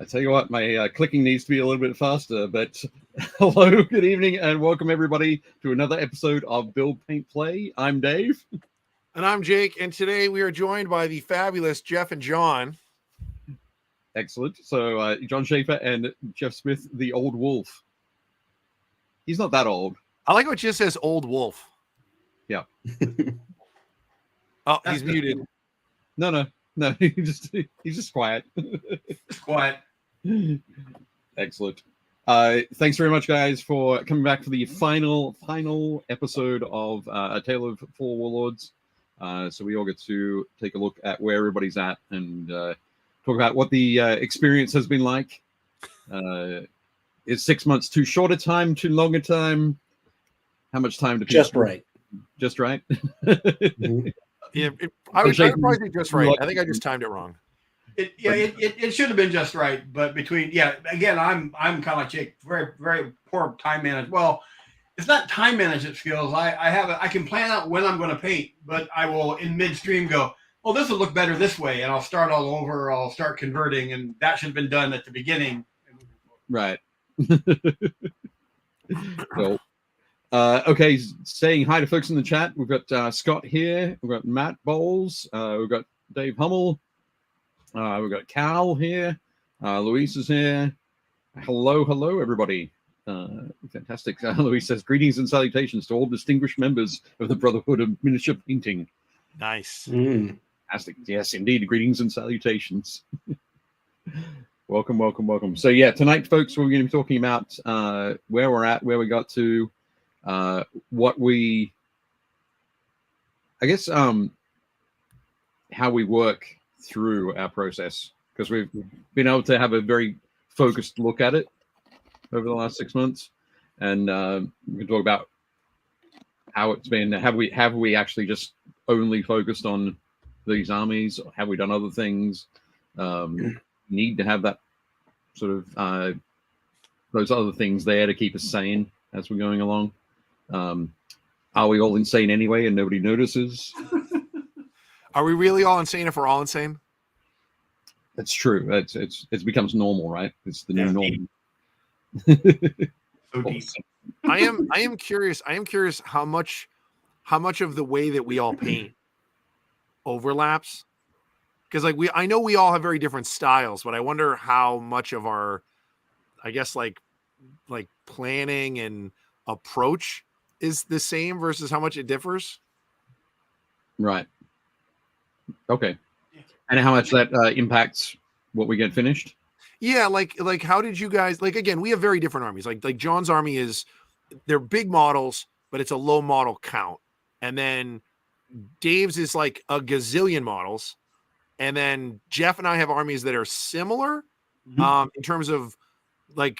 tell you what, my clicking needs to be a little bit faster, but hello, good evening, and welcome everybody to another episode of Build, Paint, Play. I'm Dave. And I'm Jake, and today we are joined by the fabulous Jeff and John. Excellent. So, John Shaffer and Jeff Smith, the old wolf. He's not that old. I like how it just says old wolf. Yeah. Oh, he's muted. No, he's just quiet. Just quiet. Excellent. Thanks very much, guys, for coming back for the final episode of A Tale of Four Warlords. So we all get to take a look at where everybody's at and talk about what the experience has been like. Is 6 months too short a time, too long a time? How much time to just right? Just right. Mm-hmm. Yeah, I would probably say just right. I think I just timed it wrong. It should have been just right, but again, I'm kind of like Jake, very very poor time management. Well, it's not time management skills. I can plan out when I'm going to paint, but I will in midstream go, oh, this will look better this way, and I'll start all over. I'll start converting, and that should have been done at the beginning. Right. So, okay, saying hi to folks in the chat. We've got Scott here. We've got Matt Bowles. We've got Dave Hummel. We've got Cal here. Luis is here. Hello, everybody. Fantastic. Luis says, greetings and salutations to all distinguished members of the Brotherhood of Miniature Painting. Nice. Fantastic. Yes, indeed. Greetings and salutations. Welcome. So, yeah, tonight, folks, we're going to be talking about where we're at, where we got to, what we, I guess, how we work through our process, because we've been able to have a very focused look at it over the last 6 months, and we can talk about how it's been. Have we actually just only focused on these armies, or have we done other things? Need to have that sort of those other things there to keep us sane as we're going along. Are we all insane anyway and nobody notices? Are we really all insane if we're all insane? That's true. It becomes normal, right? It's the new norm. So deep. I am curious how much of the way that we all paint overlaps. Because I know we all have very different styles, but I wonder how much of our, I guess, like planning and approach is the same versus how much it differs. Right. Okay. And how much that impacts what we get finished? Yeah, like how did you guys, again, we have very different armies. Like John's army they're big models, but it's a low model count. And then Dave's is like a gazillion models. And then Jeff and I have armies that are similar in terms of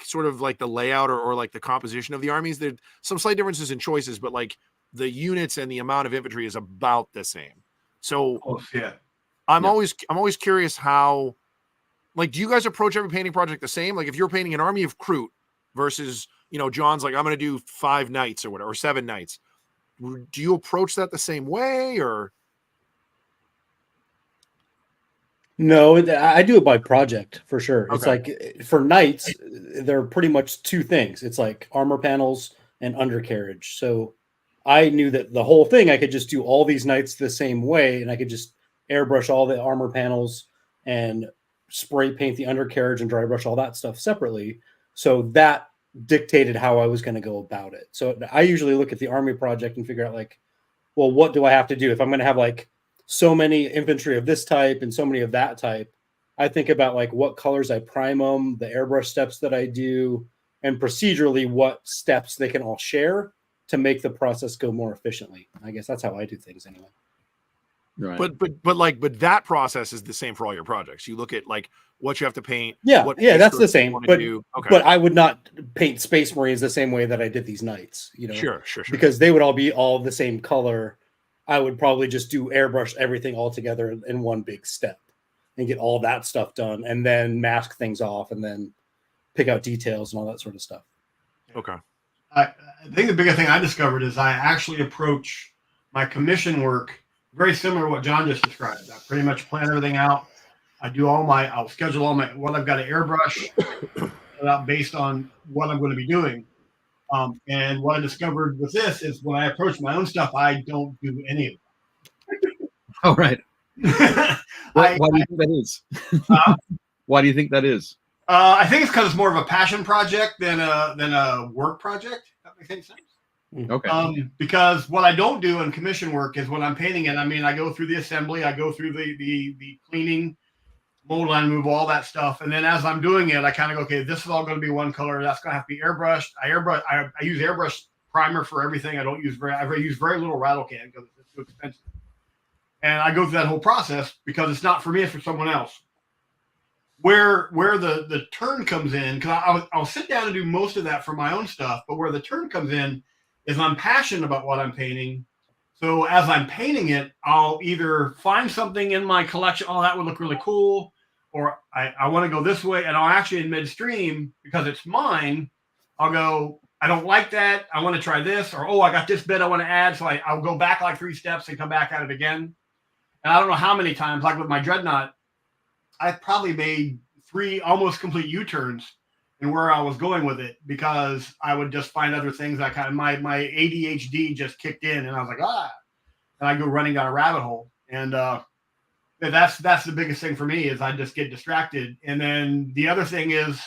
sort of the layout or like the composition of the armies. There's some slight differences in choices, but like the units and the amount of infantry is about the same. So I'm always curious how, do you guys approach every painting project the same? Like if you're painting an army of Kroot versus, John's like, I'm going to do 5 knights or whatever, or 7 knights. Do you approach that the same way or? No, I do it by project for sure. Okay. It's like for knights, they're pretty much 2 things. It's like armor panels and undercarriage. So I knew that the whole thing, I could just do all these knights the same way, and I could just airbrush all the armor panels and spray paint the undercarriage and dry brush all that stuff separately. So that dictated how I was going to go about it. So I usually look at the army project and figure out well, what do I have to do? If I'm going to have so many infantry of this type and so many of that type, I think about what colors I prime them, the airbrush steps that I do, and procedurally what steps they can all share to make the process go more efficiently. I guess that's how I do things anyway. Right. But that process is the same for all your projects. You look at what you have to paint. Yeah, that's the same. But I would not paint Space Marines the same way that I did these knights. Sure. Because they would all be all the same color. I would probably just do airbrush everything all together in one big step and get all that stuff done, and then mask things off, and then pick out details and all that sort of stuff. Okay. I think the biggest thing I discovered is I actually approach my commission work very similar to what John just described. I pretty much plan everything out. I'll schedule all my what I've got to airbrush based on what I'm going to be doing. And what I discovered with this is when I approach my own stuff, I don't do any of it. All right. Why do you think that is? Why do you think that is? I think it's because it's more of a passion project than a work project. If that makes any sense. Okay. Because what I don't do in commission work is when I'm painting it. I mean, I go through the assembly, I go through the cleaning, mold line removal, all that stuff, and then as I'm doing it, I kind of go, okay, this is all going to be one color. That's going to have to be airbrushed. I use airbrush primer for everything. I use very little rattle can because it's too expensive. And I go through that whole process because it's not for me, it's for someone else. Where the turn comes in, because I'll sit down and do most of that for my own stuff, but where the turn comes in is I'm passionate about what I'm painting. So as I'm painting it, I'll either find something in my collection, oh, that would look really cool, or I want to go this way, and I'll actually in midstream, because it's mine, I'll go, I don't like that, I want to try this, or oh, I got this bit I want to add, so I'll go back like 3 steps and come back at it again. And I don't know how many times, like with my Dreadnought, I've probably made 3 almost complete U-turns in where I was going with it, because I would just find other things that kind of my ADHD just kicked in, and I was like, and I go running down a rabbit hole. And that's the biggest thing for me is I just get distracted. And then the other thing is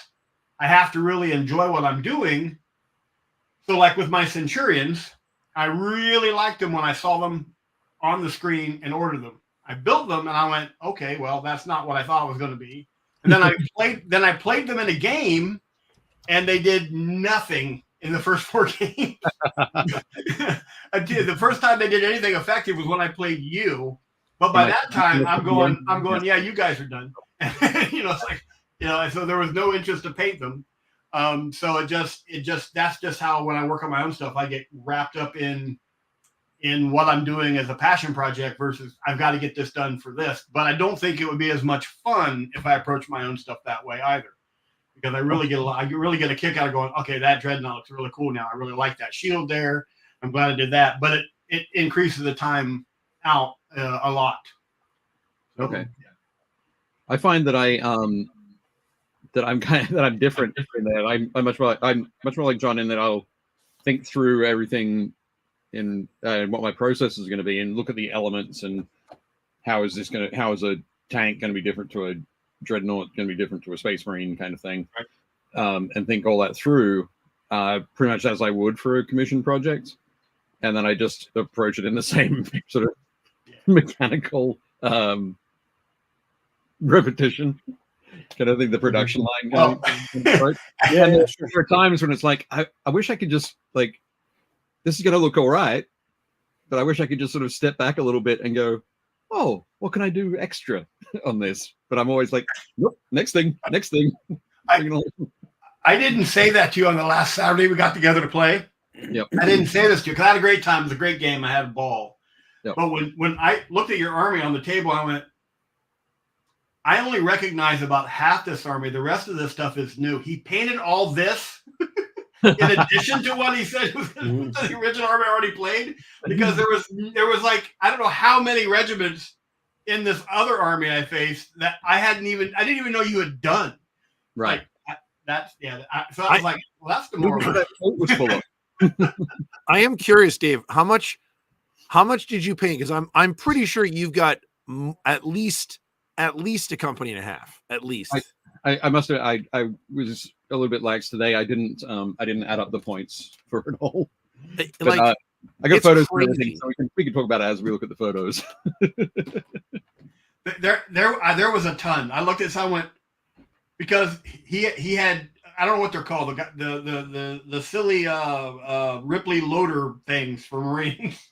I have to really enjoy what I'm doing. So like with my Centurions, I really liked them when I saw them on the screen and ordered them. I built them and I went, okay, well, that's not what I thought it was going to be. And then I played them in a game, and they did nothing in the first 4 games. The first time they did anything effective was when I played you. But by that time, I'm going, yeah, you guys are done. It's like, so there was no interest to paint them. So that's just how when I work on my own stuff, I get wrapped up in what I'm doing as a passion project versus I've got to get this done for this. But I don't think it would be as much fun if I approach my own stuff that way either, because I really get a kick out of going, okay, that Dreadnought looks really cool now. I really like that shield there. I'm glad I did that. But it increases the time out a lot. So, okay. Yeah. I find that I'm different in that I'm much more like John in that I'll think through everything in what my process is going to be, and look at the elements and how is a tank going to be different to a Dreadnought, going to be different to a Space Marine kind of thing, right. And think all that through pretty much as I would for a commission project, and then I just approach it in the same sort of mechanical repetition. Kind of think the production line right? Yeah, and sure. there are times when it's like I wish I could just like, this is going to look all right, but I wish I could just sort of step back a little bit and go, oh, what can I do extra on this? But I'm always like, nope, next thing. I didn't say that to you on the last Saturday we got together to play. Yep. I didn't say this to you because I had a great time. It was a great game. I had a ball. Yep. But when I looked at your army on the table, I went, I only recognize about half this army. The rest of this stuff is new. He painted all this in addition to what he said was the original army I already played, because there was like, I don't know how many regiments in this other army I faced that I didn't even know you had done. Right. Like, so I was like, well, that's the moral. I am curious, Dave, how much did you paint? Because I'm pretty sure you've got at least a company and a half, at least. I must have. I was a little bit lax today. I didn't add up the points for it all. But, I got photos for everything, so we can talk about it as we look at the photos. There was a ton. I looked at this, I went, because he had, I don't know what they're called, the silly Ripley loader things for Marines.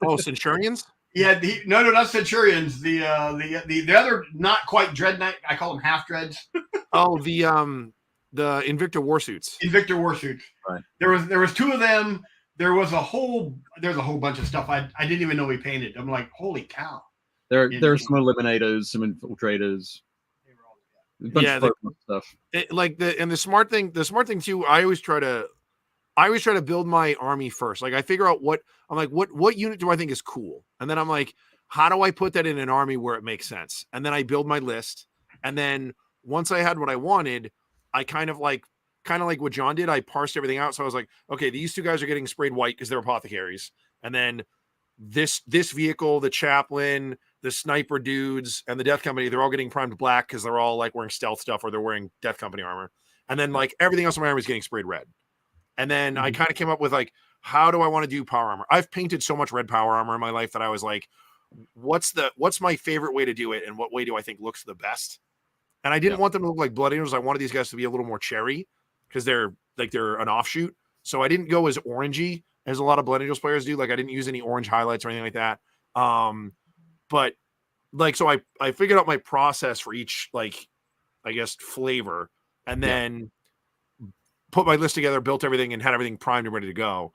Oh, Centurions? Yeah, no, not Centurions. The other not quite Dreadnought. I call them half dreads. Oh, the Invicta warsuits. Invicta warsuits. Right. There was 2 of them. There's a whole bunch of stuff I didn't even know we painted. I'm like, holy cow. There are some eliminators, some infiltrators. Yeah, stuff. The smart thing too. I always try to build my army first. Like I figure out what unit do I think is cool, and then I'm like, how do I put that in an army where it makes sense? And then I build my list. And then once I had what I wanted, I kind of like what John did. I parsed everything out. So I was like, okay, these two guys are getting sprayed white because they're apothecaries. And then this vehicle, the chaplain, the sniper dudes, and the death company, they're all getting primed black because they're all like wearing stealth stuff or they're wearing death company armor. And then like everything else in my army is getting sprayed red. And then I kind of came up with like, how do I want to do power armor? I've painted so much red power armor in my life that I was like, what's my favorite way to do it? And what way do I think looks the best? And I didn't want them to look like Blood Angels. I wanted these guys to be a little more cherry because they're an offshoot. So I didn't go as orangey as a lot of Blood Angels players do. Like I didn't use any orange highlights or anything like that. But like, so I figured out my process for each, like, I guess, flavor, and then put my list together, built everything, and had everything primed and ready to go.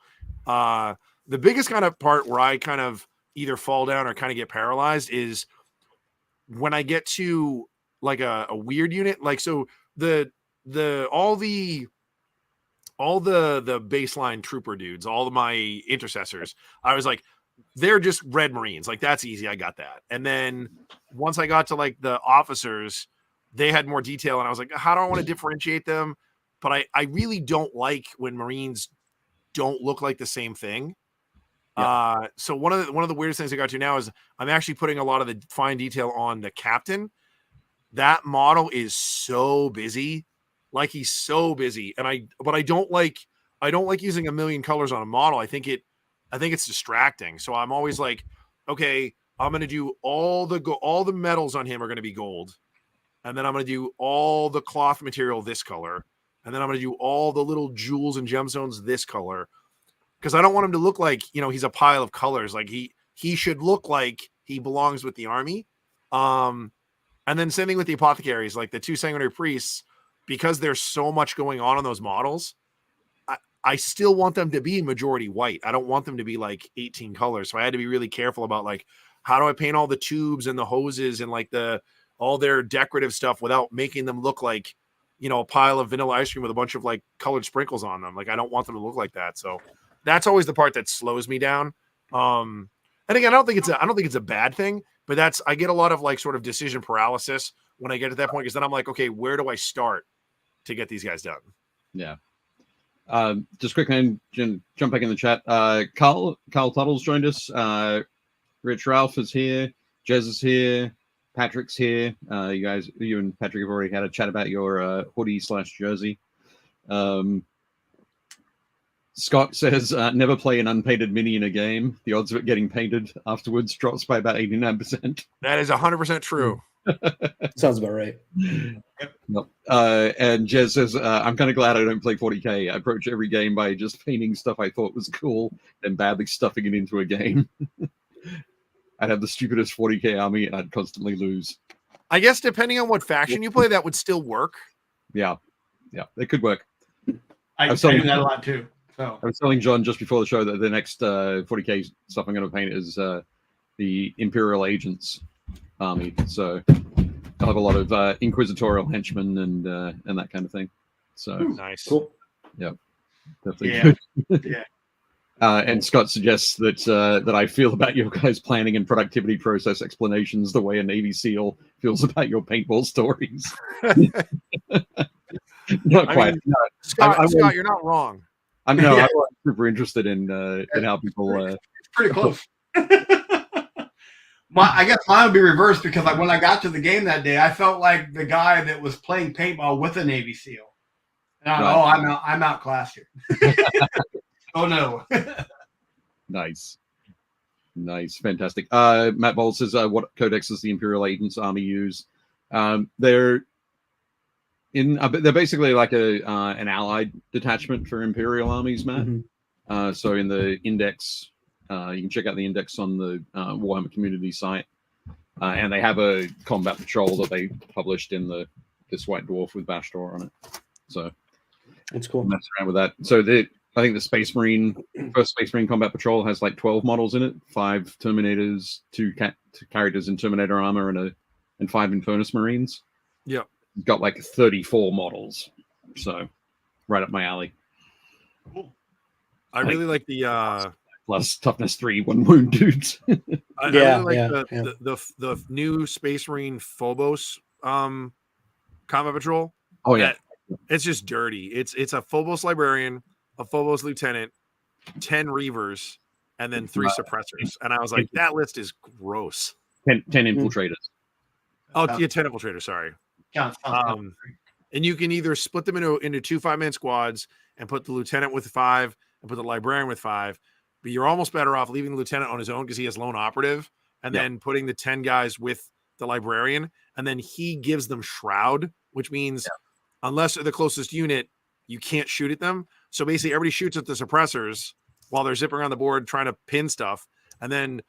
The biggest kind of part where I kind of either fall down or kind of get paralyzed is when I get to like a weird unit. Like, so all the baseline trooper dudes, all of my intercessors, I was like, they're just red Marines. Like, that's easy. I got that. And then once I got to like the officers, they had more detail, and I was like, how do I want to differentiate them? But I really don't like when Marines don't look like the same thing. Yeah. So one of the weirdest things I got to now is I'm actually putting a lot of the fine detail on the captain. That model is so busy. Like, he's so busy. And I don't like using a million colors on a model. I think it's distracting. So I'm always like, okay, I'm going to do all the metals on him are going to be gold. And then I'm going to do all the cloth material this color. And then I'm going to do all the little jewels and gemstones this color. Because I don't want him to look like, he's a pile of colors. Like, he should look like he belongs with the army. And then same thing with the apothecaries, like the two sanguinary priests, because there's so much going on those models. I still want them to be majority white. I don't want them to be like 18 colors. So I had to be really careful about like, how do I paint all the tubes and the hoses and like all their decorative stuff without making them look like, a pile of vanilla ice cream with a bunch of like colored sprinkles on them. Like, I don't want them to look like that. So that's always the part that slows me down. And again, I don't think it's a bad thing, but I get a lot of like sort of decision paralysis when I get to that point, because then I'm like, okay, where do I start to get these guys done? Yeah. Just quickly, jump back in the chat. Carl Tuttle's joined us. Rich Ralph is here. Jez is here. Patrick's here. You and Patrick have already had a chat about your hoodie/jersey. Scott says, never play an unpainted mini in a game. The odds of it getting painted afterwards drops by about 89%. That is 100% true. Sounds about right. Yep. And Jez says, I'm kind of glad I don't play 40k. I approach every game by just painting stuff I thought was cool and badly stuffing it into a game. I'd have the stupidest 40k army and I'd constantly lose. I guess depending on what faction you play, that would still work. Yeah, it could work. I do that a lot too. So I was telling John just before the show that the next 40k stuff I'm going to paint is the Imperial Agents army. So I'll have a lot of inquisitorial henchmen and that kind of thing. So nice, cool. Yeah, definitely. Yeah. And Scott suggests that I feel about your guys' planning and productivity process explanations the way a Navy SEAL feels about your paintball stories. Not quite. No. Scott, you're not wrong. I'm super interested in how people. It's pretty close. I guess mine would be reversed, because when I got to the game that day, I felt like the guy that was playing paintball with a Navy SEAL. And I'm outclassed here. Oh no. Nice, fantastic. Matt Bolt says, what codex does the Imperial Agents army use? They're basically like an allied detachment for Imperial armies, Matt. Mm-hmm. So in the index, you can check out the index on the Warhammer community site, and they have a combat patrol that they published in this White Dwarf with Bastor on it. So it's cool. Mess around with that. So I think the Space Marine combat patrol has like 12 models in it, 5 Terminators, 2 characters in Terminator armor, and 5 Infernus Marines. Yeah. Got like 34 models. So right up my alley. I really like the plus toughness 3, 1 wound dudes. I Yeah, really yeah, like yeah. the new Space Marine Phobos combat patrol. Oh yeah, It's just dirty. It's a Phobos librarian, a Phobos lieutenant, 10 reavers, and then 3 suppressors. And I was like, that list is gross. 10 infiltrators. Oh, yeah, 10 infiltrators. Sorry. Sounds And you can either split them into 2 5-man squads and put the lieutenant with 5 and put the librarian with 5. But you're almost better off leaving the lieutenant on his own because he has lone operative, and then putting the 10 guys with the librarian, and then he gives them shroud, which means unless they're the closest unit, you can't shoot at them. So basically, everybody shoots at the suppressors while they're zipping around the board trying to pin stuff, and then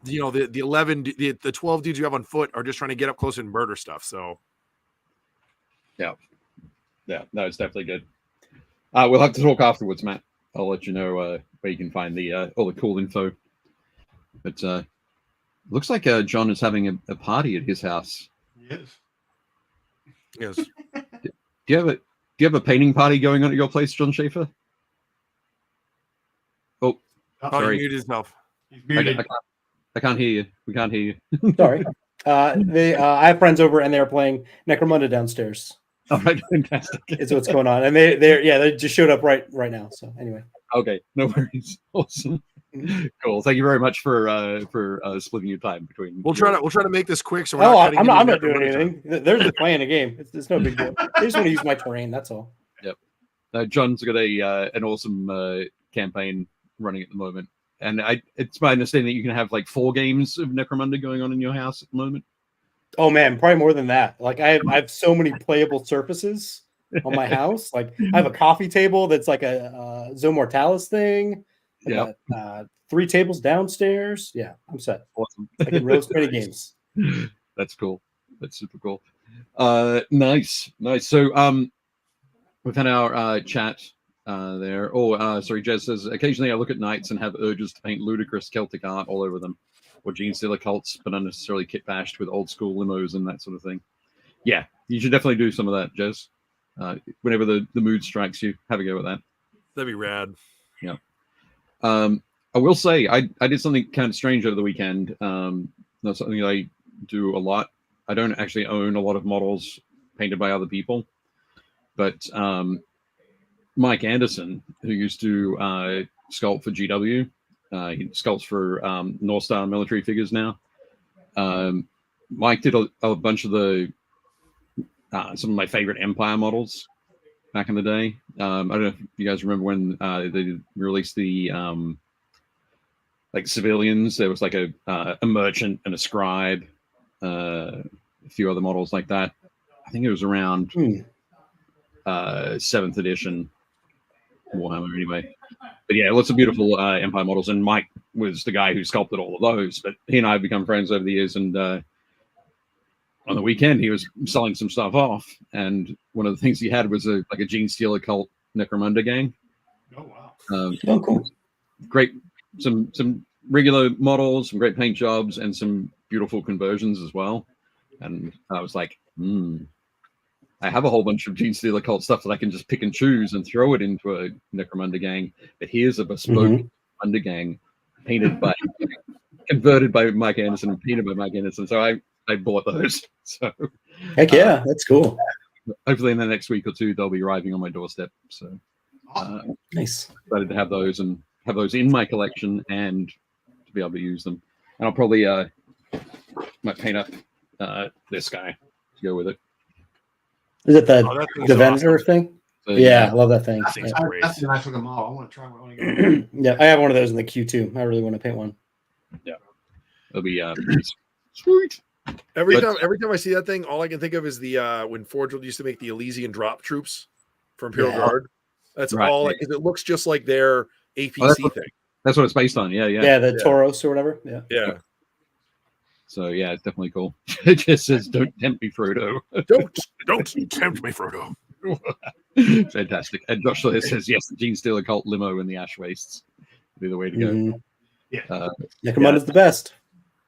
the 12 dudes you have on foot are just trying to get up close and murder stuff. So yeah, no, it's definitely good. We'll have to talk afterwards, Matt. I'll let you know where you can find the all the cool info. But looks like John is having a party at his house. yes. Do you have a painting party going on at your place, John Shaffer? Oh, Oh, sorry. he muted himself. He's muted. I can't hear you. We can't hear you. Sorry. I have friends over and they're playing Necromunda downstairs. All right, fantastic. Is what's going on, and they just showed up right now. So anyway, Okay, no worries. Awesome, cool. Thank you very much for splitting your time between. We'll try to make this quick. So I'm not doing anything. They're just playing a game. It's no big deal. They just want to use my terrain. That's all. Yep. John's got an awesome campaign running at the moment, and it's my understanding that you can have like 4 games of Necromunda going on in your house at the moment. Oh man, probably more than that. Like I have so many playable surfaces on my house. Like I have a coffee table that's like a Zone Mortalis thing. Yeah. 3 tables downstairs. Yeah, I'm set. Awesome. I can roast many games. That's cool. That's super cool. Nice. So we've had our chat there. Sorry, Jez says occasionally I look at nights and have urges to paint ludicrous Celtic art all over them, or Gene Stealer cults, but unnecessarily kit bashed with old school limos and that sort of thing. Yeah, you should definitely do some of that, Jez. Whenever the mood strikes you, have a go at that. That'd be rad. Yeah. I will say I did something kind of strange over the weekend. Not something that I do a lot. I don't actually own a lot of models painted by other people, but Mike Anderson, who used to sculpt for GW, he sculpts for North Star military figures now. Mike did a bunch of some of my favorite Empire models back in the day. I don't know if you guys remember when they released the like civilians. There was like a merchant and a scribe, a few other models like that. I think it was around 7th edition Warhammer anyway. But yeah, lots of beautiful Empire models. And Mike was the guy who sculpted all of those. But he and I have become friends over the years. And on the weekend, he was selling some stuff off. And one of the things he had was a Gene Stealer cult Necromunda gang. Oh, wow. Cool. Great. Some regular models, some great paint jobs, and some beautiful conversions as well. And I was like, I have a whole bunch of Gene Stealer cult stuff that I can just pick and choose and throw it into a Necromunda gang. But here's a bespoke Necromunda gang converted by Mike Anderson and painted by Mike Anderson. So I bought those. So heck yeah, that's cool. Hopefully in the next week or two they'll be arriving on my doorstep. So Nice. Excited to have those and have those in my collection and to be able to use them. And I'll probably might paint up this guy to go with it. Is it the Venator thing? So, yeah, I love that thing. That's a nice looking model. I want to try one. Yeah, I have one of those in the queue too. I really want to paint one. Yeah, it'll be sweet. Every time I see that thing, all I can think of is the when Forge used to make the Elysian drop troops for Imperial Guard. That's right. all. Because it looks just like their APC thing. That's what it's based on. Yeah, the Tauros or whatever. Yeah. So yeah, it's definitely cool. It just says, "Don't tempt me, Frodo." Don't tempt me, Frodo. Fantastic. And Josh says, "Yes, the Gene Stealer cult limo and the Ash Wastes would be the way to go." Yeah, Necromunda's the best.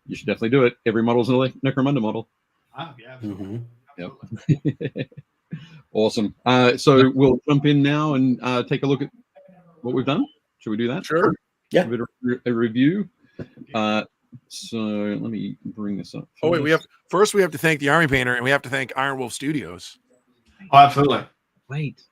You should definitely do it. Every model's a Necromunda model. Yeah. Yep. Awesome. So we'll jump in now and take a look at what we've done. Should we do that? Sure. Yeah. A review. So let me bring this up. Oh wait, we have to thank the Army Painter, and we have to thank Iron Wolf Studios. Oh, absolutely. Wait.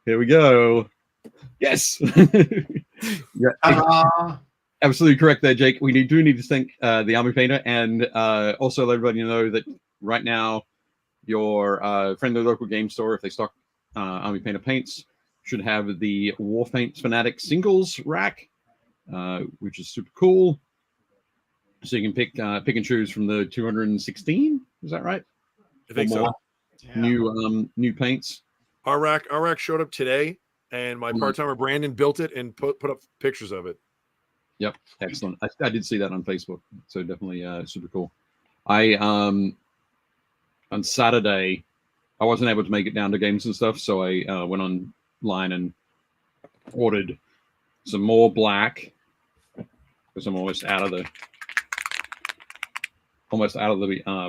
Here we go. Yes. Yeah, absolutely correct there, Jake. We do need to thank the Army Painter, and also let everybody know that right now your friendly local game store, if they stock Army Painter paints, should have the Warpaint Fanatic singles rack, which is super cool. So you can pick and choose from the 216. Is that right? I think so. Yeah. New paints. Our rack showed up today, and my part-timer Brandon built it and put up pictures of it. Yep, excellent. I did see that on Facebook, so definitely super cool. I on Saturday I wasn't able to make it down to games and stuff, so I went online and ordered some more black because I'm almost out of the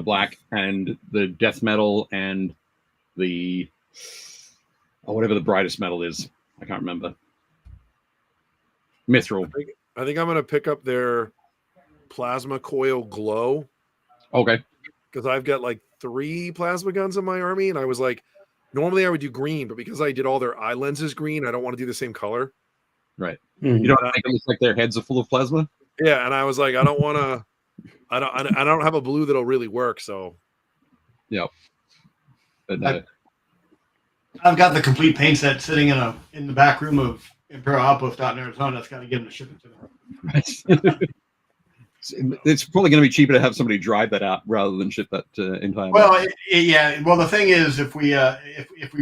black, and the death metal and the whatever the brightest metal is. I can't remember. Mithril. I think I'm going to pick up their plasma coil glow. Okay. Because I've got like 3 plasma guns in my army, and I was like, normally I would do green, but because I did all their eye lenses green, I don't want to do the same color. Right. You don't make it look like their heads are full of plasma. Yeah, and I was like, I don't want to. I don't have a blue that'll really work. So. Yeah. But I've got the complete paint set sitting in the back room of Imperial Outpost out in Arizona. That's got to give them a ship it to them. Right. It's probably going to be cheaper to have somebody drive that out rather than ship that entire. Well, yeah. Well, the thing is, if we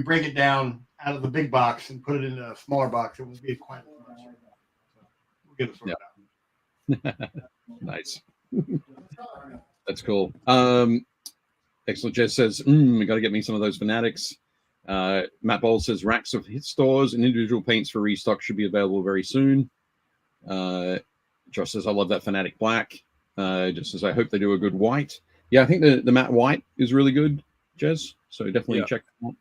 break it down out of the big box and put it in a smaller box, it won't be quite as much. We'll get it sorted out. Nice. That's cool. Excellent. Jess says, we got to get me some of those fanatics. Matt Bowles says racks of hit stores and individual paints for restock should be available very soon. Josh says, I love that Fanatic Black. Just says, I hope they do a good white. Yeah, I think the matte white is really good, Jez. So definitely check that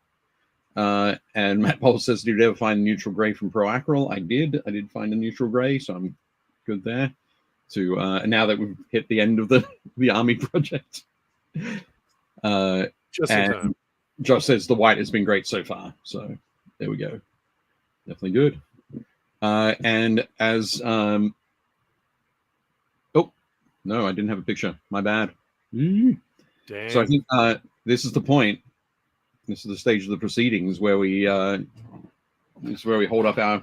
out. And Matt Bowles says, did you ever find a neutral gray from Pro Acryl? I did. I did find a neutral gray, so I'm good there. Now that we've hit the end of the army project. Just in time. Josh says the white has been great so far. So there we go. Definitely good. And as no, I didn't have a picture. My bad. Dang. So I think this is the point. This is the stage of the proceedings where we this is where we hold up our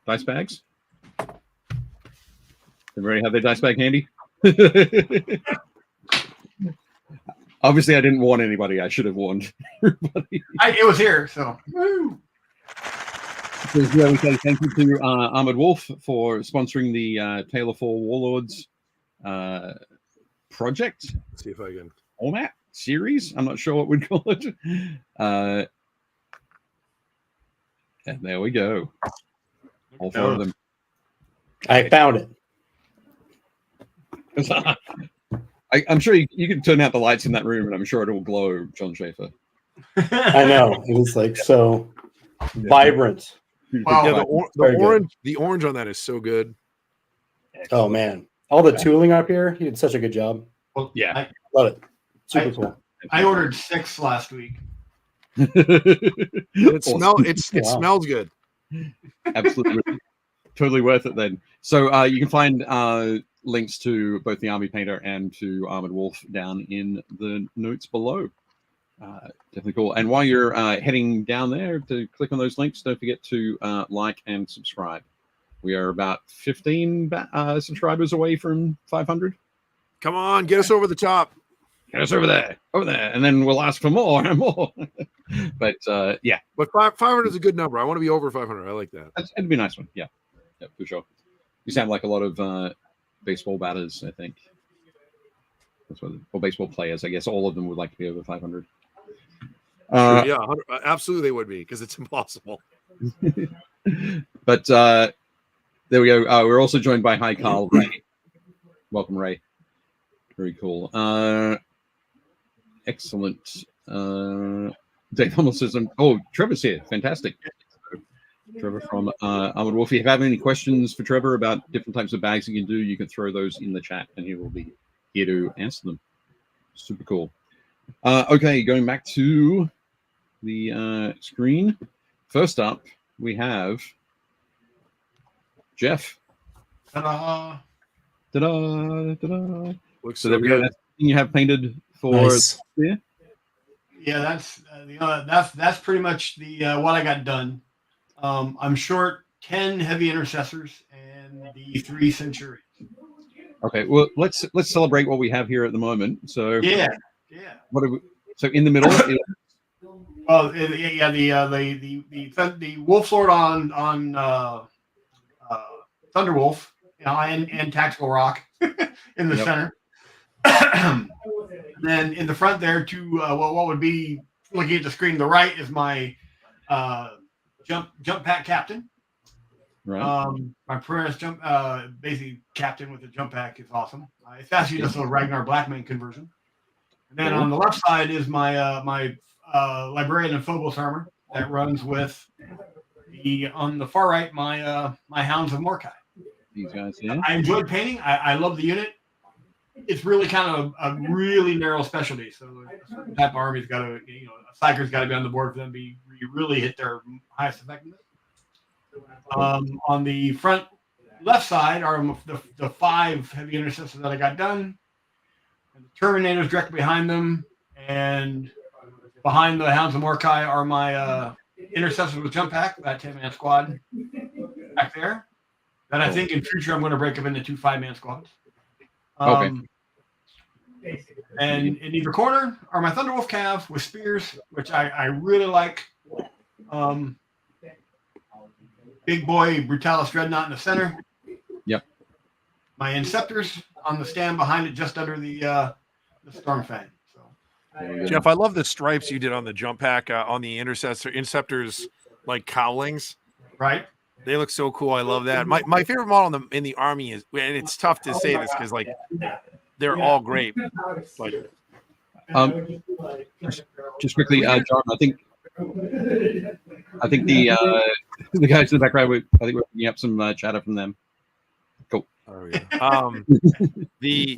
dice bags. Everybody have their dice bag handy? Obviously, I didn't warn anybody. I should have warned everybody. It was here, so. Woo. Yeah, we say thank you to Armored Wolf for sponsoring the Tale of Four Warlords project. Let's see if I can. Format series. I'm not sure what we'd call it. And there we go. All 4 of them. I found it. I'm sure you can turn out the lights in that room, and I'm sure it will glow, John Shaffer. I know. It was like so vibrant. Wow. Yeah, the orange on that is so good. Oh man, all the tooling up here. He did such a good job. Well, yeah, love it. Super cool. I ordered 6 last week. It smells good. Absolutely, totally worth it then. So you can find links to both the Army Painter and to Armored Wolf down in the notes below. Definitely cool. And while you're heading down there to click on those links, don't forget to like and subscribe. We are about 15 subscribers away from 500. Come on, get us over the top. Get us over there, and then we'll ask for more and more. But yeah. But 500 is a good number. I want to be over 500. I like that. It'd be a nice one. Yeah, for sure. You sound like a lot of baseball batters, I think. That's what, or baseball players. I guess all of them would like to be over 500. Yeah, absolutely they would be, because it's impossible. But there we go. We're also joined by Hi Carl Ray. Welcome, Ray. Very cool. Excellent. Dave almost says, "Oh, Trevor's here. Fantastic." Trevor from Armored Wolf. If you have any questions for Trevor about different types of bags you can do, you can throw those in the chat, and he will be here to answer them. Super cool. Okay, going back to the screen. First up, we have Jeff. Ta-da. Ta-da, ta-da. Looks So so there we go. good. That's everything you have painted for Nice. here. Yeah, that's pretty much the what I got done. I'm short 10 heavy intercessors and the 3 centurions. Okay, well let's celebrate what we have here at the moment. So Yeah. what are we, so in the middle is, Well, yeah, the Wolf Lord on Thunderwolf, and Tactical Rock in the Yep. center. Then in the front there, to what would be looking at the screen, the right is my jump pack captain. right. My Polaris jump basically captain with the jump pack is awesome. It's actually just a Ragnar Blackmane conversion. And then on the left side is my my Librarian and Phobos armor that runs with on the far right my my Hounds of Mordkai. These guys here. I enjoyed painting. I love the unit. It's really kind of a really narrow specialty. So a certain type of army's got to, a Psyker's got to be on the board for them to be really hit their highest effectiveness. On the front left side are the 5 heavy intercessors that I got done. And the Terminators directly behind them, and behind the Hounds of Mordkai are my intercessors with jump pack, that 10-man squad back there. That I think in future I'm going to break up into 2 5-man squads. Okay. And in either corner are my Thunderwolf calves with spears, which I really like. Big boy Brutalis Dreadnought in the center. Yep. My Inceptors on the stand behind it, just under the Stormfang. So Jeff, I love the stripes you did on the jump pack on the Inceptors, like cowlings. right. They look so cool. I love that. My favorite model in the army is, and it's tough to say this because like they're all great. Like, just quickly, John. I think the guys in the background. I think we're picking up some chatter from them. Cool. oh yeah.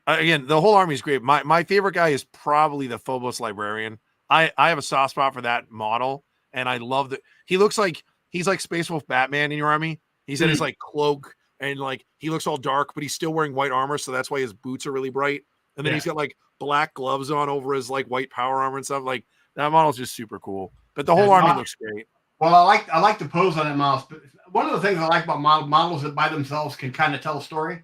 Again, the whole army is great. My favorite guy is probably the Phobos Librarian. I have a soft spot for that model, and I love that he looks like he's like Space Wolf Batman in your army. He's in his like cloak, and like he looks all dark, but he's still wearing white armor, so that's why his boots are really bright. And then he's got like black gloves on over his like white power armor and stuff. Like that model's just super cool. But the whole army looks great. Well, I like the pose on that model. But one of the things I like about models that by themselves can kind of tell a story.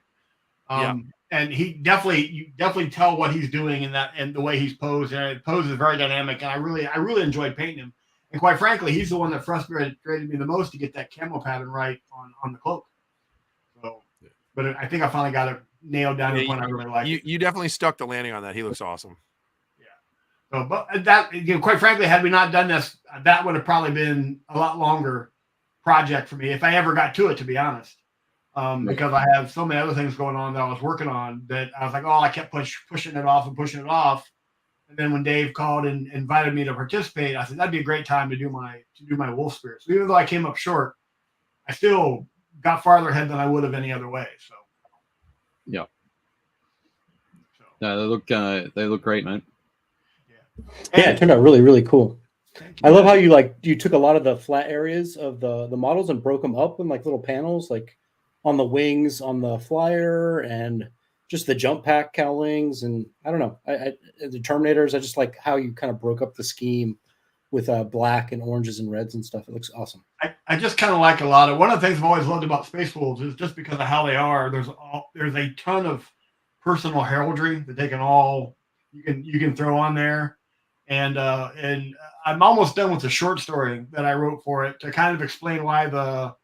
And you definitely tell what he's doing in that and the way he's posed. And the pose is very dynamic, and I really enjoyed painting him. And quite frankly, he's the one that frustrated me the most to get that camo pattern right on the cloak. So, but I think I finally got it nailed down to the point I really like. You definitely stuck the landing on that. He looks awesome. Yeah. So, but that quite frankly, had we not done this, that would have probably been a lot longer project for me if I ever got to it. To be honest. Because I have so many other things going on that I was working on that I was like, I kept pushing it off. And then when Dave called and invited me to participate, I said, that'd be a great time to do my Wolf Spirit. So even though I came up short, I still got farther ahead than I would have any other way. So. Yeah. No, they look great, man. Yeah, it turned out really, really cool. I love how you took a lot of the flat areas of the models and broke them up in like little panels, like on the wings, on the flyer, and just the jump pack cowlings. And I don't know, the Terminators, I just like how you kind of broke up the scheme with black and oranges and reds and stuff. It looks awesome. I just kind of like a lot of one of the things I've always loved about Space Wolves is just because of how they are. There's a ton of personal heraldry that they can all you can throw on there, and I'm almost done with the short story that I wrote for it to kind of explain why the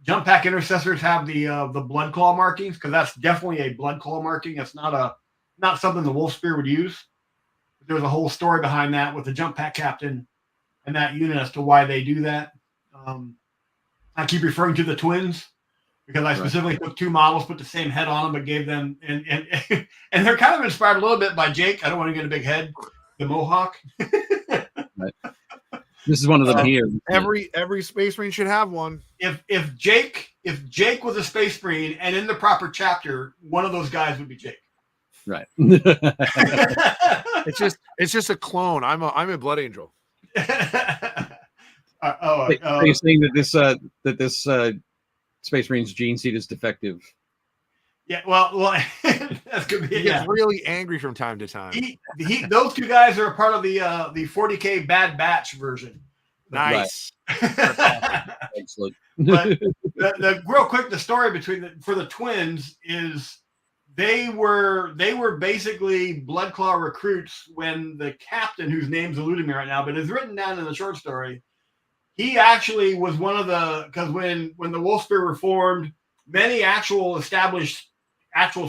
jump pack intercessors have the blood claw markings, because that's definitely a blood claw marking. It's not something the Wolf Spear would use. There's a whole story behind that with the jump pack captain and that unit as to why they do that. I keep referring to the twins because I specifically took 2 models, put the same head on them, but gave them and they're kind of inspired a little bit by Jake. I don't want to get a big head, the Mohawk. This is one of them here. Every Space Marine should have one. If Jake was a Space Marine and in the proper chapter, one of those guys would be Jake. Right. It's just a clone. I'm a Blood Angel. Are you saying that this Space Marine's gene seed is defective? Yeah, well, that's good. He gets really angry from time to time. Those two guys are a part of the 40K Bad Batch version. Nice. Right. Excellent. But the real quick, the story for the twins is they were basically Blood Claw recruits when the captain, whose name's eluding me right now, but is written down in the short story. He actually was one of because when the Wolfspear were formed, many established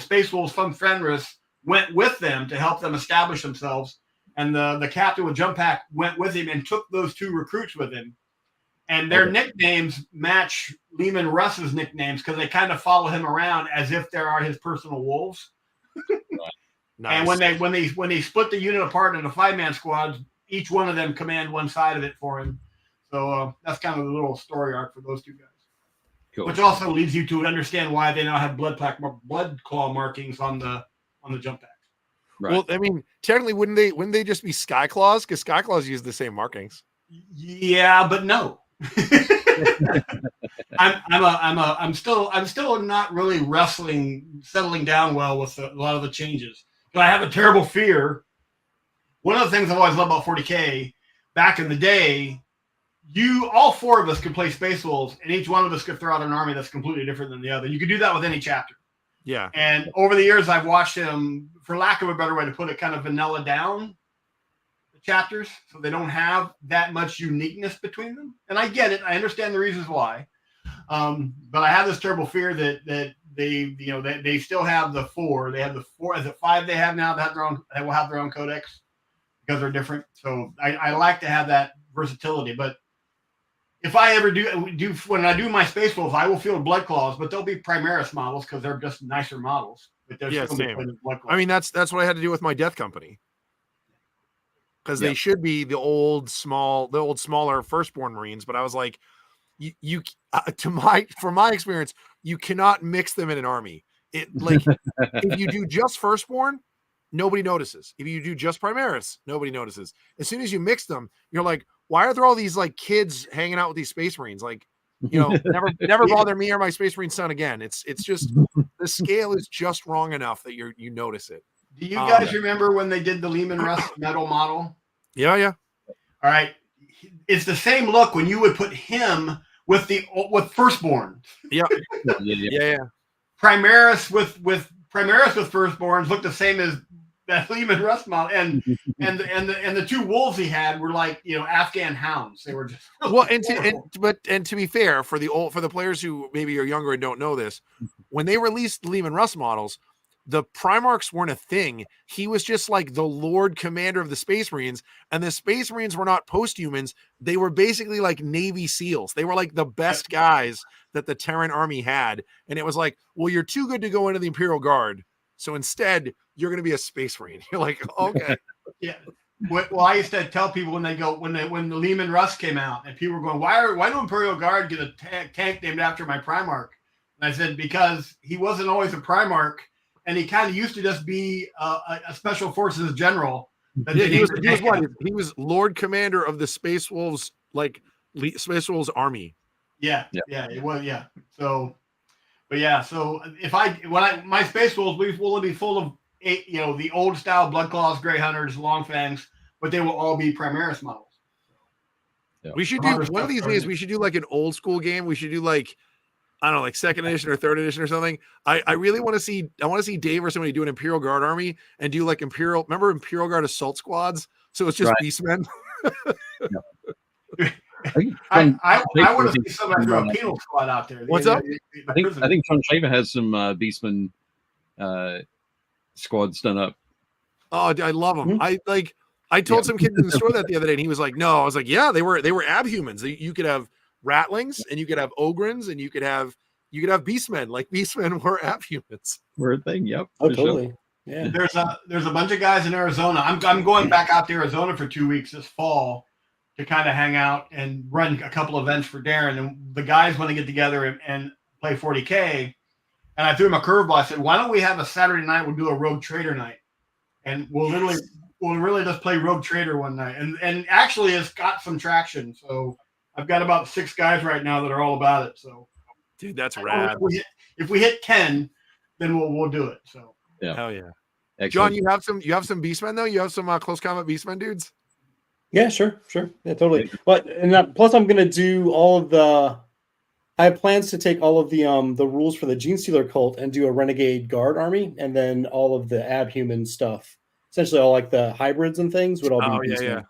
Space Wolves from Fenris went with them to help them establish themselves. And the captain with Jump Pack went with him and took those two recruits with him. And their nicknames match Lehman Russ's nicknames because they kind of follow him around as if they are his personal wolves. Nice. And when they split the unit apart into 5-man squads, each one of them command one side of it for him. So that's kind of the little story arc for those two guys. Cool. Which also leads you to understand why they now have blood claw markings on the Jump Pack. Right. Well, I mean, technically, wouldn't they just be Sky Claws? Because Sky Claws use the same markings. Yeah, but no. I'm still not really settling down well with a lot of the changes. But I have a terrible fear. One of the things I've always loved about 40K back in the day, all four of us could play Space Wolves, and each one of us could throw out an army that's completely different than the other. You could do that with any chapter. Yeah. And over the years, I've watched him, for lack of a better way to put it, kind of vanilla down the chapters so they don't have that much uniqueness between them. And I get it. I understand the reasons why. But I have this terrible fear that they still have the four. They have the four. Is it 5 they have now that will have their own codex because they're different. So I like to have that versatility. But if I ever do when I do my Space Wolves, I will field Blood Claws, but they'll be Primaris models because they're just nicer models. But they're still same. Blood Claws. I mean, that's what I had to do with my Death Company because they should be the old smaller Firstborn Marines. But I was like, from my experience, you cannot mix them in an army. If you do just Firstborn, nobody notices. If you do just Primaris, nobody notices. As soon as you mix them, you're like, why are there all these like kids hanging out with these Space Marines? Like, never bother me or my Space Marine son again. It's just the scale is just wrong enough that you notice it. Do you guys remember when they did the Lehman Russ metal model? Yeah. All right, it's the same look when you would put him with Firstborn. Yeah. Primaris with Firstborns looked the same as that Lehman Russ model, and the two wolves he had were like Afghan hounds. They were just and to be fair, for the players who maybe are younger and don't know this, when they released Lehman Russ models, the Primarchs weren't a thing. He was just like the Lord Commander of the Space Marines, and the Space Marines were not post-humans. They were basically like Navy SEALs. They were like the best guys that the Terran army had, and it was like, well, you're too good to go into the Imperial Guard. So instead, you're going to be a Space Marine. You're like, okay. Yeah. Well, I used to tell people when the Lehman Russ came out, and people were going, why do Imperial Guard get a tank named after my Primarch? And I said, because he wasn't always a Primarch, and he kind of used to just be a Special Forces general. He was Lord Commander of the Space Wolves, Space Wolves army. Yeah. It was, yeah. So. But yeah, so my Space Wolves will be full of the old style Blood Claws, Grey Hunters, Long Fangs, but they will all be Primaris models. Yeah. We should do one of these days. We should do like an old school game. We should do like 2nd edition or 3rd edition or something. I really want to see. I want to see Dave or somebody do an Imperial Guard army and do like Imperial Guard assault squads. So it's just beastmen. I want to see somebody throw a penal squad out there. What's up? I think John Shaver has some Beastman squads done up. Oh, I love them. Mm-hmm. I told some kid in the store that the other day, and he was like, "No." I was like, "Yeah, they were abhumans. You could have ratlings, and you could have ogrins, and you could have beastmen. Like beastmen were abhumans. We're a thing. Yep. Oh, totally. Sure. Yeah. There's a bunch of guys in Arizona. I'm going back out to Arizona for 2 weeks this fall. to kind of hang out and run a couple events for Darren. And the guys want to get together and play 40K. And I threw him a curveball. I said, why don't we have a Saturday night? We'll do a Rogue Trader night. And we'll really just play Rogue Trader one night. And actually it's got some traction. So I've got about 6 guys right now that are all about it. So Dude, that's rad. If we hit 10, then we'll do it. So yeah. Hell yeah. Excellent. John, you have some beastmen though? You have some close combat beastmen dudes? Yeah, sure. Yeah, totally. But plus I'm gonna do all of the. I have plans to take all of the rules for the Gene Stealer cult and do a Renegade Guard army, and then all of the Abhuman stuff. Essentially, all like the hybrids and things would all be. Oh yeah, beastmen. yeah.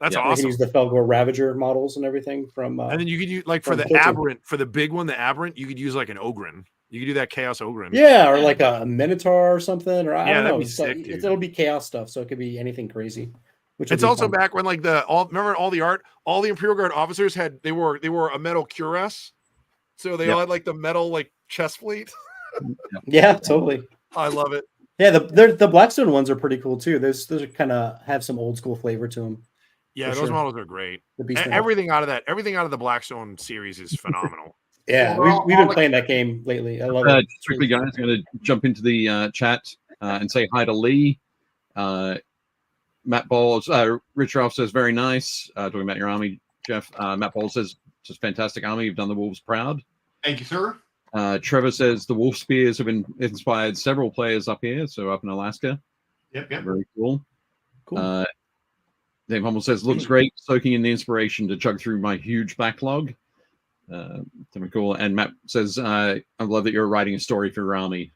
That's I can awesome. use the Felgor Ravager models and everything from. And then you could use like for the Filter. aberrant, for the big one, the aberrant, you could use like an Ogren. You could do that Chaos Ogren. Yeah, or like a Minotaur or something, or I don't that'd know. be It's sick, like, dude. it'll be chaos stuff, so it could be anything crazy. Which will It's be also fun. back when like remember all the art, all the Imperial Guard officers they wore a metal cuirass, so they all had like the metal like chest plate. Yeah, totally. I love it. Yeah, the Blackstone ones are pretty cool too. Those are kind of have some old school flavor to them. Yeah, For those sure. models are great. The Beast models. Everything out of the Blackstone series is phenomenal. Yeah, Well, we've been playing that game lately. I love it. Just quickly, guys, I'm going to jump into the chat and say hi to Lee. Matt Bowles, Rich Ralph says, very nice. Talking about your army, Jeff. Matt Bowles says, just fantastic army. You've done the Wolves proud. thank you, sir. Trevor says, the Wolf Spears have inspired several players up here, so up in Alaska. Yep. Very cool. Cool. Dave Hummel says, looks great, soaking in the inspiration to chug through my huge backlog. Very cool. And Matt says, I love that you're writing a story for your army.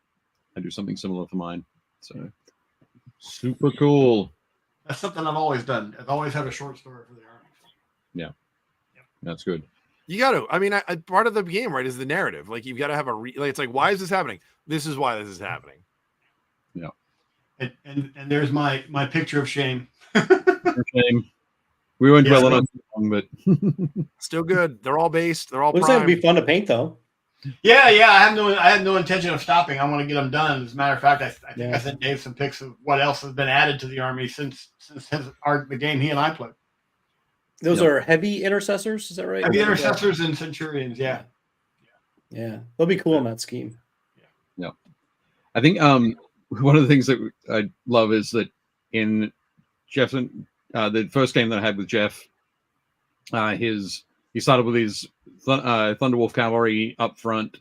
I do something similar for mine. So super cool. That's something I've always done. I've always had a short story for the army. That's good. You got to. I mean, part of the game, right, is the narrative. Like you've got to have like it's like, why is this happening? This is why this is happening. Yeah. And there's my picture of shame. Shame. We won't dwell on it too long, but Still good. They're all based. They're all Looks like it'd primed. be fun to paint though. Yeah. I had no intention of stopping. I want to get them done. As a matter of fact, I think I sent Dave some pics of what else has been added to the army since the game he and I played. Those are heavy intercessors, is that right? Heavy intercessors and centurions. Yeah. Yeah, they'll be cool in that scheme. yeah. I think one of the things that I love is that in Jeff, the first game that I had with Jeff, he started with his Thunderwolf cavalry up front,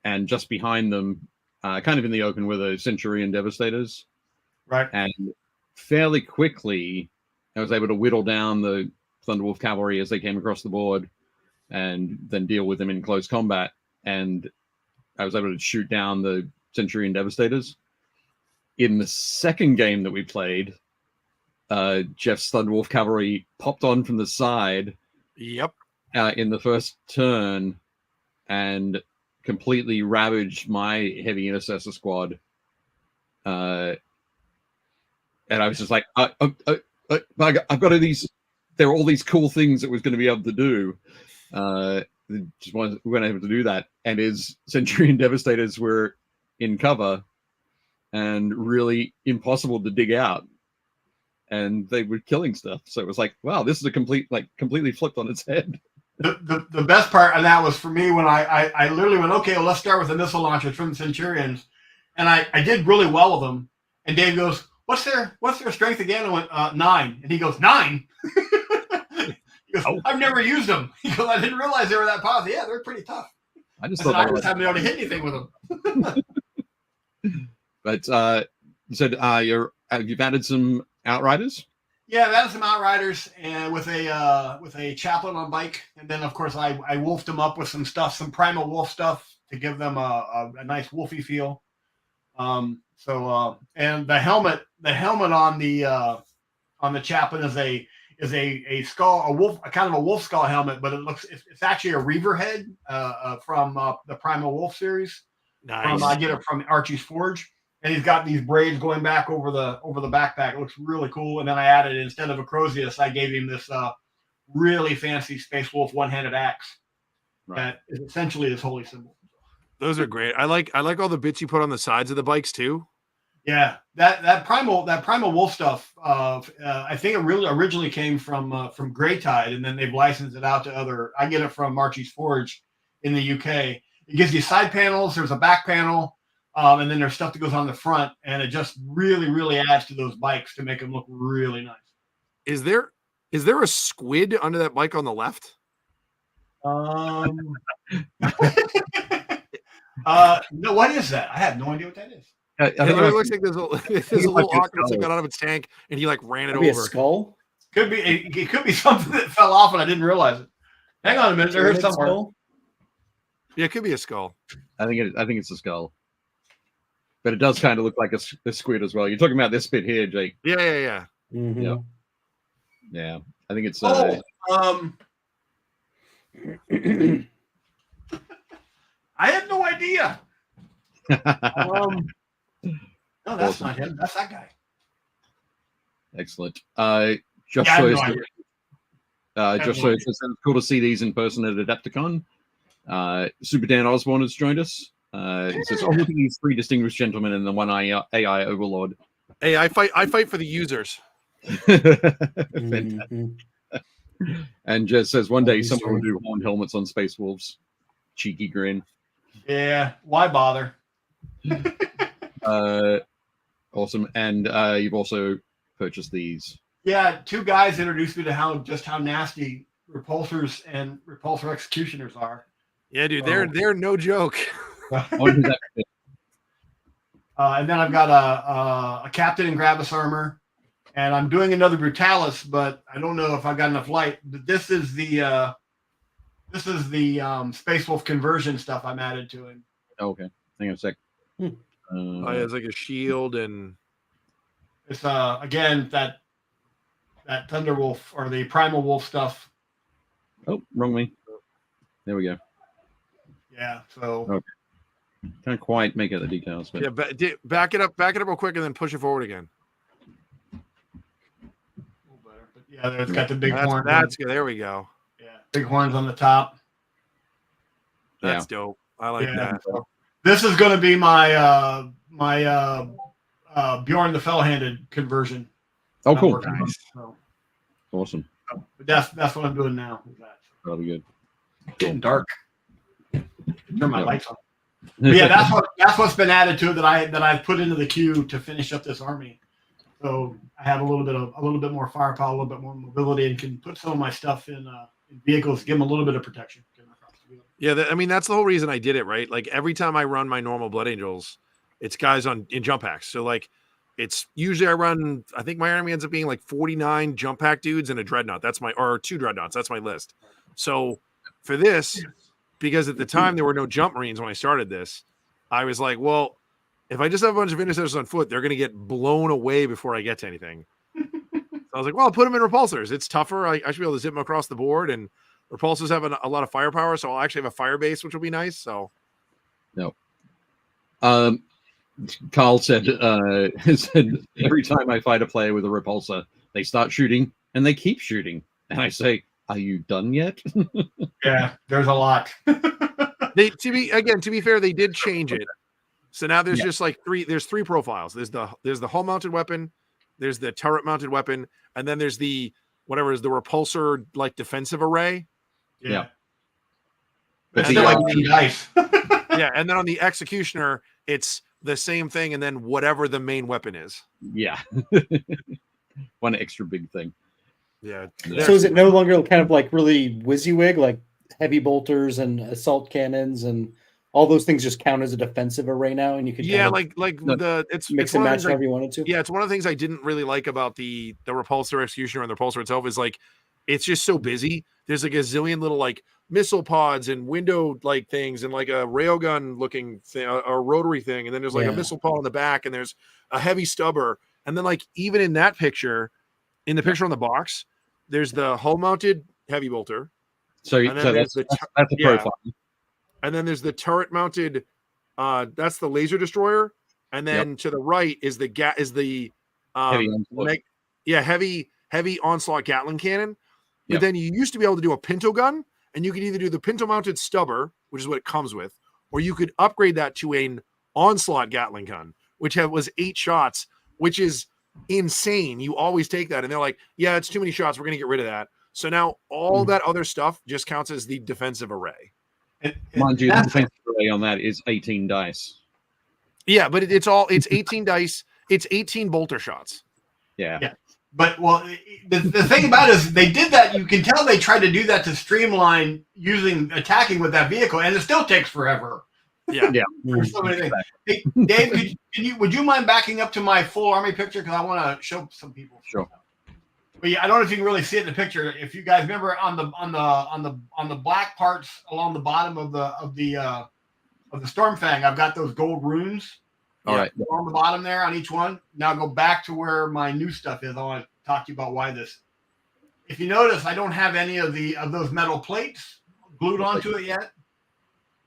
and just behind them, kind of in the open, were the Centurion Devastators. Right. And fairly quickly, I was able to whittle down the Thunderwolf cavalry as they came across the board, and then deal with them in close combat. And I was able to shoot down the Centurion Devastators. In the second game that we played, Jeff's Thunderwolf cavalry popped on from the side. Yep. In the first turn, and completely ravaged my heavy intercessor squad. And I was just like, I've got there were all these cool things that was going to be able to do. We weren't able to do that. And his Centurion Devastators were in cover and really impossible to dig out. And they were killing stuff. So it was like, wow, this is completely flipped on its head. The best part of that was for me when I literally went, okay, well, let's start with the missile launchers from the Centurions. And I did really well with them. And Dave goes, what's their strength again? I went, 9. And he goes, 9? He goes, I've never used them. He goes, I didn't realize they were that powerful. Yeah, they're pretty tough. I just I just haven't been able to hit anything with them. But you said you've added some Outriders? Yeah, I've added some Outriders and with a chaplain on bike. And then, of course, I wolfed them up with some stuff, some Primal Wolf stuff to give them a nice wolfy feel. And the helmet on the chaplain is a skull, a wolf, a kind of a wolf skull helmet, but it's actually a Reaver head from the Primal Wolf series. Nice. I get it from Archie's Forge, and he's got these braids going back over the backpack. It looks really cool. And then I added, instead of a Crozius, I gave him this really fancy Space Wolf one-handed axe that is essentially his holy symbol. Those are great. I like all the bits you put on the sides of the bikes too. Yeah, that primal wolf stuff. I think it really originally came from Grey Tide, and then they've licensed it out to other. I get it from Archie's Forge in the UK. It gives you side panels. There's a back panel, and then there's stuff that goes on the front, and it just really adds to those bikes to make them look really nice. Is there a squid under that bike on the left? No, what is that? I have no idea what that is. I It think looks like there's a little octopus that got out of its tank, and he like ran it Maybe a over. skull. Could be it could be something that fell off and I didn't realize it. Hang on a minute, there's something. Skull? Yeah, it could be a skull. I think it's a skull, but it does kind of look like a squid as well. You're talking about this bit here, Jake. Yeah. Mhm. Yep. Yeah, I think it's. I have no idea. No, that's Awesome. not him. That's that guy. Excellent. Josh Yeah, I have Sawyer no says, idea. Josh Sawyer says it's cool to see these in person at Adepticon. Super Dan Osborne has joined us. He says, "Oh, look at these three distinguished gentlemen and the one AI overlord." Hey, I fight for the users. Fantastic. And Jez says, "One day He's someone will true. do horned helmets on Space Wolves." Cheeky grin. Yeah, why bother? Awesome. And you've also purchased these. Yeah, two guys introduced me to how nasty repulsors and repulsor executioners are. Yeah, dude, they're no joke. On that bit. And then I've got a captain in Gravis armor, and I'm doing another Brutalis, but I don't know if I've got enough light. But this is the Space Wolf conversion stuff I'm added to him. Oh, okay. Hang on a sec. It's like a shield, and It's again that Thunder Wolf or the Primal Wolf stuff. Oh, wrong me. There we go. Yeah, so Okay. Can't quite make out the details, but yeah, back it up real quick, and then push it forward again. a little better. But yeah, it's got the big horns. That's good. There we go. Yeah, big horns on the top. That's dope. I like that. So this is going to be my Bjorn the Fell-handed conversion. oh, I'm cool. working on it, so. Awesome. But that's what I'm doing now. With that. That'll be good. Getting dark. Turn my Yeah. lights on. But yeah, that's what's been added to it that I've put into the queue to finish up this army. So I have a little bit more firepower, a little bit more mobility, and can put some of my stuff in vehicles, give them a little bit of protection. Yeah, that's the whole reason I did it, right? Like every time I run my normal Blood Angels, it's guys in jump packs. So like it's usually I think my army ends up being like 49 jump pack dudes and a dreadnought. Or 2 dreadnoughts. That's my list. So for this, because at the time there were no jump marines when I started this, I was like, well, if I just have a bunch of intercessors on foot, they're going to get blown away before I get to anything. So I was like, well, I'll put them in repulsors. It's tougher. I should be able to zip them across the board, and repulsors have a lot of firepower, so I'll actually have a fire base, which will be nice. So, No. Carl said every time I fight a player with a repulsor, they start shooting and they keep shooting. And I say, are you done yet? Yeah, there's a lot. to be fair, they did change it. So now there's just like there's 3 profiles. There's the hull mounted weapon, there's the turret mounted weapon, and then there's the whatever is the repulsor like defensive array. Yeah. But It's still like nice. Yeah, and then on the executioner, it's the same thing, and then whatever the main weapon is. Yeah. One extra big thing. Yeah. So is it no longer kind of like really WYSIWYG, like heavy bolters and assault cannons and all those things just count as a defensive array now, and you could Yeah, kind of it's mix one and of the match things however you wanted to. Yeah, it's one of the things I didn't really like about the repulsor executioner and the repulsor itself is like it's just so busy. There's like a zillion little like missile pods and window like things and like a railgun looking thing, a rotary thing, and then there's like a missile pod on the back, and there's a heavy stubber, and then like even in that picture, in the picture on the box, there's the hull mounted heavy bolter. So that's a profile. And then there's the turret mounted, that's the laser destroyer, and then to the right is the heavy onslaught Gatling cannon. But then you used to be able to do a pinto gun, and you could either do the pinto mounted stubber, which is what it comes with, or you could upgrade that to an onslaught Gatling gun, which was 8 shots, which is insane. You always take that, and they're like, yeah, it's too many shots. We're gonna get rid of that. So now all that other stuff just counts as the defensive array. Mind you, the defensive array on that is 18 dice. Yeah, but it's 18 dice. It's 18 bolter shots. Yeah. But well, the thing about it is they did that. You can tell they tried to do that to streamline attacking with that vehicle, and it still takes forever. Yeah. There's so many things. Hey, Dave, would you mind backing up to my full army picture, because I want to show some people. Sure. But yeah, I don't know if you can really see it in the picture. If you guys remember on the black parts along the bottom of the Stormfang, I've got those gold runes. All right. On the bottom there on each one. Now go back to where my new stuff is. I want to talk to you about why this. If you notice, I don't have any of those metal plates glued onto it yet.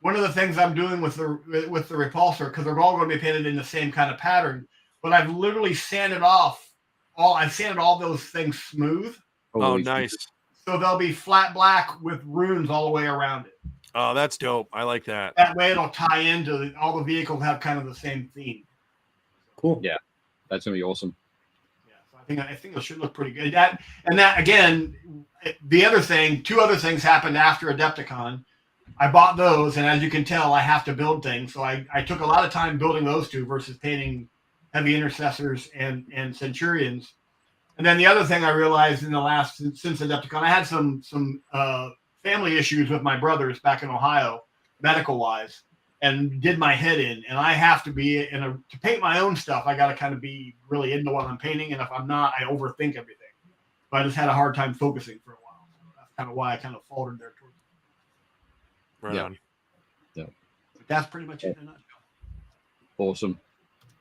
One of the things I'm doing with the repulsor, because they're all going to be painted in the same kind of pattern, but I've literally sanded off I've sanded all those things smooth. Oh, nice. So they'll be flat black with runes all the way around it. Oh, that's dope. I like that. That way it'll tie into all the vehicles have kind of the same theme. Cool. Yeah, that's gonna be awesome. Yeah, so I think it should look pretty good. That again, the other thing, 2 other things happened after Adepticon. I bought those, and as you can tell, I have to build things. So I took a lot of time building those 2 versus painting heavy intercessors and centurions. And then the other thing I realized since Adepticon, I had some family issues with my brothers back in Ohio, medical wise, and did my head in. And I have to be to paint my own stuff. I got to kind of be really into what I'm painting. And if I'm not, I overthink everything. So I just had a hard time focusing for a while. So that's kind of why I kind of faltered there towards it. Right on. Yeah. But that's pretty much it in a nutshell. Awesome.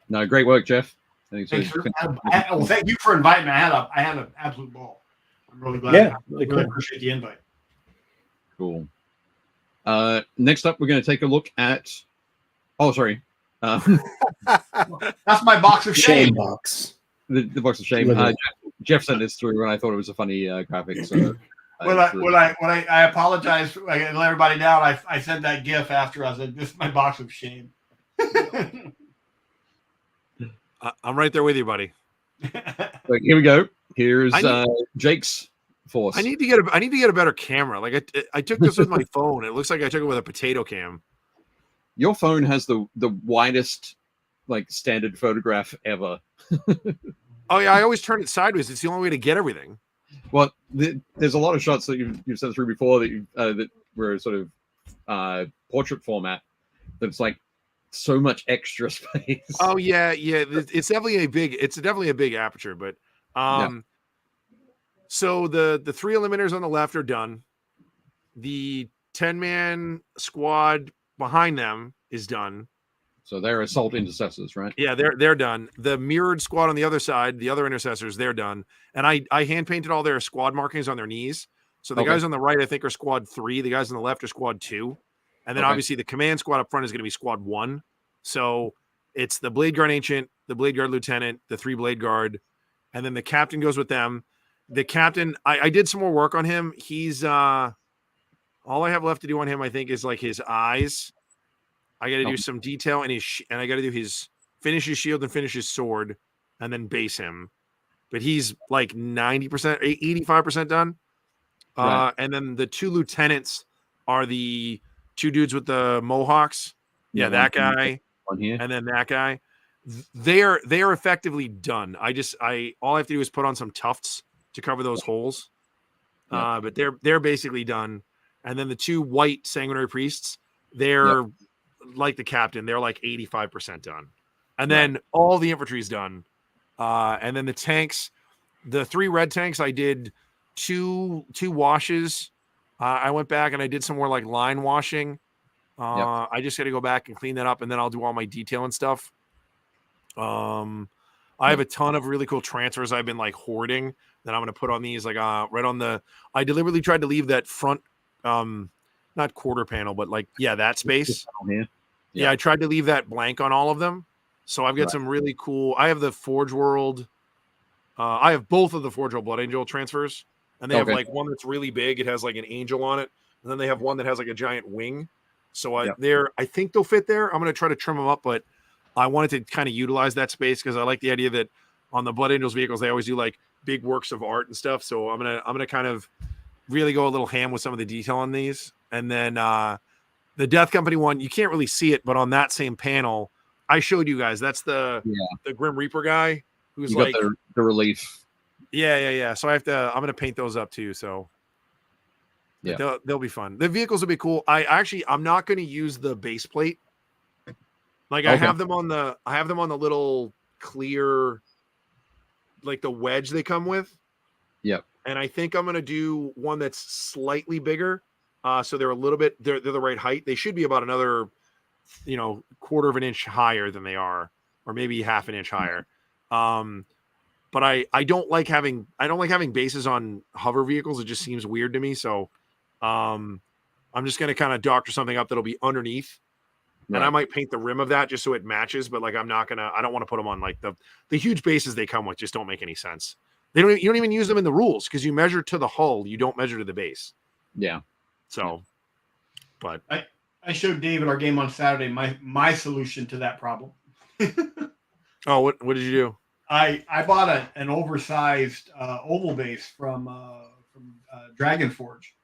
No, great work, Jeff. Thank you for inviting me. I had an absolute ball. I'm really glad. Yeah, really cool. appreciate the invite. Cool. Next up, we're going to take a look at. Oh, sorry. That's my box of shame. box. The box of shame. Jeff sent this through, and I thought it was a funny graphic. So, I apologize. I let everybody down. I sent that GIF after. I said, "This is my box of shame." I'm right there with you, buddy. Here we go. Here's Jake's force. I need to get a better camera. Like I took this with my phone. It looks like I took it with a potato cam. Your phone has the widest standard photograph ever. Oh yeah, I always turn it sideways. It's the only way to get everything. Well, there's a lot of shots that you've sent through before that were sort of portrait format. That's like so much extra space. Oh yeah. It's definitely a big aperture, but So the 3 eliminators on the left are done. The 10-man squad behind them is done. So they're assault intercessors, right? Yeah, they're done. The mirrored squad on the other side, the other intercessors, they're done. And I hand painted all their squad markings on their knees. So the guys on the right, I think, are squad 3. The guys on the left are squad 2. And then obviously the command squad up front is going to be squad 1. So it's the Blade Guard Ancient, the Blade Guard Lieutenant, the 3 Blade Guard, and then the captain goes with them. The captain, I did some more work on him. He's all I have left to do on him, I think, is like his eyes. I got to do some detail in and I got to do finish his shield and finish his sword, and then base him. But he's like 90%, 85% done. Right. And then the 2 lieutenants are the 2 dudes with the mohawks. Yeah, that guy. And then that guy. They are effectively done. All I have to do is put on some tufts to cover those holes. But they're basically done. And then the 2 white sanguinary priests, they're like the captain, they're like 85% done. And then all the infantry's done. And then the tanks, the 3 red tanks, I did 2 washes. I went back and I did some more like line washing. I just got to go back and clean that up, and then I'll do all my detail and stuff. I have a ton of really cool transfers I've been like hoarding that I'm going to put on these, like right on the. I deliberately tried to leave that front, not quarter panel, but like that space. Yeah, I tried to leave that blank on all of them. So I've got some really cool. I have the Forge World. I have both of the Forge World Blood Angel transfers, and they have like one that's really big. It has like an angel on it, and then they have one that has like a giant wing. So I think they'll fit there. I'm going to try to trim them up, but I wanted to kind of utilize that space because I like the idea that on the Blood Angels vehicles, they always do like big works of art and stuff. So I'm gonna kind of really go a little ham with some of the detail on these. And then the Death Company one, you can't really see it, but on that same panel, I showed you guys. That's the Grim Reaper guy who's got the relief. Yeah. So I'm gonna paint those up too. So yeah, they'll be fun. The vehicles will be cool. I'm not gonna use the base plate. Like I have them on the little clear, like the wedge they come with. Yep. And I think I'm gonna do one that's slightly bigger. So they're the right height. They should be about another, quarter of an inch higher than they are, or maybe half an inch higher. But I don't like having bases on hover vehicles. It just seems weird to me. So I'm just gonna kind of doctor something up that'll be underneath. Right. And I might paint the rim of that just so it matches, but like I don't want to put them on like the huge bases they come with just don't make any sense. You don't even use them in the rules because you measure to the hull, you don't measure to the base. Yeah. So, but I showed David our game on Saturday my solution to that problem. Oh, what did you do? I bought an oversized oval base from Dragon Forge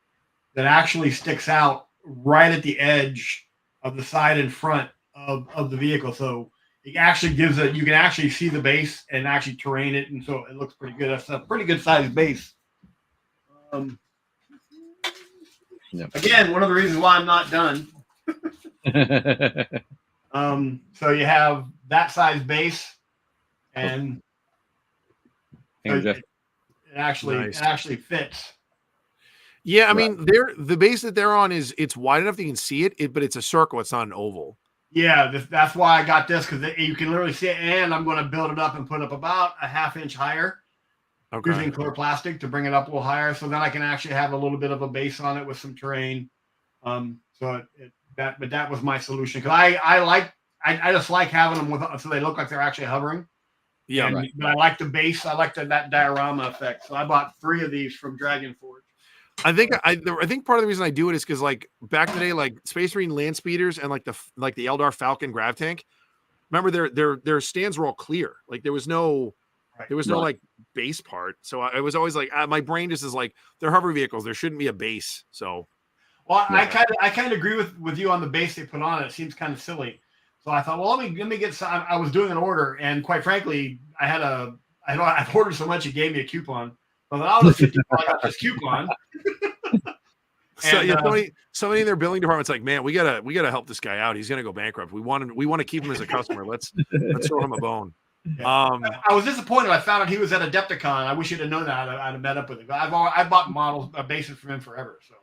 that actually sticks out right at the edge of the side and front of the vehicle, so it actually gives you can actually see the base and actually terrain it, and so it looks pretty good. That's a pretty good sized base. Again, one of the reasons why I'm not done. So you have that size base, and it actually fits. Yeah, I mean, the base that they're on it's wide enough that you can see it, but it's a circle. It's not an oval. Yeah, that's why I got this, because you can literally see it, and I'm going to build it up and put it up about a half inch higher. Okay. Using clear plastic to bring it up a little higher, so then I can actually have a little bit of a base on it with some terrain. But that was my solution, because I just like having them so they look like they're actually hovering. Yeah, right. But I like the base. I like that diorama effect. So I bought 3 of these from Dragon Forge. I think part of the reason I do it is because like back in the day, like Space Marine land speeders and like the Eldar Falcon grav tank. Remember their stands were all clear. Like there was no like base part. So I was always like, my brain just is like, they're hover vehicles. There shouldn't be a base. So, well, yeah. I kind of agree with you on the base they put on it. It seems kind of silly. So I thought, well, let me get some. I was doing an order, and quite frankly, I've ordered so much it gave me a coupon. So I was $50. I got this coupon. So somebody in their billing department's like, man, we gotta help this guy out. He's gonna go bankrupt. We want to keep him as a customer. Let's throw him a bone. Yeah. I was disappointed. I found out he was at Adepticon. I wish he'd have known that. I'd have met up with him. I bought models bases from him forever. So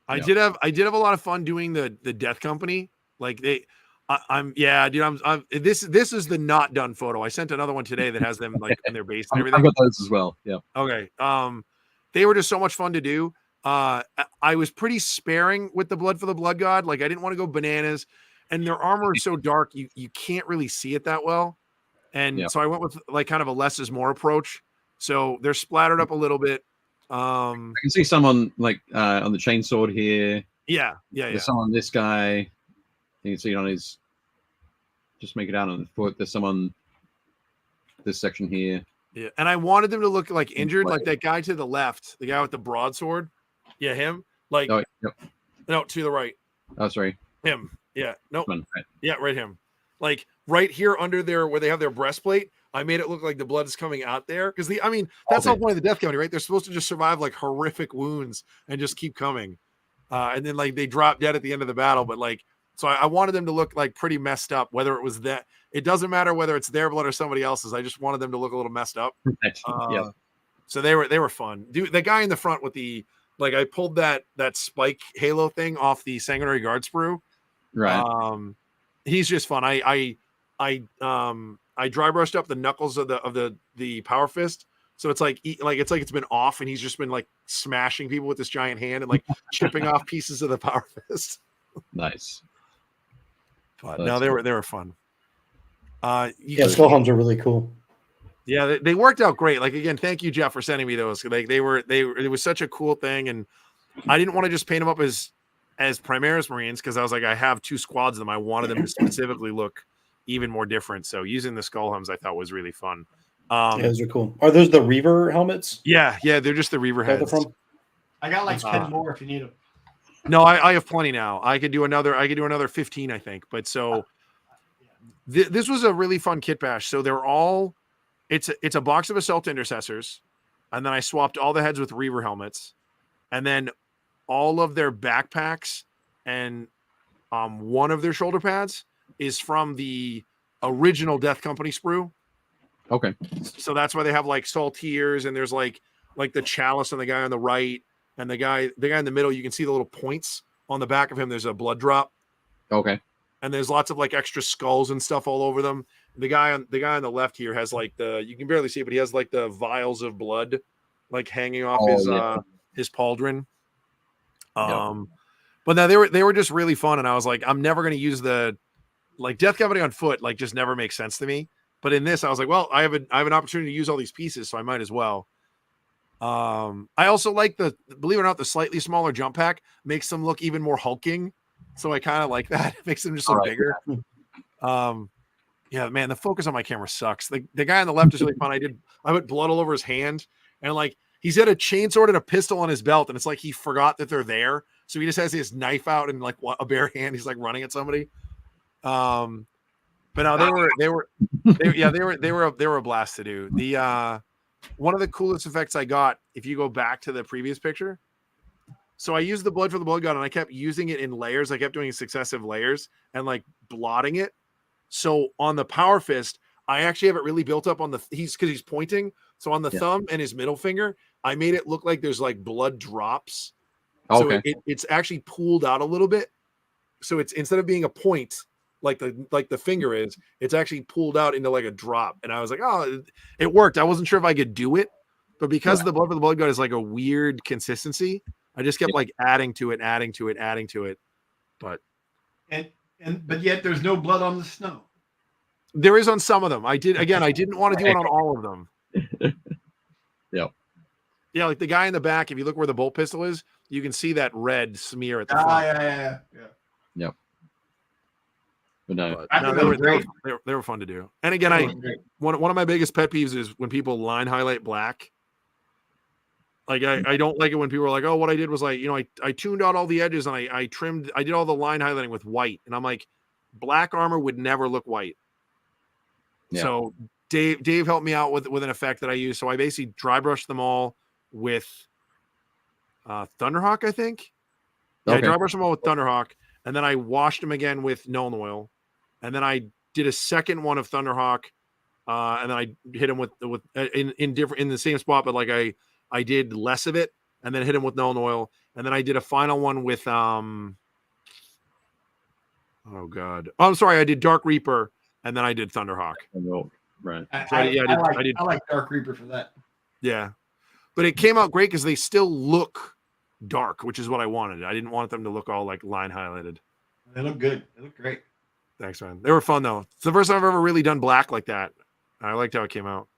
I did have a lot of fun doing the Death Company. Like this is the not done photo. I sent another one today that has them like in their base and everything. I've got those as well. Yeah. Okay. They were just so much fun to do. I was pretty sparing with the Blood for the Blood God. Like I didn't want to go bananas, and their armor is so dark you can't really see it that well. And so I went with like kind of a less is more approach. So they're splattered up a little bit. I can see some on like on the chainsword here. Yeah. There's some on this guy. You can see it on his. Just make it out on the foot. There's some on this section here. Yeah, and I wanted them to look like injured, like that guy to the left, the guy with the broadsword. Yeah, him. Like no, to the right. Oh, sorry. Him. Yeah. Nope. Right. Yeah, right. Him. Like right here under where they have their breastplate. I made it look like the blood is coming out there because that's the whole point of the Death Company, right? They're supposed to just survive like horrific wounds and just keep coming, and then like they drop dead at the end of the battle. But like, so I wanted them to look like pretty messed up. Whether it was that, it doesn't matter whether it's their blood or somebody else's. I just wanted them to look a little messed up. So they were fun. Dude, the guy in the front with the I pulled that spike halo thing off the Sanguinary Guard sprue. Right. He's just fun. I dry brushed up the knuckles of the power fist, so it's like it's been off, and he's just been like smashing people with this giant hand and like chipping off pieces of the power fist. Nice. But no, they were fun. Skullhounds are really cool. Yeah, they worked out great. Like again, thank you, Jeff, for sending me those. Like it was such a cool thing, and I didn't want to just paint them up as Primaris Marines because I was like, I have 2 squads of them. I wanted them to specifically look even more different. So using the skull helms I thought was really fun. Yeah, those are cool. Are those the Reaver helmets? Yeah, they're just the Reaver Is that heads. from? I got like Uh, 10 more if you need them. No, I have plenty now. I could do another 15, I think. But so this was a really fun kit bash. So they're all it's a box of assault intercessors, and then I swapped all the heads with Reaver helmets, and then all of their backpacks and one of their shoulder pads is from the original Death Company sprue. Okay. So that's why they have like saltiers, and there's like the chalice on the guy on the right, and the guy in the middle. You can see the little points on the back of him. There's a blood drop. Okay. And there's lots of like extra skulls and stuff all over them. The guy on the left here has like you can barely see it, but he has like the vials of blood like hanging off his pauldron. But now they were just really fun, and I was like, I'm never going to use the like Death Company on foot, like just never makes sense to me. But in this, I was like, well, I have an opportunity to use all these pieces, so I might as well. I also like believe it or not, the slightly smaller jump pack makes them look even more hulking. So I kind of like that. It makes them just look bigger. Yeah, man, the focus on my camera sucks. The guy on the left is really fun. I put blood all over his hand, and like he's got a chainsaw and a pistol on his belt, and it's like he forgot that they're there. So he just has his knife out and like a bare hand. He's like running at somebody. But no, they were a blast to do. The one of the coolest effects I got, if you go back to the previous picture. So I used the blood for the blood gun, and I kept using it in layers. I kept doing successive layers and like blotting it. So on the power fist, I actually have it really built up on because he's pointing. So on the thumb and his middle finger, I made it look like there's like blood drops. Okay. So it's actually pooled out a little bit. So it's instead of being a point like the finger is, it's actually pulled out into like a drop. And I was like, oh, it worked. I wasn't sure if I could do it, but because the blood for the blood gun is like a weird consistency, I just kept like adding to it. But but yet there's no blood on the snow. There is on some of them. I didn't want to do it on all of them. Yeah, like the guy in the back, if you look where the bolt pistol is, you can see that red smear at the front. Yeah. But no, they were fun to do. And again, one of my biggest pet peeves is when people line highlight black. Like I don't like it when people are like, oh, what I did was I tuned out all the edges and I did all the line highlighting with white. And I'm like, black armor would never look white. Yeah. So Dave helped me out with an effect that I use. So I basically dry brushed them all with Thunderhawk, I think. Yeah, okay. I dry brushed them all with Thunderhawk, and then I washed them again with Nuln Oil, and then I did a second one of Thunderhawk, and then I hit them with in the same spot, but like I did less of it, and then hit him with Nuln Oil, and then I did a final one with oh god, I'm sorry, I did Dark Reaper, and then I did Thunderhawk. Right. I like Dark Reaper for that. Yeah. But it came out great because they still look dark, which is what I wanted. I didn't want them to look all like line highlighted. They look good. They look great. Thanks, man. They were fun though. It's the first time I've ever really done black like that. I liked how it came out.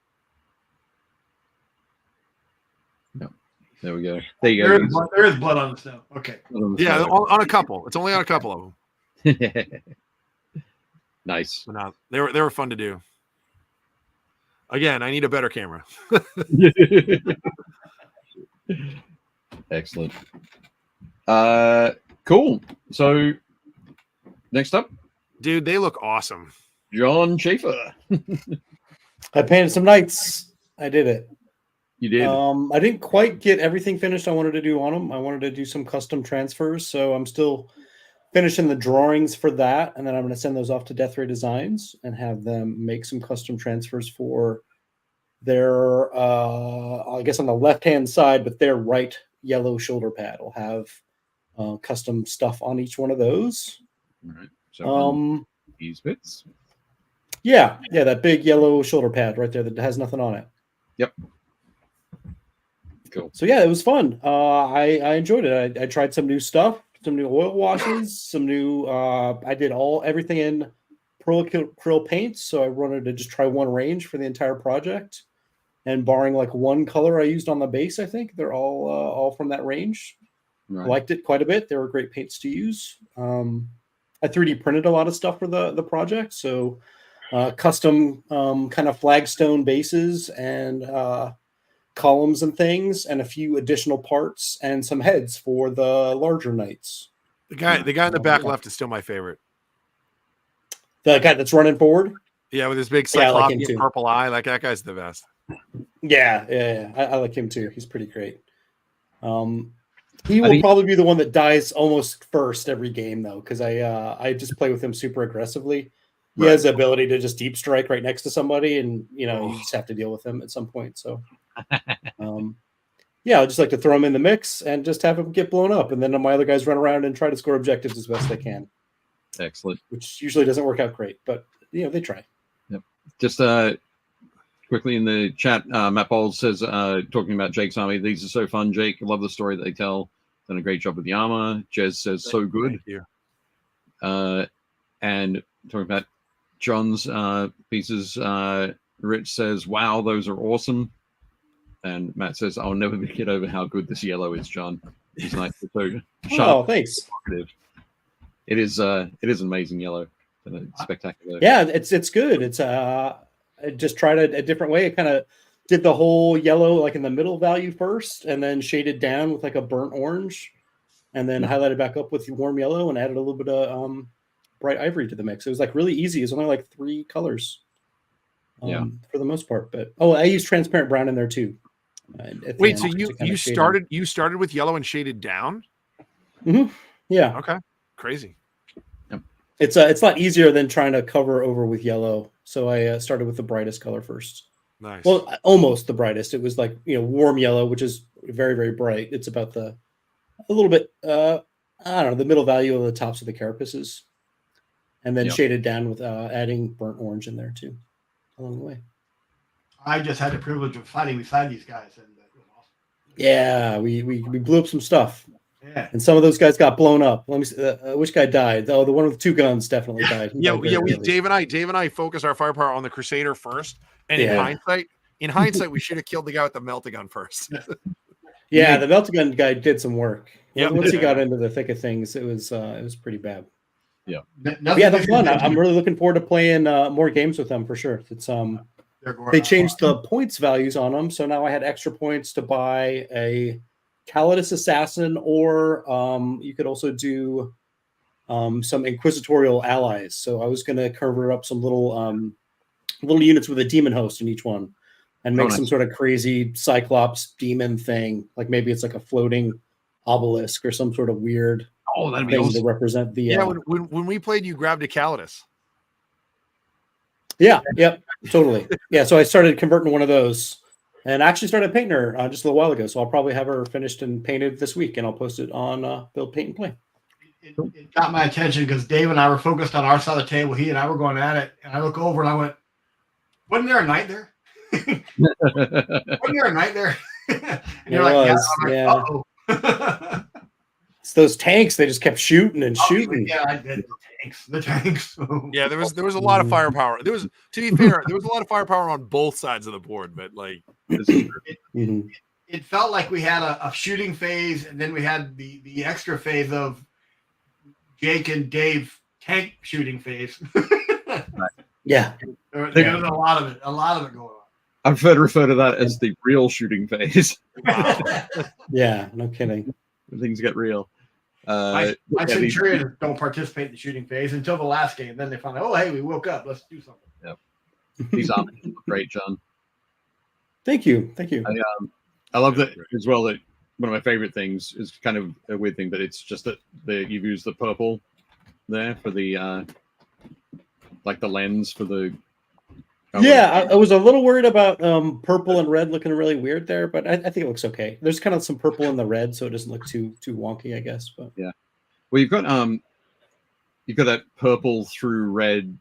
Yeah. There we go. There you go. There is blood on the snow. Okay. Yeah, on a couple. It's only on a couple of them. Nice. But no, they were fun to do. Again, I need a better camera. Excellent. Cool. So next up, dude, they look awesome. John Shaffer. I painted some knights. I did it. You did. I didn't quite get everything finished I wanted to do on them. I wanted to do some custom transfers, so I'm still finishing the drawings for that, and then I'm going to send those off to Death Ray Designs and have them make some custom transfers for their, I guess on the left-hand side, but their right yellow shoulder pad will have custom stuff on each one of those. All right. So these bits. Yeah, that big yellow shoulder pad right there that has nothing on it. Yep. Cool. So yeah, it was fun. I enjoyed it. I tried some new stuff. Some new oil washes, some new I did everything in Pearl paints, so I wanted to just try one range for the entire project, and barring like one color I used on the base, I think they're all from that range. Right. Liked it quite a bit. They were great paints to use. I 3D printed a lot of stuff for the project, so custom kind of flagstone bases and columns and things, and a few additional parts and some heads for the larger knights. The guy in the back left is still my favorite. The guy that's running forward. Yeah, with his big Yeah, I like him cyclopean too. purple eye. Like that guy's the best. Yeah. I like him too. He's pretty great. He will probably be the one that dies almost first every game though, because I just play with him super aggressively. He has the ability to just deep strike right next to somebody, and you just have to deal with him at some point. So, yeah, I just like to throw him in the mix and just have him get blown up, and then my other guys run around and try to score objectives as best they can. Excellent. Which usually doesn't work out great, but they try. Yep. Just quickly in the chat, Matt Bowles says, talking about Jake's army, these are so fun, Jake. I love the story that they tell. Done a great job with the armor. Jez says, so good. Thank you. And talking about John's pieces, Rich says, wow, those are awesome. And Matt says, I'll never get over how good this yellow is, John. It's nice. So sharp. Thanks. It is amazing yellow. Spectacular. Yeah, it's good. It's I just tried a different way. I kind of did the whole yellow like in the middle value first, and then shaded down with like a burnt orange, and then highlighted back up with warm yellow and added a little bit of bright ivory to the mix. It was like really easy. It's only like 3 colors, for the most part. But I used transparent brown in there too. Wait, so you started with yellow and shaded down? Mm-hmm. Yeah. Okay. Crazy. Yep. It's a lot easier than trying to cover over with yellow. So I started with the brightest color first. Nice. Well, almost the brightest. It was like warm yellow, which is very, very bright. It's about a little bit I don't know, the middle value of the tops of the carapaces, and then shaded down with adding burnt orange in there too along the way. I just had the privilege of fighting beside these guys, and it was awesome. Yeah, we blew up some stuff. Yeah, and some of those guys got blown up. Let me see, which guy died? Oh, the one with 2 guns definitely died. Dave and I focused our firepower on the Crusader first, and in hindsight, we should have killed the guy with the melta gun first. Yeah, the melta gun guy did some work. Yeah, once he got into the thick of things, it was pretty bad. Yeah, that's fun. I'm really looking forward to playing more games with them for sure. It's they changed the points values on them, so now I had extra points to buy a Calidus Assassin, or you could also do some Inquisitorial allies. So I was going to cover up some little units with a demon host in each one, and make some sort of crazy Cyclops demon thing. Like maybe it's like a floating obelisk or some sort of weird that'd be thing awesome. to represent the. When we played, you grabbed a Calidus. Yeah. Yep. Totally. Yeah. So I started converting one of those. And I actually started painting her just a little while ago, so I'll probably have her finished and painted this week, and I'll post it on Build, Paint, and Play. It got my attention because Dave and I were focused on our side of the table. He and I were going at it, and I look over and I went, "Wasn't there a knight there? Wasn't there a knight there?" And you're like, "Yeah." It's those tanks. They just kept shooting and shooting. Yeah, I did. The tanks. Yeah, there was a lot of firepower. To be fair, there was a lot of firepower on both sides of the board, but like it felt like we had a shooting phase, and then we had the extra phase of Jake and Dave tank shooting phase. Yeah, there was a lot of it going on. I prefer to refer to that as the real shooting phase. Yeah, no kidding. Things get real. My Centurions don't participate in the shooting phase until the last game. Then they find out, oh, hey, we woke up. Let's do something. Yep. These are great, John. Thank you. I love that as well. That one of my favorite things is kind of a weird thing, but it's just that you've used the purple there for the like the lens for the. I was a little worried about purple and red looking really weird there, but I think it looks okay. There's kind of some purple in the red, so it doesn't look too wonky, I guess. But yeah, well, you've got that purple through red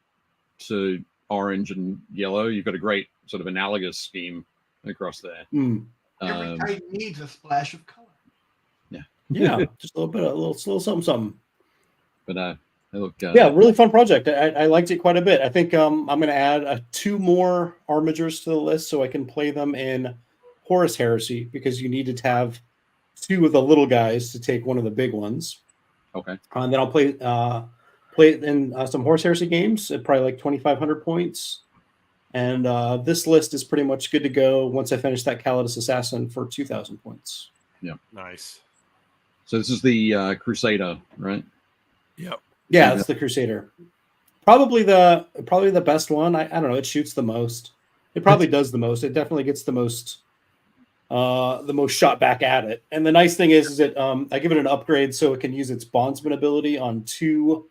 to orange and yellow. You've got a great sort of analogous scheme across there. Every knight needs a splash of color. Yeah, just a little something. But really fun project. I liked it quite a bit. I think I'm going to add 2 more armigers to the list so I can play them in Horus Heresy, because you needed to have 2 of the little guys to take one of the big ones. Okay. And then I'll play played in some horse heresy games at probably like 2,500 points. And this list is pretty much good to go once I finish that Calidus Assassin for 2,000 points. Yeah. Nice. So this is the Crusader, right? Yep. Yeah, it's the Crusader. Probably the best one. I don't know. It shoots the most. It probably does the most. It definitely gets the most shot back at it. And the nice thing is that I give it an upgrade so it can use its bondsman ability on 2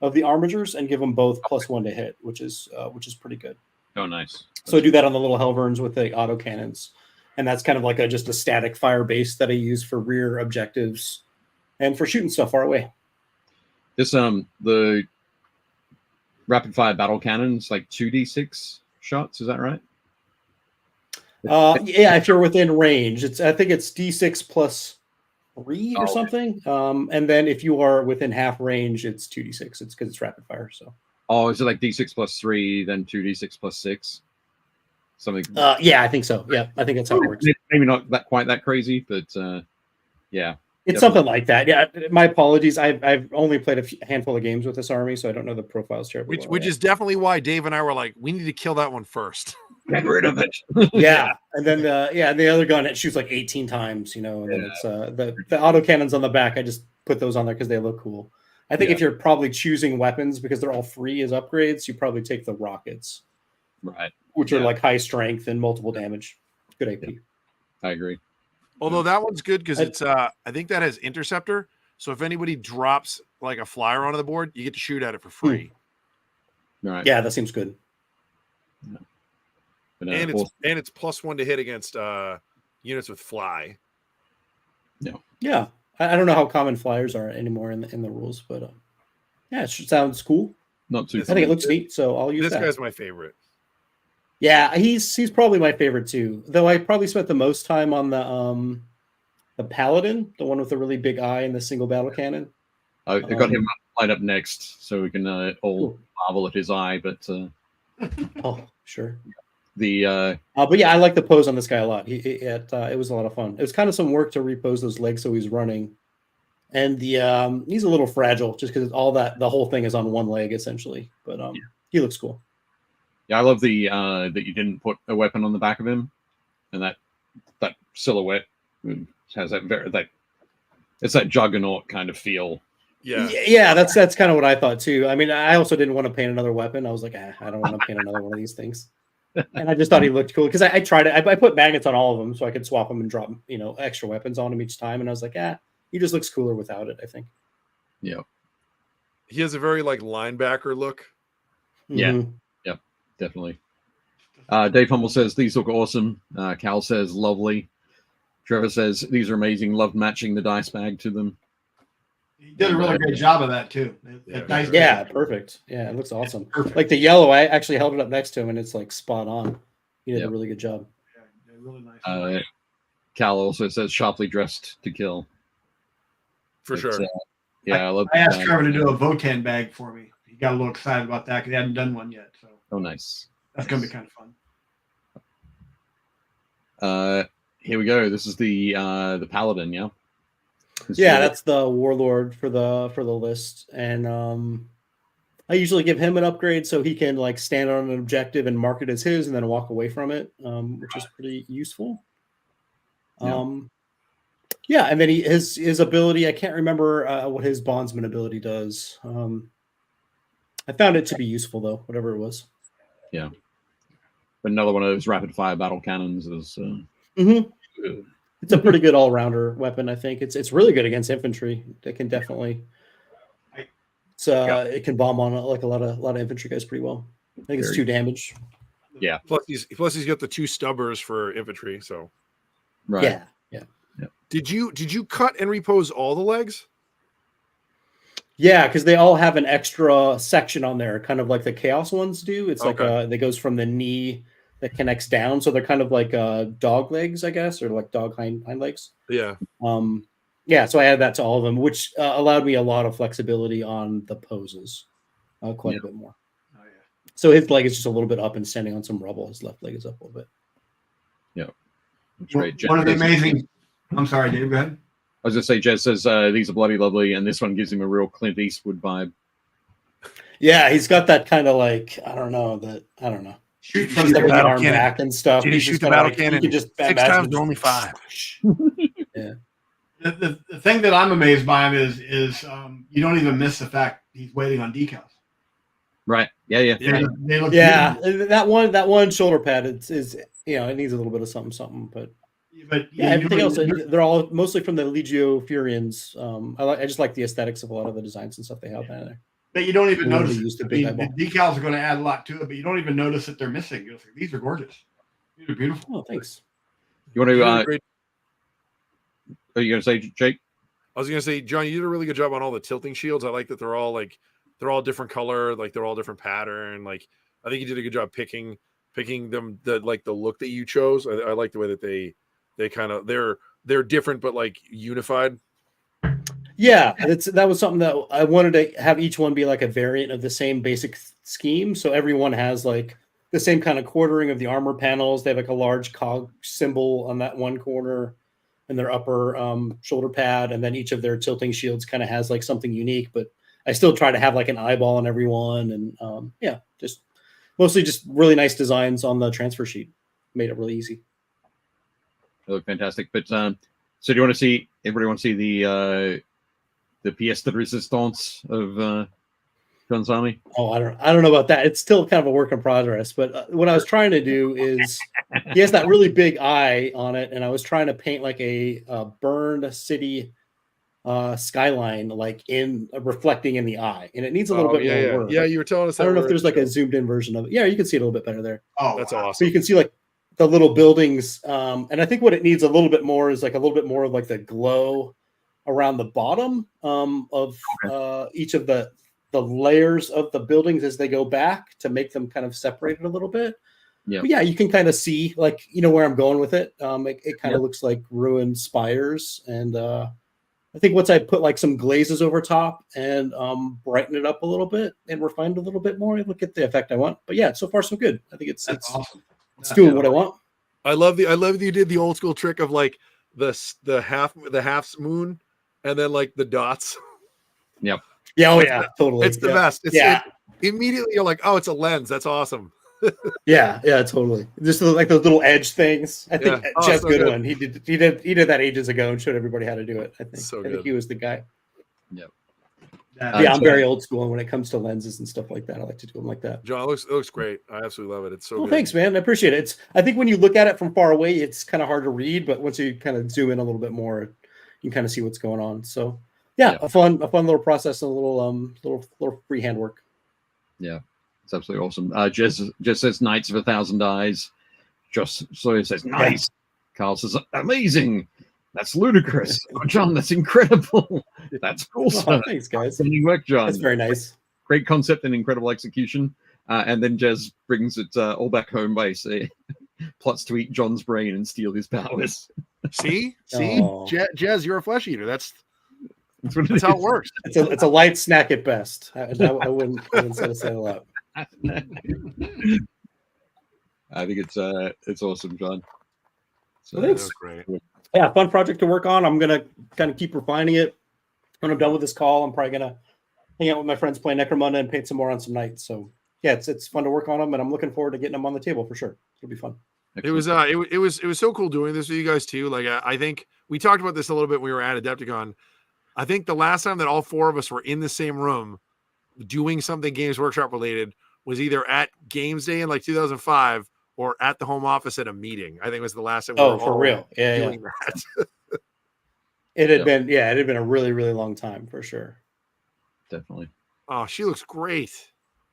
of the armigers and give them both +1 to hit, which is pretty good. Oh, nice. So I do that on the little Helverns with the auto cannons, and that's kind of like just a static fire base that I use for rear objectives and for shooting stuff far away. This the rapid fire battle cannons like 2d6 shots. Is that right? Yeah, if you're within range, I think it's D6 +3 or something. And then if you are within half range, it's 2d6. It's because it's rapid fire. So. Oh, is it like D6 +3, then 2d6 +6? Something. Yeah, I think so. Yeah, I think that's how it works. Maybe not quite that crazy, but yeah. It's something like that. Yeah, my apologies. I've only played a handful of games with this army, so I don't know the profiles terribly well. Which is definitely why Dave and I were like, we need to kill that one first. Get rid of it. Yeah, and then the other gun, it shoots like 18 times, and then it's the auto cannons on the back. I just put those on there because they look cool. I think if you're probably choosing weapons because they're all free as upgrades, you probably take the rockets, right? Which are like high strength and multiple damage. Good AP. Yeah. I agree. Although that one's good because it's I think that has interceptor. So if anybody drops like a flyer onto the board, you get to shoot at it for free. Right. Yeah, that seems good. Yeah. But, and it's +1 to hit against units with fly. Yeah. I don't know how common flyers are anymore in the rules, but yeah, it sounds cool. Not too. I think it looks neat, so I'll use this that. guy's my favorite. Yeah, he's probably my favorite too. Though I probably spent the most time on the Paladin, the one with the really big eye and the single battle cannon. I got him lined up next, so we can all marvel at his eye. But oh, sure. But yeah, I like the pose on this guy a lot. It was a lot of fun. It was kind of some work to repose those legs so he's running, and he's a little fragile just because the whole thing is on one leg essentially. But he looks cool. Yeah, I love the that you didn't put a weapon on the back of him, and that silhouette has it's that juggernaut kind of feel. Yeah, that's kind of what I thought too. I mean, I also didn't want to paint another weapon. I was like, I don't want to paint another one of these things. And I just thought he looked cool because I tried it. I put magnets on all of them so I could swap them and drop extra weapons on him each time. And I was like, he just looks cooler without it, I think. Yeah, he has a very like linebacker look. Yeah. Mm-hmm. Yep, definitely. Dave Humble says these look awesome. Cal says lovely. Trevor says these are amazing. Loved matching the dice bag to them. He did a really great job of that too. Yeah, perfect. Yeah, it looks awesome. Like the yellow, I actually held it up next to him, and it's like spot on. He did a really good job. Yeah, really nice. Cal also says sharply dressed to kill. For sure. I love. I asked Trevor to do a Votan bag for me. He got a little excited about that because he hadn't done one yet. So. Oh, nice. That's gonna be kind of fun. Here we go. This is the Paladin, yeah. That's the Warlord for the list, and I usually give him an upgrade so he can like stand on an objective and mark it as his, and then walk away from it, which is pretty useful. Yeah, and then his ability. I can't remember what his bondsman ability does. I found it to be useful though, whatever it was. Yeah, but another one of those rapid fire battle cannons is. It's a pretty good all-rounder weapon. I think it's really good against infantry. It can definitely. It can bomb on like a lot of infantry guys pretty well. I think it's 2 damage. Yeah. Plus he's got the 2 stubbers for infantry. So. Right. Yeah. Did you cut and repose all the legs? Yeah, because they all have an extra section on there, kind of like the chaos ones do. It's like that goes from the knee that connects down, so they're kind of like dog legs, I guess, or like dog hind legs. Yeah. So I added that to all of them, which allowed me a lot of flexibility on the poses, quite a bit more. Oh yeah. So his leg is just a little bit up and standing on some rubble. His left leg is up a little bit. Yeah. That's great. One of the amazing. I'm sorry, Dave. Go ahead. I was going to say, Jez says these are bloody lovely, and this one gives him a real Clint Eastwood vibe. Yeah, he's got that kind of like I don't know. Shoot Shoot from the Stepping the battle arm cannon. back and stuff. Did he He's shoot just the kinda battle like, cannon? You can just 6 imagine times him or only 5? Yeah. The thing that I'm amazed by him is you don't even miss the fact he's waiting on decals. Right. Yeah. They look Yeah, beautiful. that one shoulder pad is it needs a little bit of something, but But yeah, you everything know, else they're all mostly from the Legio Furians. I just like the aesthetics of a lot of the designs and stuff they have down there. but you don't even When notice they it. use the I big mean, the eyeball. decals are going to add a lot to it, but you don't even notice that they're missing. You're like, these are gorgeous. These are beautiful. Oh, thanks. You want You did a to? great- Are you going to say, Jake? I was gonna say, John, you did a really good job on all the tilting shields. I like that they're all different color, like they're all different pattern. Like I think you did a good job picking them the look that you chose. I like the way that they kind of they're different but like unified. Yeah, that was something that I wanted to have each one be like a variant of the same basic scheme. So everyone has like the same kind of quartering of the armor panels. They have like a large cog symbol on that one corner and their upper shoulder pad, and then each of their tilting shields kind of has like something unique. But I still try to have like an eyeball on everyone, and just mostly just really nice designs on the transfer sheet. Made it really easy. They look fantastic. But so do you want to see? Everybody want to see the pièce de résistance of John's army? Oh, I don't know about that. It's still kind of a work in progress. But what I was trying to do is he has that really big eye on it, and I was trying to paint like a burned city skyline, like in reflecting in the eye, and it needs a little bit more work. Yeah, you were telling us that. I don't know if there's like a zoomed in version of it. Yeah, you can see it a little bit better there. Oh, That's wow. awesome. So you can see like the little buildings, and I think what it needs a little bit more is like a little bit more of like the glow around the bottom of each of the layers of the buildings as they go back to make them kind of separated a little bit. Yeah. But yeah, you can kind of see like where I'm going with it. It kind of looks like ruined spires, and I think once I put like some glazes over top and brighten it up a little bit and refine it a little bit more, I look at the effect I want. But yeah, so far so good. I think it's Awesome. it's doing what I want. I love that you did the old school trick of like the half moon and then like the dots. Yep. Yeah, yeah, totally. It's the best. Immediately you're like, oh, it's a lens. That's awesome. yeah, totally. Just like those little edge things. I think Jeff's so good good. one. He did that ages ago and showed everybody how to do it. I think. So I think good. he was the guy. Yep. Yeah, I'm very old school, and when it comes to lenses and stuff like that, I like to do them like that. John, it looks great. I absolutely love it. It's so Well, good. thanks, man. I appreciate it. I think when you look at it from far away, it's kind of hard to read, but once you kind of zoom in a little bit more, you can kind of see what's going on. So, yeah, a fun little process and a little free handwork. Yeah, it's absolutely awesome. Jess says Knights of 1,000 Eyes. Josh Sawyer says nice. Yeah. Carl says amazing. That's ludicrous. Oh, John, that's incredible. That's awesome. Oh, thanks, guys. Outstanding work, John. That's very nice. Great concept and incredible execution. And then Jez brings it all back home by saying, plots to eat John's brain and steal his powers. See, Oh. Jez, you're a flesh eater. That's That's how it works. It's a light snack at best. I wouldn't say a lot. I think it's awesome, John. So Well, thanks. That's great. Yeah, fun project to work on. I'm gonna kind of keep refining it. When I'm done with this call, I'm probably gonna hang out with my friends, play Necromunda, and paint some more on some nights. So yeah, it's fun to work on them, and I'm looking forward to getting them on the table for sure. It'll be fun. Excellent. It was so cool doing this with you guys too. Like I think we talked about this a little bit when we were at Adepticon. I think the last time that all four of us were in the same room doing something Games Workshop related was either at Games Day in like 2005 or at the home office at a meeting. I think it was the last time we were for all real. Yeah, doing that. It had been a really, really long time for sure. Definitely. Oh, she looks great.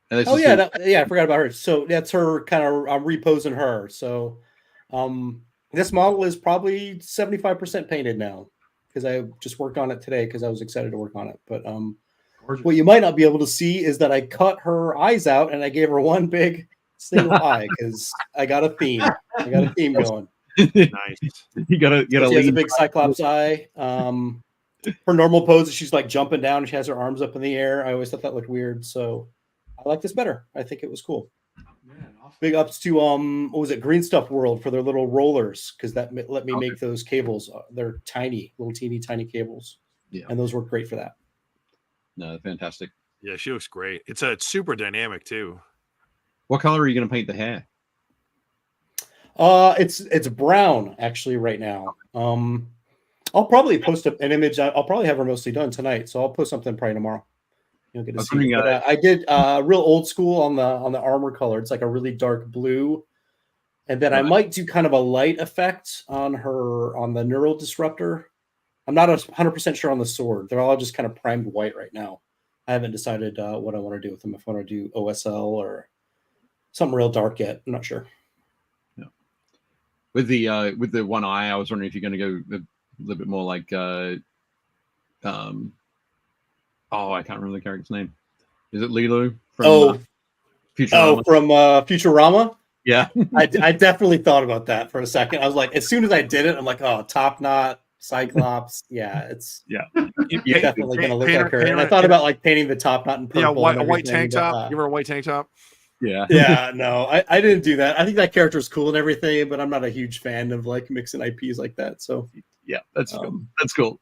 And Oh yeah, I forgot about her. So that's her kind of. I'm reposing her. So, this model is probably 75% painted now because I just worked on it today because I was excited to work on it. But what you might not be able to see is that I cut her eyes out and I gave her one big single eye because I got a theme. I got a theme going. Nice. You gotta She has a big cyclops eye. Her normal pose is she's like jumping down and she has her arms up in the air. I always thought that looked weird, so I like this better. I think it was cool. Man, awesome. Big ups to what was it, Green Stuff World for their little rollers because that let me make those cables. They're tiny, little teeny tiny cables. Yeah, and those work great for that. No, fantastic. Yeah, she looks great. It's super dynamic too. What color are you going to paint the hair? It's brown actually right now. I'll probably post an image. I'll probably have her mostly done tonight, so I'll post something probably tomorrow. You'll get to see it. But, I did real old school on the armor color. It's like a really dark blue, and then I might do kind of a light effect on the neural disruptor. I'm not 100% sure on the sword. They're all just kind of primed white right now. I haven't decided what I want to do with them. If I want to do OSL or something real dark yet. I'm not sure. Yeah. With the one eye, I was wondering if you're going to go a little bit more like I can't remember the character's name. Is it Lilu from Futurama? From Futurama? Yeah. I definitely thought about that for a second. I was like, as soon as I did it, I'm like, oh, Top Knot, Cyclops. Yeah, it's definitely going to look like her. And I thought about like painting the Top Knot in purple. Yeah, a white tank top. You wear a white tank top? Yeah. Yeah, no, I didn't do that. I think that character is cool and everything, but I'm not a huge fan of like mixing IPs like that. So yeah, that's cool. That's cool.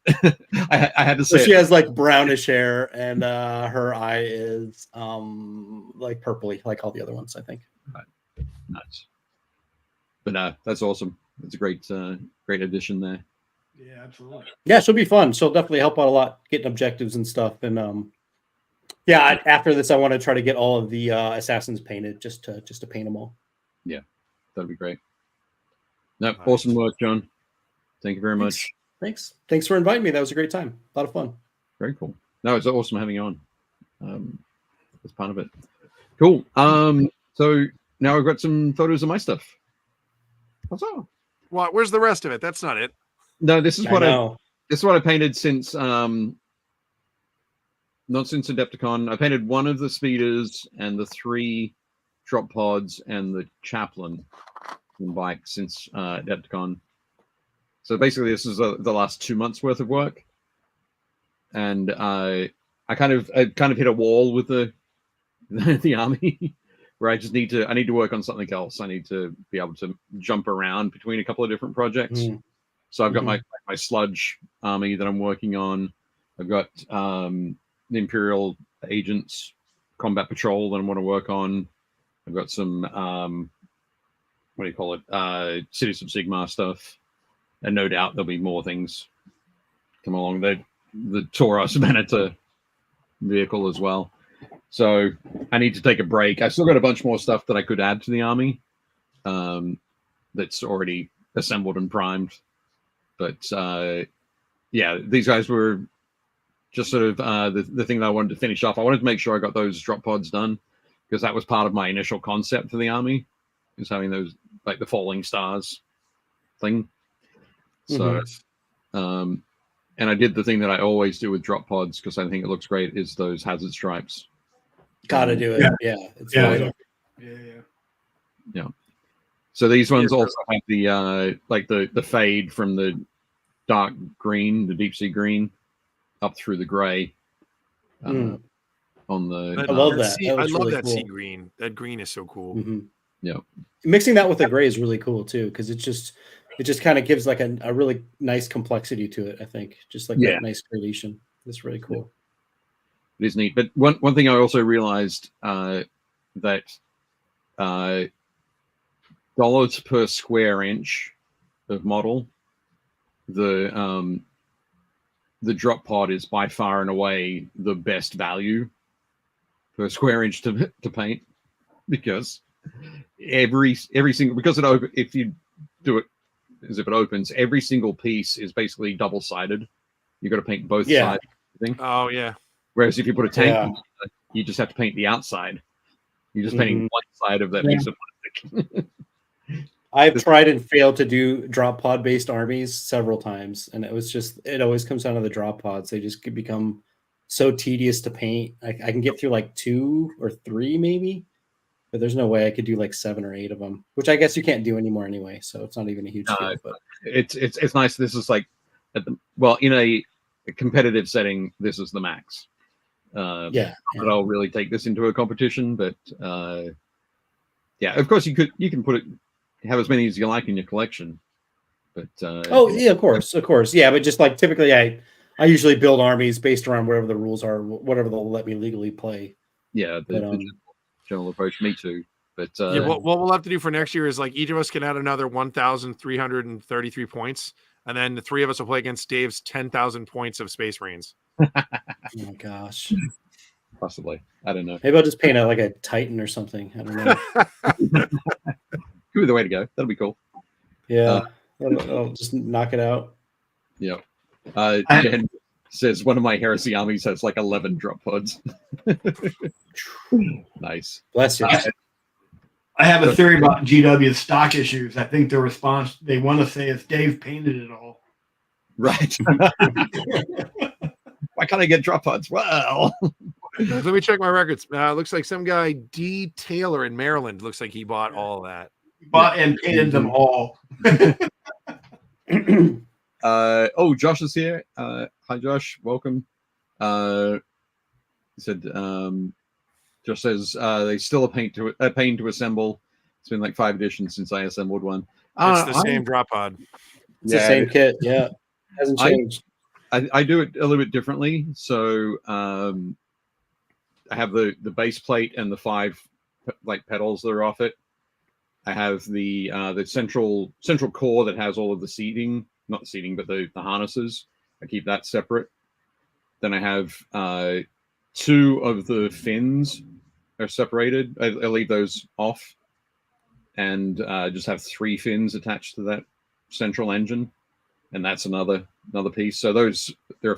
I had to say she has like brownish hair and her eye is like purpley, like all the other ones, I think. Right. Nice. But that's awesome. It's a great addition there. Yeah, absolutely. Yeah, she'll be fun. She'll definitely help out a lot getting objectives and stuff. And after this, I want to try to get all of the assassins painted just to paint them all. Yeah, that'd be great. No, nice. Awesome work, John. Thank you very much. Thanks for inviting me. That was a great time. A lot of fun. Very cool. No, it's awesome having you on. That's part of it. Cool. So now I've got some photos of my stuff. What's up? Well, where's the rest of it? That's not it. No, this is what I painted since not since Adepticon. I painted one of the speeders and the 3 drop pods and the chaplain in bike since Adepticon. So basically, this is the last 2 months worth of work, and I kind of hit a wall with the army, where I need to work on something else. I need to be able to jump around between a couple of different projects. So I've got my sludge army that I'm working on. I've got the Imperial Agents Combat Patrol that I want to work on. I've got some Cities of Sigmar stuff. And no doubt there'll be more things come along. The Tauros Venator vehicle as well. So I need to take a break. I still got a bunch more stuff that I could add to the army that's already assembled and primed. But these guys were just sort of the thing that I wanted to finish off. I wanted to make sure I got those drop pods done because that was part of my initial concept for the army, is having those like the falling stars thing. So, and I did the thing that I always do with drop pods because I think it looks great, is those hazard stripes. Gotta do it. Yeah. So these ones also have the fade from the dark green, the deep sea green, up through the gray. On the I love that. I love that sea green. That green is so cool. Yeah. Mixing that with the gray is really cool too, because it just kind of gives like a really nice complexity to it. I think just like that nice gradation. It's really cool. It is neat. But one thing I also realized that dollars per square inch of model, the drop pod is by far and away the best value per square inch to paint, because every single, because if you do it as if it opens, every single piece is basically double-sided. You got to paint both sides. Oh yeah. Whereas if you put a tank, you just have to paint the outside. You're just painting one side of that piece of plastic. I've tried and failed to do drop pod based armies several times, and it always comes down to the drop pods. They just become so tedious to paint. I can get through like 2 or 3 maybe, but there's no way I could do like 7 or 8 of them, which I guess you can't do anymore anyway. So it's not even a huge deal. But it's nice. This is like in a competitive setting, this is the max. But I'll really take this into a competition. But of course you can have as many as you like in your collection. But of course, yeah. But just like typically, I usually build armies based around whatever the rules are, whatever they'll let me legally play. Yeah, the general approach. Me too. But Yeah, what we'll have to do for next year is like each of us can add another 1,333 points, and then the three of us will play against Dave's 10,000 points of Space Marines. Oh my gosh. possibly. I don't know. Maybe I'll just paint it like a Titan or something. I don't know. Could be the way to go. That'll be cool. Yeah. I'll just knock it out. Yeah. Jen says one of my heresy armies has like 11 drop pods. Nice. Bless you. I have a theory about GW's stock issues. I think the response they want to say is Dave painted it all. Right. Why can't I get drop pods? Well, let me check my records. Looks like some guy D Taylor in Maryland looks like he bought all of that. He bought and painted them all. Oh, Josh is here. Hi, Josh. Welcome. He said, Josh says they still a pain to assemble. It's been like 5 editions since I assembled one. It's the same drop pod. It's the same kit. Yeah, hasn't changed. I do it a little bit differently. So I have the base plate and the 5 like pedals that are off it. I have the central core that has all of the seating, not the seating, but the harnesses. I keep that separate. Then I have 2 of the fins are separated. I leave those off, and just have 3 fins attached to that central engine, and that's another piece. So those there.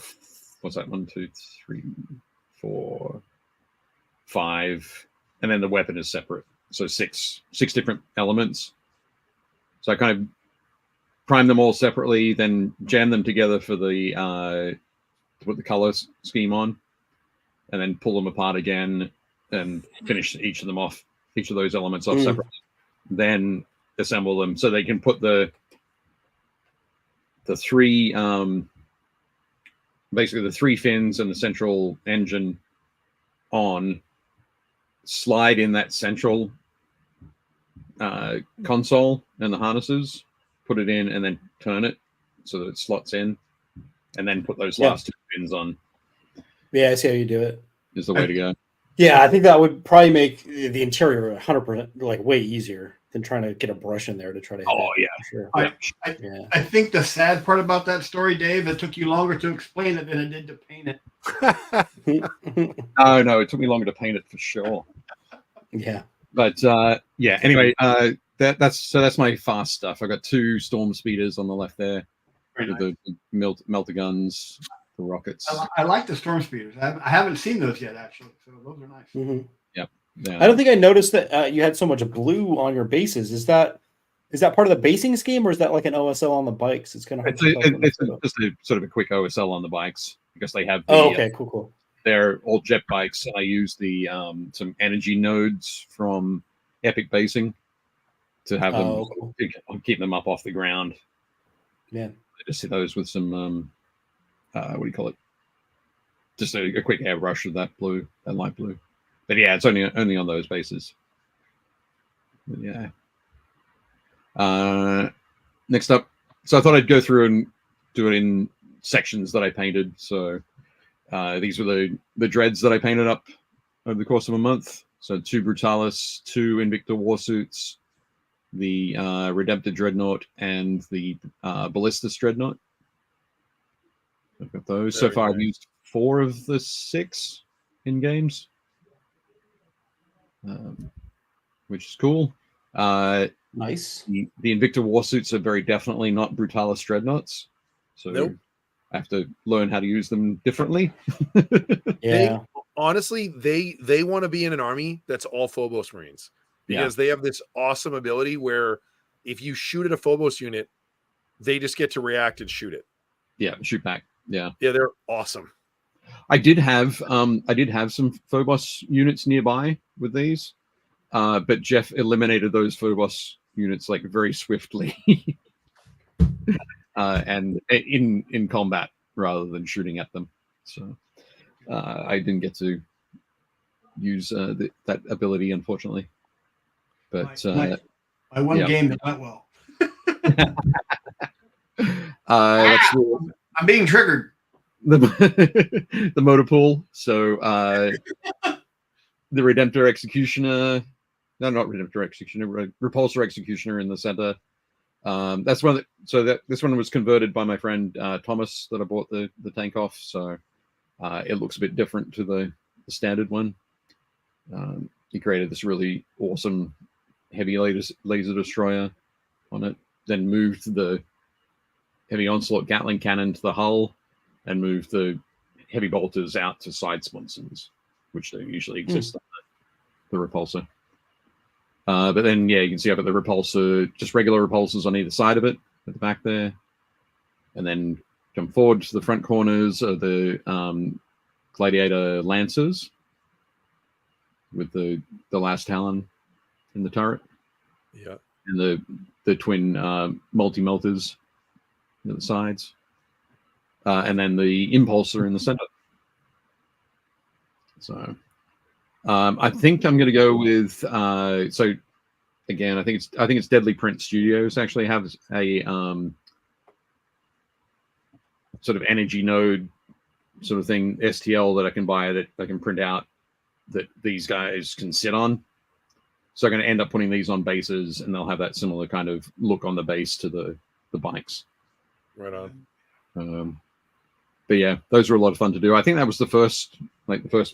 What's that? 1, 2, 3, 4, 5, and then the weapon is separate. So 6 different elements. So I kind of prime them all separately, then jam them together for the to put the color scheme on, and then pull them apart again and finish each of those elements off separately. Then assemble them so they can put the 3 basically the 3 fins and the central engine on, slide in that central console and the harnesses, put it in, and then turn it so that it slots in, and then put those last 2 fins on. Yeah, I see how you do it. Is the way to go. Yeah, I think that would probably make the interior 100% like way easier than trying to get a brush in there to try to. Oh yeah, sure. I think the sad part about that story, Dave, it took you longer to explain it than it did to paint it. No, it took me longer to paint it for sure. Yeah, but yeah. Anyway, that's my fast stuff. I got 2 storm speeders on the left there, with the melter guns, the rockets. I like the storm speeders. I haven't seen those yet, actually. So those are nice. Mm-hmm. Yep. Yeah. I don't think I noticed that you had so much blue on your bases. Is that part of the basing scheme, or is that like an OSL on the bikes? It's kind of just a sort of a quick OSL on the bikes, because they have. Okay, cool. They're all jet bikes, and I use the some energy nodes from Epic Basing to have them keep them up off the ground. Yeah, I just hit those with some what do you call it? Just a quick airbrush of that light blue. But yeah, it's only on those bases. But yeah. Next up, so I thought I'd go through and do it in sections that I painted. So these were the dreads that I painted up over the course of a month. So 2 Brutalis, 2 Invicta Warsuits, the Redemptor Dreadnought, and the Ballistus Dreadnought. I've got those. So far, I've used 4 of the 6 in games, which is cool. Nice. The Invicta Warsuits are very definitely not Brutalis Dreadnoughts. So nope. I have to learn how to use them differently. Yeah. Honestly, they want to be in an army that's all Phobos Marines, because they have this awesome ability where if you shoot at a Phobos unit, they just get to react and shoot it. Yeah, shoot back. Yeah, they're awesome. I did have some Phobos units nearby with these, but Jeff eliminated those Phobos units like very swiftly, and in combat rather than shooting at them. So I didn't get to use that ability, unfortunately. But my one game that went well. Let's do I'm being triggered. the motor pool. So the Redemptor Executioner, no, not Redemptor Executioner, Repulsor Executioner in the center. That's one. This one was converted by my friend Thomas that I bought the tank off. So it looks a bit different to the standard one. He created this really awesome heavy laser destroyer on it. Then moved the heavy onslaught Gatling cannon to the hull, and moved the heavy bolters out to side sponsons, which don't usually exist on the repulsor. But then, yeah, you can see up at the repulsor, just regular repulsors on either side of it, at the back there. And then come forward to the front corners of the Gladiator Lancers with the last Talon in the turret. Yeah. And the twin multi-melters at the sides. And then the Impulsor in the center. So I think I'm going to go with so again, I think it's Deadly Print Studios actually has a sort of energy node sort of thing STL that I can buy that I can print out that these guys can sit on. So I'm going to end up putting these on bases, and they'll have that similar kind of look on the base to the bikes. Right on. But yeah, those were a lot of fun to do. I think that was the first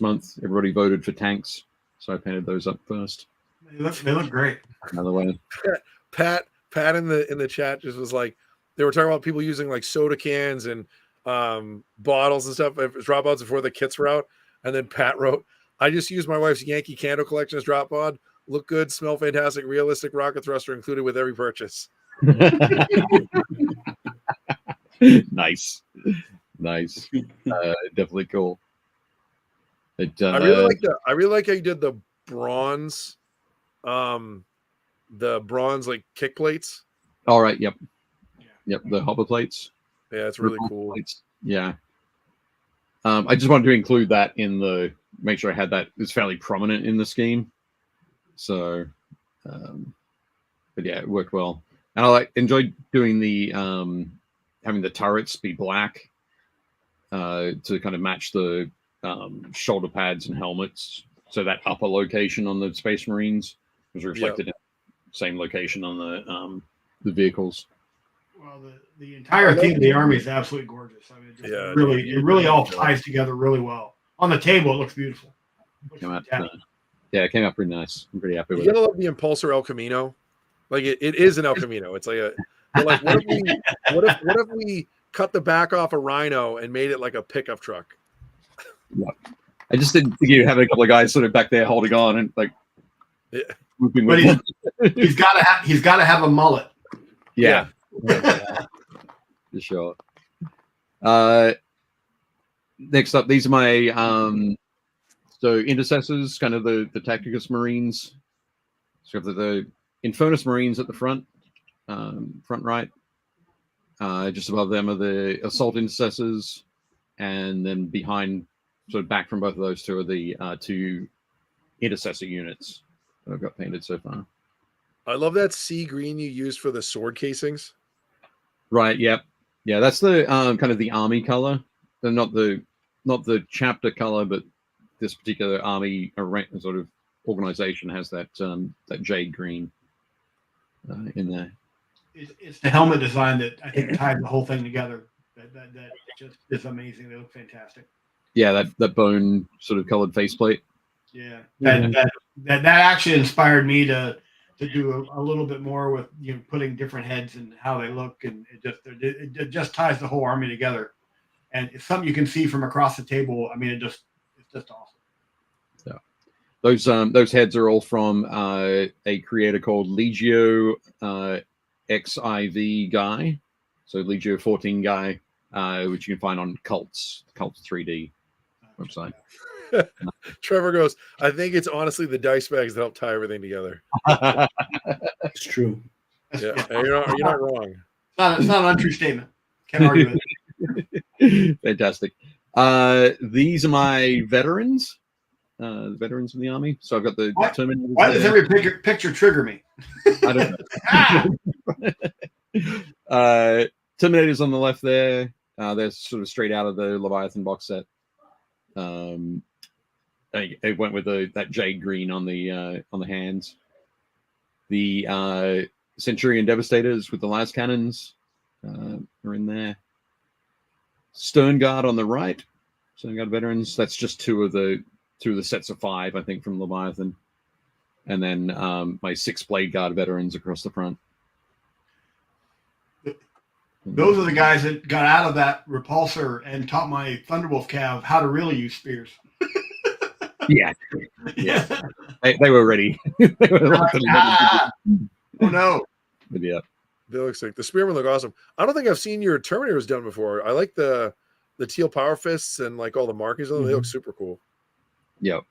month everybody voted for tanks, so I painted those up first. They look great. Another way. Pat in the chat just was like, they were talking about people using like soda cans and bottles and stuff as drop pods before the kits were out. And then Pat wrote, I just used my wife's Yankee Candle collection as drop pod. Look good, smell fantastic, realistic rocket thruster included with every purchase. Nice. Definitely cool. I really like how you did the bronze like kick plates. All right. Yep. The hopper plates. Yeah, it's really cool. Plates. Yeah. I just wanted to include that in make sure I had that. It's fairly prominent in the scheme. So, but yeah, it worked well. And I enjoyed doing the having the turrets be black to kind of match the shoulder pads and helmets. So that upper location on the Space Marines was reflected in the same location on the vehicles. Well, the entire theme of the army is absolutely gorgeous. I mean, it really all ties together really well. On the table, it looks beautiful. It came out pretty nice. I'm pretty happy with it. You gotta love the Impulsor El Camino. Like it is an El Camino. It's like what if we cut the back off a Rhino and made it like a pickup truck? Yeah. I just didn't think you had a couple of guys sort of back there holding on and like. Yeah. But he's got to have a mullet. Yeah. For sure. Next up, these are my so intercessors, kind of the Tacticus Marines. So the Infernus Marines at the front right. Just above them are the Assault Intercessors, and then behind, sort of back from both of those two, are the two Intercessor units that I've got painted so far. I love that sea green you used for the sword casings. Right. Yep. Yeah. That's the kind of the army color. They're not the chapter color, but this particular army sort of organization has that that jade green in there. It's the helmet design that I think ties the whole thing together. That just is amazing. They look fantastic. Yeah, that bone sort of colored faceplate. Yeah, that actually inspired me to do a little bit more with putting different heads and how they look, and it just ties the whole army together, and it's something you can see from across the table. I mean, it's just awesome. Yeah, those heads are all from a creator called Legio XIV Guy, so Legio 14 Guy, which you can find on Cults 3D website. Trevor goes, I think it's honestly the dice bags that help tie everything together. It's true. Yeah, you're not wrong. It's not an untrue statement. Can't argue with it. Fantastic. These are my veterans. The veterans in the army. So I've got the Terminators. Why does every picture trigger me? I don't know. Terminators on the left there, They're sort of straight out of the Leviathan box set. It went with that jade green on the hands. The Centurion Devastators with the las cannons are in there. Stern Guard on the right. Stern Guard veterans. That's just two of the sets of 5, I think, from Leviathan. And then my 6 Blade Guard veterans across the front. Those are the guys that got out of that repulsor and taught my Thunderwolf Cav how to really use spears. Yeah. They were ready. They were like, oh no. But yeah. They look sick. The Spearmen look awesome. I don't think I've seen your Terminators done before. I like the teal power fists and like all the markings on them. They look super cool. Yep.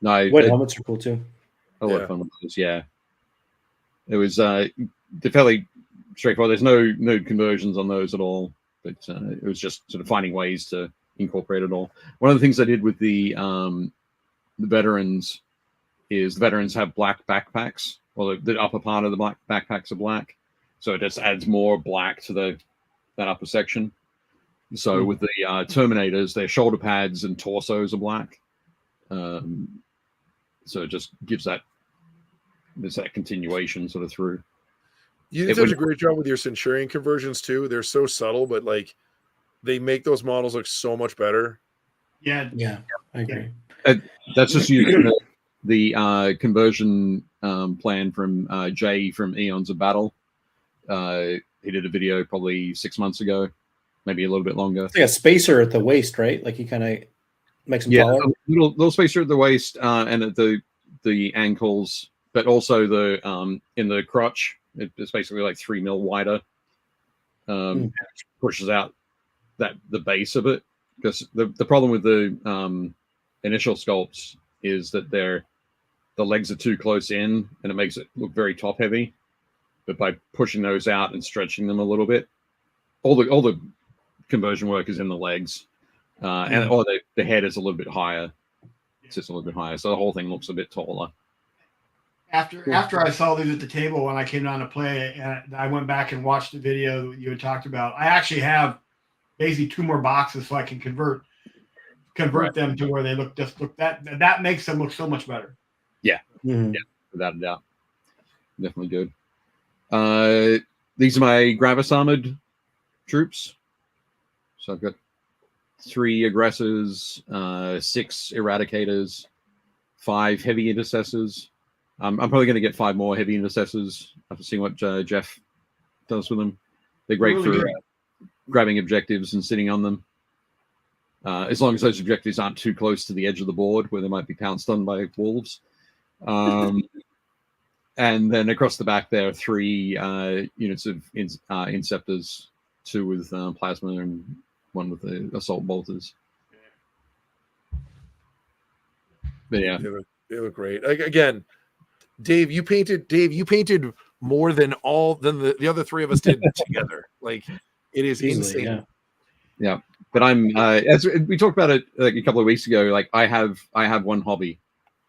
No, White helmets are cool too. A lot of fun with those. Yeah. It was fairly straightforward. There's no conversions on those at all, but it was just sort of finding ways to incorporate it all. One of the things I did with the veterans is the veterans have black backpacks. Well, the upper part of the black backpacks are black, so it just adds more black to that upper section. So with the Terminators, their shoulder pads and torsos are black. So it just gives that continuation sort of through. You did such a great job with your Centurion conversions too. They're so subtle, but like they make those models look so much better. Yeah, I agree. That's just using the conversion plan from Jay from Eons of Battle. He did a video probably 6 months ago, maybe a little bit longer. It's like a spacer at the waist, right? Like he kind of makes them taller. Little spacer at the waist and at the ankles, but also the in the crotch. It's basically like 3 mil wider. Pushes out the base of it, because the problem with the initial sculpts is that the legs are too close in, and it makes it look very top heavy. But by pushing those out and stretching them a little bit, all the conversion work is in the legs, and the head is a little bit higher. It's just a little bit higher, so the whole thing looks a bit taller. After I saw these at the table when I came down to play, and I went back and watched the video that you had talked about, I actually have basically 2 more boxes so I can convert them to where they look that makes them look so much better. Yeah, without a doubt, definitely good. These are my Gravis armored troops. So I've got 3 aggressors, 6 eradicators, 5 heavy intercessors. I'm probably going to get 5 more heavy intercessors after seeing what Jeff does with them. They're great for grabbing objectives and sitting on them. As long as those objectives aren't too close to the edge of the board where they might be pounced on by wolves. And then across the back there are 3 units of Inceptors, 2 with plasma and 1 with the assault bolters. But yeah, they look great. Like, again, Dave, you painted more than the other 3 of us did together. Like, it is insane. Yeah. But I'm as we talked about it like a couple of weeks ago. Like I have one hobby,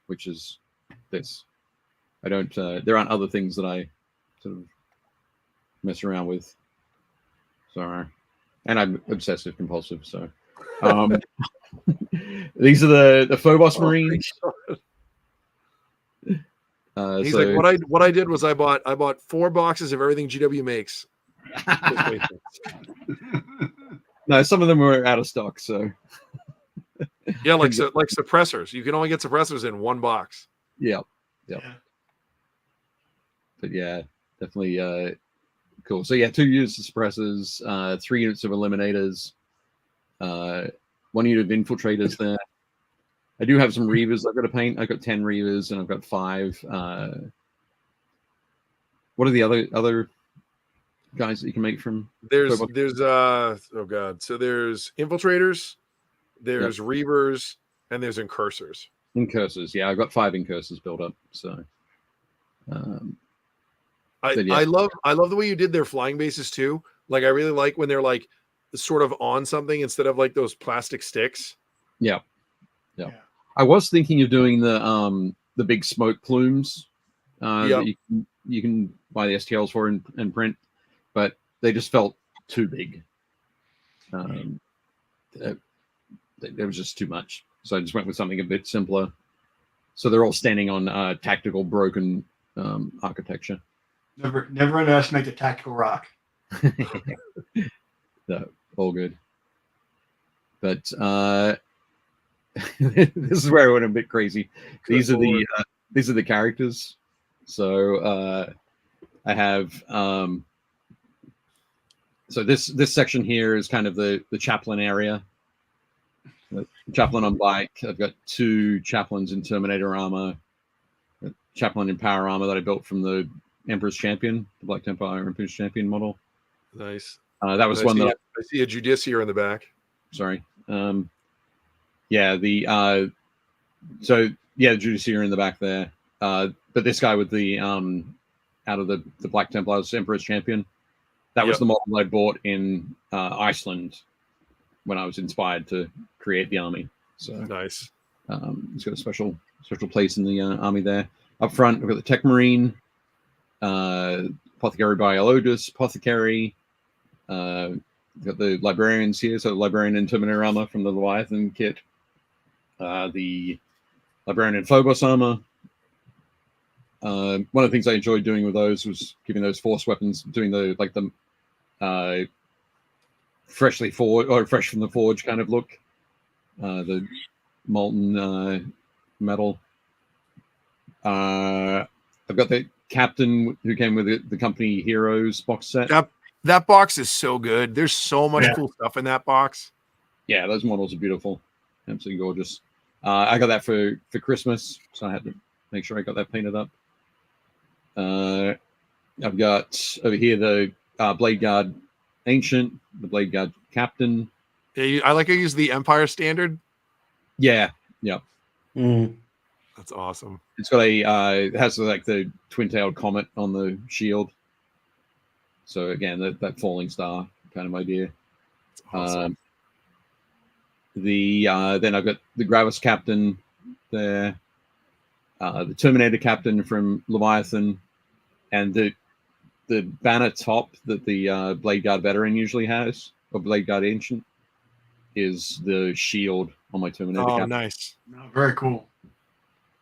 which is this. I don't. There aren't other things that I sort of mess around with. So, and I'm obsessive compulsive. So, these are the Phobos Marines. He's like, what I did was I bought 4 boxes of everything GW makes. No, some of them were out of stock. So, yeah, like suppressors. You can only get suppressors in 1 box. Yeah. But yeah, definitely cool. So yeah, 2 units of suppressors, 3 units of eliminators, 1 unit of infiltrators there. I do have some Reavers I've got to paint. I've got 10 Reavers and I've got 5. What are the other guys that you can make from? There's oh god. So there's infiltrators, there's Reavers, and there's incursors. Incursors, yeah, I've got 5 incursors built up. So I love the way you did their flying bases too. Like I really like when they're like sort of on something instead of like those plastic sticks. Yeah. I was thinking of doing the big smoke plumes that you can buy the STLs for and print, but they just felt too big. It was just too much. So I just went with something a bit simpler. So they're all standing on tactical broken architecture. Never underestimate the tactical rock. No, all good. But this is where I went a bit crazy. These are the characters. So I have so this section here is kind of the chaplain area. The chaplain on bike. I've got 2 chaplains in Terminator armor. A chaplain in power armor that I built from the Emperor's Champion, the Black Templar Emperor's Champion model. Nice. That was one that I see a Judiciary in the back. sorry. Yeah, the Judiciary in the back there. But this guy with the out of the Black Templars Emperor's Champion, that was the model I bought in Iceland when I was inspired to create the army. So Nice. he's got a special place in the army there. Up front, we've got the Tech Marine, Apothecary Biologist, Apothecary. Got the Librarians here, so Librarian and Terminator armor from the Leviathan kit. The Librarian and Phobos armor. One of the things I enjoyed doing with those was giving those force weapons, doing the freshly forged or fresh from the forge kind of look. The molten metal. I've got the Captain who came with the Company Heroes box set. That box is so good. There's so much cool stuff in that box. Yeah, those models are beautiful. Absolutely gorgeous. I got that for Christmas, so I had to make sure I got that painted up. I've got over here the Blade Guard Ancient, the Blade Guard Captain. Yeah, I like to use the Empire Standard. Yeah. That's awesome. It's got it has like the twin-tailed comet on the shield. So again, that falling star kind of idea. Awesome. Then I've got the Gravis Captain there, the Terminator Captain from Leviathan, and the banner top that the Blade Guard Veteran usually has, or Blade Guard Ancient, is the shield on my Terminator Captain. Nice. No, very cool.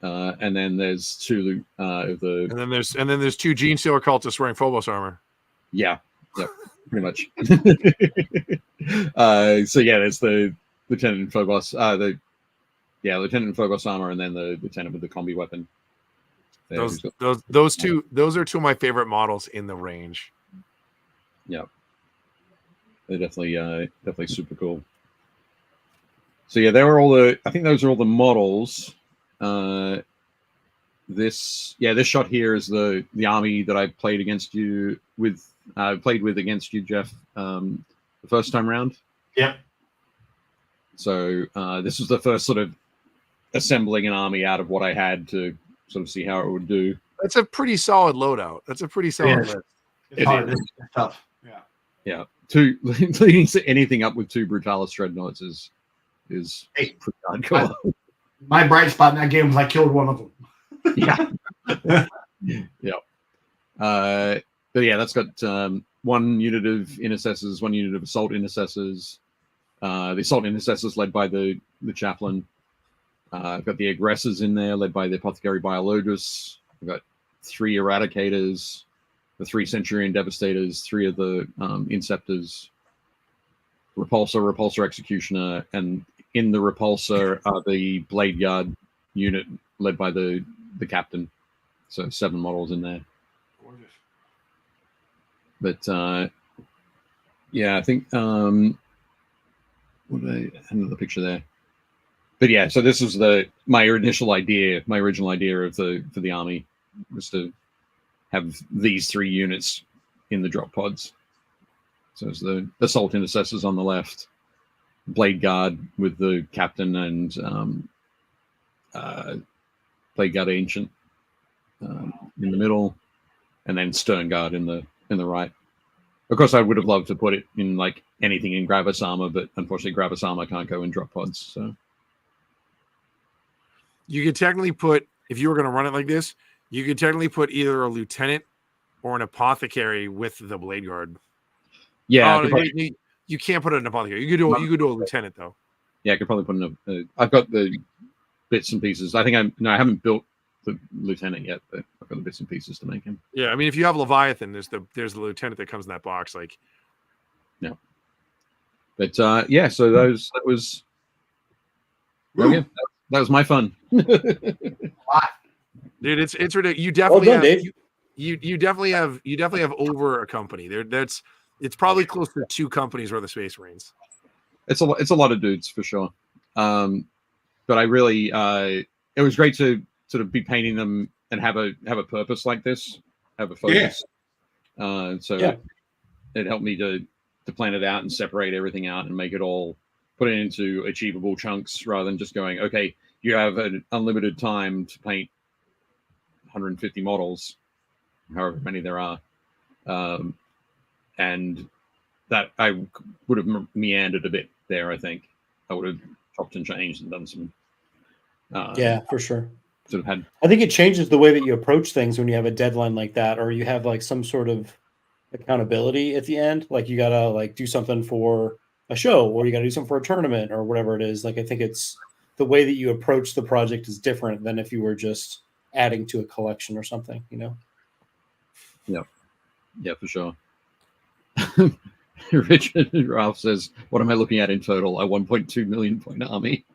And then there's 2 of the. And then there's 2 Gene Stealer cultists wearing Phobos armor. Yeah, pretty much. So yeah, there's the Lieutenant Phobos, Lieutenant Phobos armor, and then the Lieutenant with the combi weapon. Those are 2 of my favorite models in the range. Yeah, they're definitely super cool. So yeah, I think those are all the models. This shot here is the army that I played against you with. Played with against you, Jeff, the first time round. Yep. So this was the first sort of assembling an army out of what I had to sort of see how it would do. That's a pretty solid loadout. That's a pretty solid list. It's hard. It's tough. Yeah. Leading anything up with 2 Brutalis Dreadnoughts is pretty hardcore. My bright spot in that game was I killed one of them. Yeah. But yeah, that's got 1 unit of intercessors, 1 unit of assault intercessors. The assault intercessors led by the chaplain. I've got the aggressors in there, led by the Apothecary Biologus. I've got 3 eradicators, the 3 Centurion Devastators, 3 of the Inceptors, Repulsor Executioner, and in the Repulsor are the Blade Guard unit led by the captain. So 7 models in there. Gorgeous. But I think what did I end of the picture there? But yeah, so this was my original idea for the army was to have these 3 units in the drop pods. So it's the assault intercessors on the left, Blade Guard with the captain, and Blade Guard Ancient in the middle, and then Stern Guard in the right. Of course, I would have loved to put it in like anything in Gravis armor, but unfortunately, Gravis armor can't go in drop pods. So You could technically put, if you were going to run it like this, you could technically put either a lieutenant or an apothecary with the Blade Guard. yeah, Oh, You can't put it in a apothecary. You could do a lieutenant though. Yeah, I could probably put in I've got the bits and pieces. I haven't built the lieutenant yet, but I've got the bits and pieces to make him. Yeah, I mean, if you have Leviathan, there's the lieutenant that comes in that box. Like, yeah. But yeah, so that was that was my fun. dude, it's ridiculous. You definitely Well done, have Dave. you definitely have over a company. It's probably close to 2 companies worth of Space Marines. It's a lot of dudes for sure. But I really it was great to sort of be painting them and have a purpose like this, have a focus. So it helped me to plan it out and separate everything out and make it all, put it into achievable chunks rather than just going, okay, you have an unlimited time to paint 150 models, however many there are. And that I would have meandered a bit there, I think. I would have chopped and changed and done some. Yeah, for sure. Sort of had. I think it changes the way that you approach things when you have a deadline like that, or you have like some sort of accountability at the end. Like you gotta like do something for a show, or you gotta do something for a tournament, or whatever it is. Like I think it's the way that you approach the project is different than if you were just adding to a collection or something. You know. Yeah, for sure. Richard Ralph says, "What am I looking at in total? A 1.2 million point army."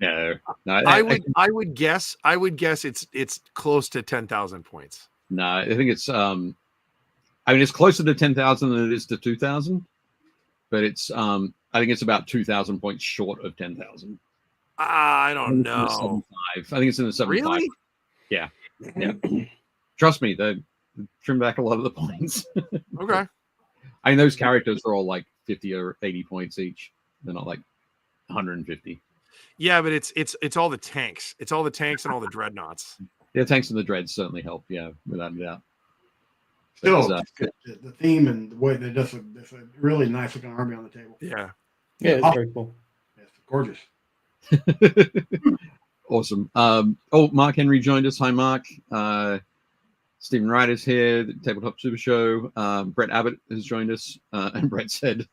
No, I would guess it's close to 10,000 points. No, I think it's I mean it's closer to 10,000 than it is to 2,000, but it's I think it's about 2,000 points short of 10,000. I don't know. I think it's in the 75. Really? Yeah. Trust me, they trim back a lot of the points. Okay. I mean, those characters are all like 50 or 80 points each. They're not like 150. Yeah, but it's all the tanks. It's all the tanks and all the dreadnoughts. Yeah, tanks and the dreads certainly help. Yeah, without a doubt. Still, the theme and the way they just it's a really nice looking army on the table. Yeah. Yeah, it's very cool. It's gorgeous. Awesome. Mark Henry joined us. Hi, Mark. Stephen Wright is here. The Tabletop Super Show. Brett Abbott has joined us, and Brett said,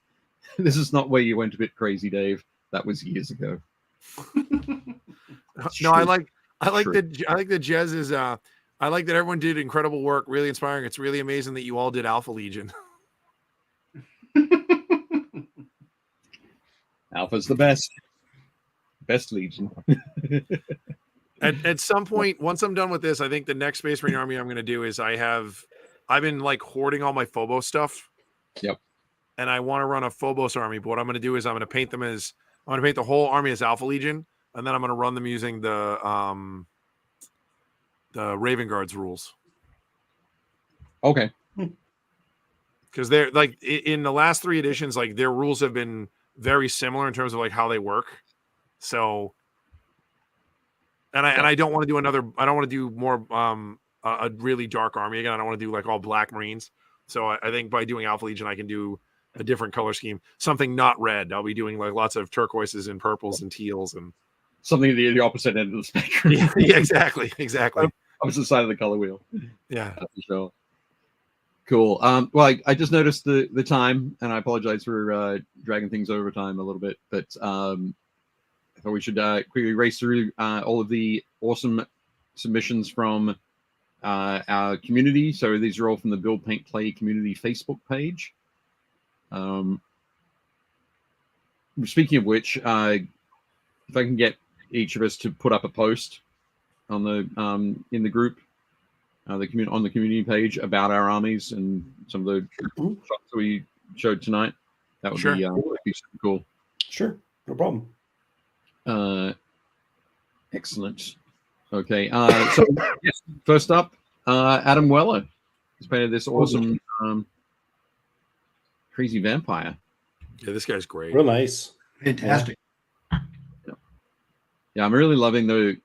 "This is not where you went a bit crazy, Dave. That was years ago." No, I like that Jez is I like that everyone did incredible work, really inspiring. It's really amazing that you all did Alpha Legion. Alpha's the best Legion. At some point, once I'm done with this, I think the next Space Marine army I'm going to do is I've been like hoarding all my Phobos stuff. Yep. And I want to run a Phobos army, but what I'm going to do is I'm going to paint the whole army as Alpha Legion, and then I'm going to run them using the Raven Guards rules. Okay. Because they're like in the last 3 editions, like their rules have been very similar in terms of like how they work. So, and I don't want to do I don't want to do more a really dark army again. I don't want to do like all black Marines. So I think by doing Alpha Legion, I can do a different color scheme, something not red. I'll be doing like lots of turquoises and purples and teals and something the opposite end of the spectrum. Yeah, exactly. Opposite side of the color wheel. Yeah, for sure. Cool. Well, I just noticed the time, and I apologize for dragging things over time a little bit, but I thought we should quickly race through all of the awesome submissions from our community. So these are all from the Build Paint Play community Facebook page. Speaking of which, if I can get each of us to put up a post on the in the group, on the community page about our armies and some of the shots that we showed tonight, that would be super cool. Sure, no problem. Excellent. Okay, so yes, first up, Adam Weller has painted this awesome crazy vampire. Yeah, this guy's great. Real nice. Fantastic. Yeah, I'm really loving the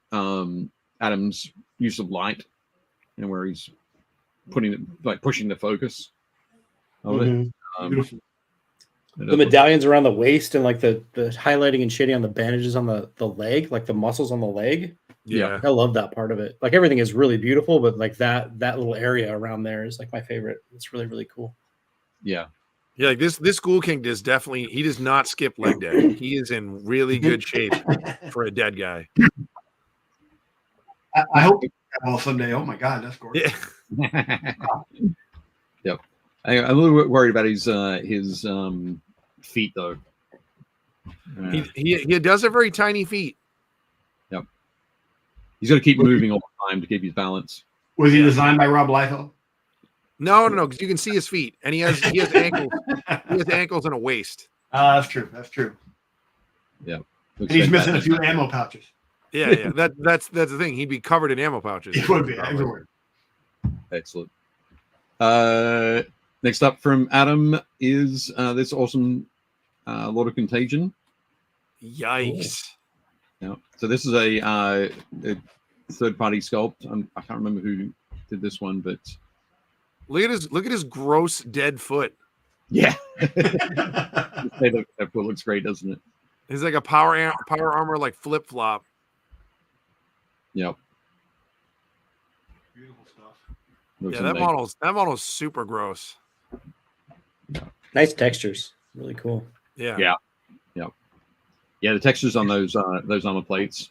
Adam's use of light, and where he's pushing the focus of it. Beautiful. The medallions around the waist and like the highlighting and shading on the bandages on the leg, like the muscles on the leg. Yeah, I love that part of it. Like everything is really beautiful, but like that little area around there is like my favorite. It's really, really cool. Yeah. Yeah, like this Ghoul King does not skip leg day. He is in really good shape for a dead guy. I hope he well someday. Oh my God, that's gorgeous. Yeah. Yep. I'm a little bit worried about his feet though. He does have very tiny feet. Yep. He's got to keep moving all the time to keep his balance. Was he designed by Rob Liefeld? No, because you can see his feet, and he has ankles. He has ankles and a waist. That's true. That's true. Yeah. And he's missing a few ammo pouches. Yeah. That's the thing. He'd be covered in ammo pouches. He would be everywhere. Excellent. Next up from Adam is this awesome Lord of Contagion. Yikes! Yeah. So this is a third-party sculpt. I can't remember who did this one, but look at his gross dead foot. yeah, that foot looks great, doesn't it? It's like a power armor like flip flop. Yep. Beautiful stuff. Looks Yeah, amazing. that model's super gross. Nice textures. Really cool. Yeah. Yeah. Yeah, the textures on those armor plates.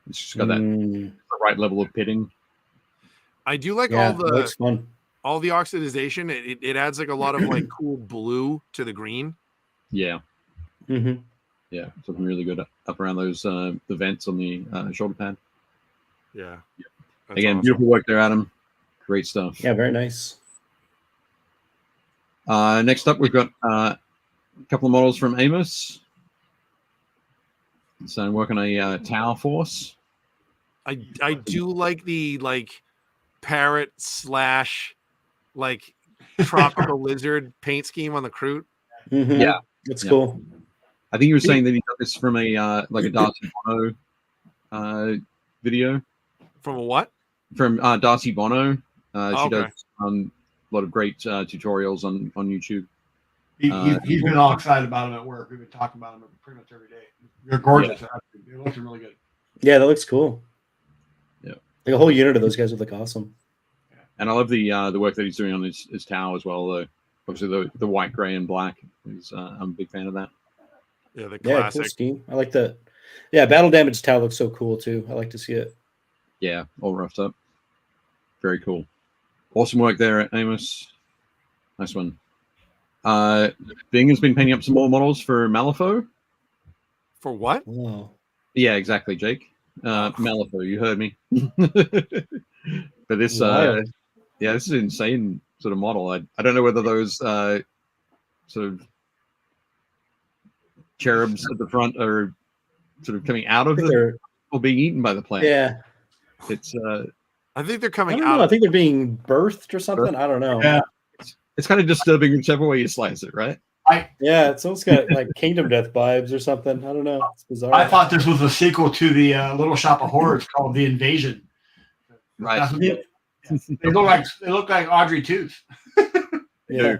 It's just got that the right level of pitting. I do like Yeah, it looks fun. all the oxidization. It adds like a lot of like cool blue to the green. Yeah. Mm-hmm. Yeah, something really good up around those the vents on the shoulder pad. Yeah. Again, beautiful work there, Adam. Great stuff. Yeah, very nice. Next up, we've got a couple of models from Amos. So I'm working a Tower Force. I do like the parrot / like tropical lizard paint scheme on the Kroot. Mm-hmm. Yeah, it's yeah. cool. I think you were saying that you got this from a like a Darcy Bono video. From a what? From Darcy Bono. She okay. does a lot of great tutorials on YouTube. He's been all excited about him at work. We've been talking about him pretty much every day. They're gorgeous. Yeah. It looks really good. Yeah, that looks cool. Yeah, like a whole unit of those guys would look awesome. And I love the work that he's doing on his tower as well. Obviously, the white, gray, and black is I'm a big fan of that. Yeah, the Yeah, classic. cool scheme. I like the battle damage tower looks so cool too. I like to see it. Yeah, all roughed up. Very cool. Awesome work there, Amos. Nice one. Bing has been painting up some more models for Malifaux. For what? Wow. Yeah, exactly, Jake. Malifaux, you heard me. But this, Wow. this is an insane sort of model. I don't know whether those sort of cherubs at the front are sort of coming out of or being eaten by the plant. Yeah. It's I think they're I coming don't out. know. I think they're being birthed or something. I don't know. Yeah. it's kind of disturbing whichever way you slice it, right? Yeah, it's almost got like Kingdom Death vibes or something. I don't know. It's bizarre. I thought this was a sequel to the Little Shop of Horrors called The Invasion. Right. They look like Audrey Tooth. Yeah.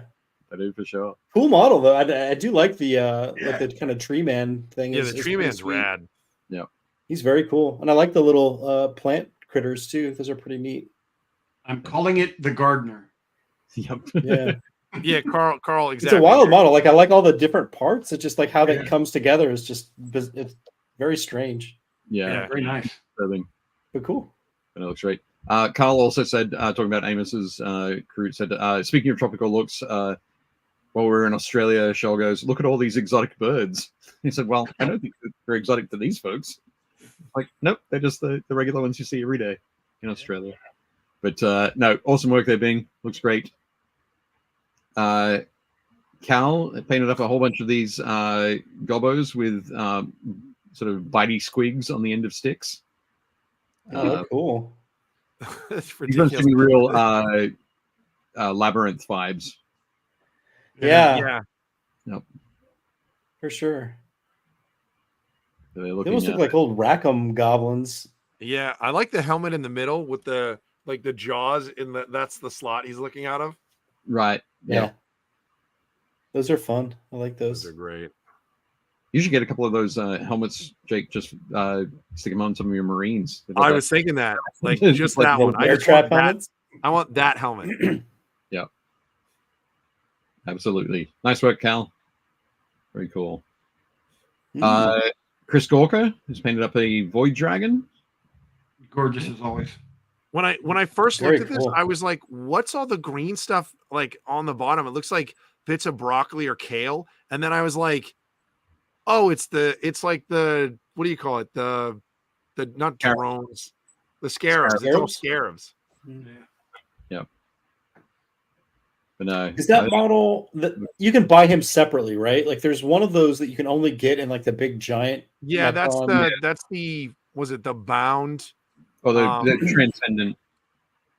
I do for sure. Cool model though. I do like the like the kind of tree man thing. Yeah, It's the tree pretty man's sweet. rad. Yeah. He's very cool. And I like the little plant critters too. Those are pretty neat. I'm calling it the Gardener. Yep. Yeah. Yeah, Carl, exactly. It's a wild model. Like I like all the different parts. It's just like how that comes together is just it's very strange. Yeah. Very nice. Disturbing. But cool. But it looks great. Carl also said, talking about Amos's crew, said, speaking of tropical looks, while we're in Australia, Shell goes, look at all these exotic birds. He said, well, I don't think they're exotic to these folks. Like, nope, they're just the regular ones you see every day in Australia. But no, awesome work there, Bing. Looks great. Cal painted up a whole bunch of these gobos with sort of bitey squigs on the end of sticks. Oh, cool. That's These ones ridiculous. give me real labyrinth vibes. Yeah, Yeah. for sure. They're They looking, almost look like old Rackham goblins. Yeah. I like the helmet in the middle with the jaws in that's the slot he's looking out of. right. Yeah. Those are fun. I like Those those. are great. You should get a couple of those helmets, Jake. Just stick them on some of your Marines. They've got I that- was thinking that. Like just Like that Little one. I bear just trap want that. helmets. I want that helmet. Absolutely. Nice work, Cal. Very cool. Mm. Chris Gorka has painted up a Void Dragon. Gorgeous as always. When I first Very looked at this, cool. I was like, "What's all the green stuff like on the bottom? It looks like bits of broccoli or kale." And then I was like, "Oh, it's like the what do you call it? The not Scarabs. drones, the scarabs. It's all scarabs." Yep. But no. Is that model that you can buy him separately, right? Like there's one of those that you can only get in like the big giant. Yeah, Necron. that's the was it the bound? Oh, the transcendent.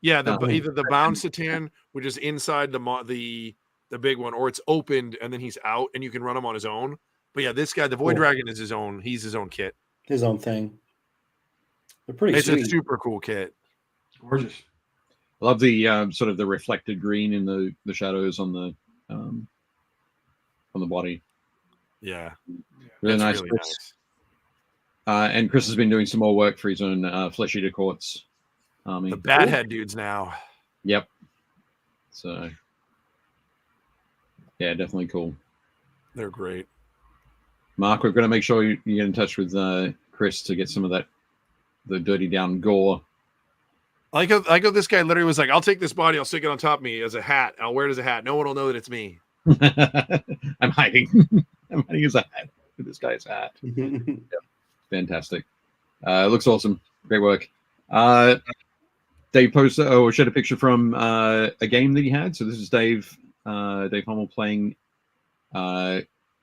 Yeah, Uh-huh. either the bound Satan, which is inside the big one, or it's opened and then he's out and you can run him on his own. But yeah, this guy, the Void Cool. Dragon, is his own. He's his own kit. His own thing. They're pretty It's sweet. a super cool kit. Gorgeous. I love the sort of the reflected green in the shadows on the body. Yeah, Really it's nice. really Chris. nice. And Chris has been doing some more work for his own Flesh Eater Courts army. The Bad Head dudes now. Yep. So yeah, definitely cool. They're great. Mark, we're going to make sure you get in touch with Chris to get some of the dirty down gore. I like how this guy literally was like, "I'll take this body, I'll stick it on top of me as a hat. I'll wear it as a hat. No one will know that it's me." I'm hiding. I'm hiding as a hat with this guy's hat. Fantastic. Looks awesome. Great work. Dave posted or shared a picture from a game that he had. So this is Dave Hummel playing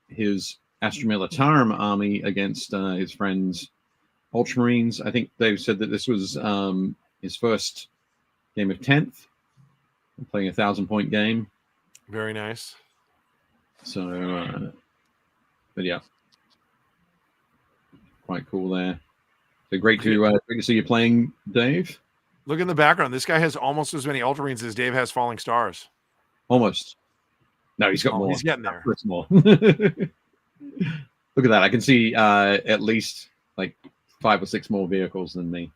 his Astra Militarum army against his friends Ultramarines. I think Dave said that this was his first game of 10th, playing a 1,000-point game. Very nice. So, but yeah, quite cool there. So great to see you playing, Dave. Look in the background. This guy has almost as many Ultramarines as Dave has Falling Stars. Almost. No, he's got more. He's getting there. It's more. Look at that. I can see at least like 5 or 6 more vehicles than me.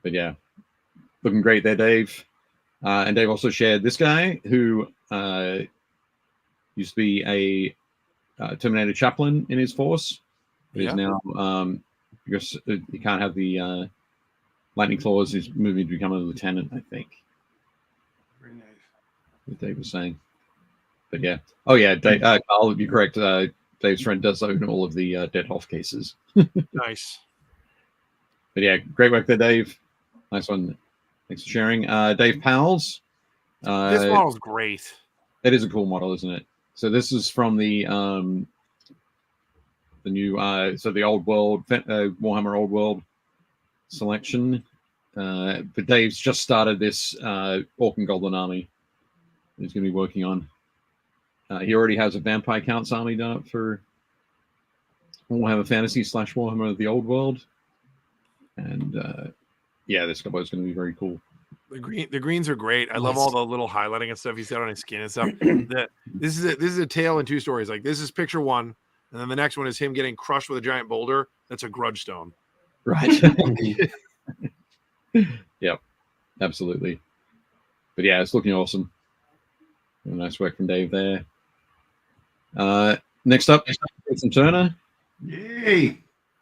But yeah, looking great there, Dave. And Dave also shared this guy who used to be a Terminator chaplain in his force. But he's now, because he can't have the lightning claws, he's moving to become a lieutenant, I think. Very nice. What Dave was saying. But yeah. Oh, yeah, Dave, Carl, you're correct. Dave's friend does own all of the Dead Hoff cases. Nice. But yeah, great work there, Dave. Nice one. Thanks for sharing. Dave Powell's. This model's great. It is a cool model, isn't it? So this is from the new, so the Old World, Warhammer Old World selection. But Dave's just started this Orc and Goblin army he's going to be working on. He already has a Vampire Counts army done up for Warhammer Fantasy / Warhammer of the Old World. And yeah, this guy is going to be very cool. The greens are great. I love all the little highlighting and stuff he's got on his skin and stuff. This is a tale in 2 stories. Like this is picture 1, and then the next one is him getting crushed with a giant boulder. That's a grudge stone. Right. Yep. Absolutely. But yeah, it's looking awesome. Nice work from Dave there. Next up, Jason Turner. Yay!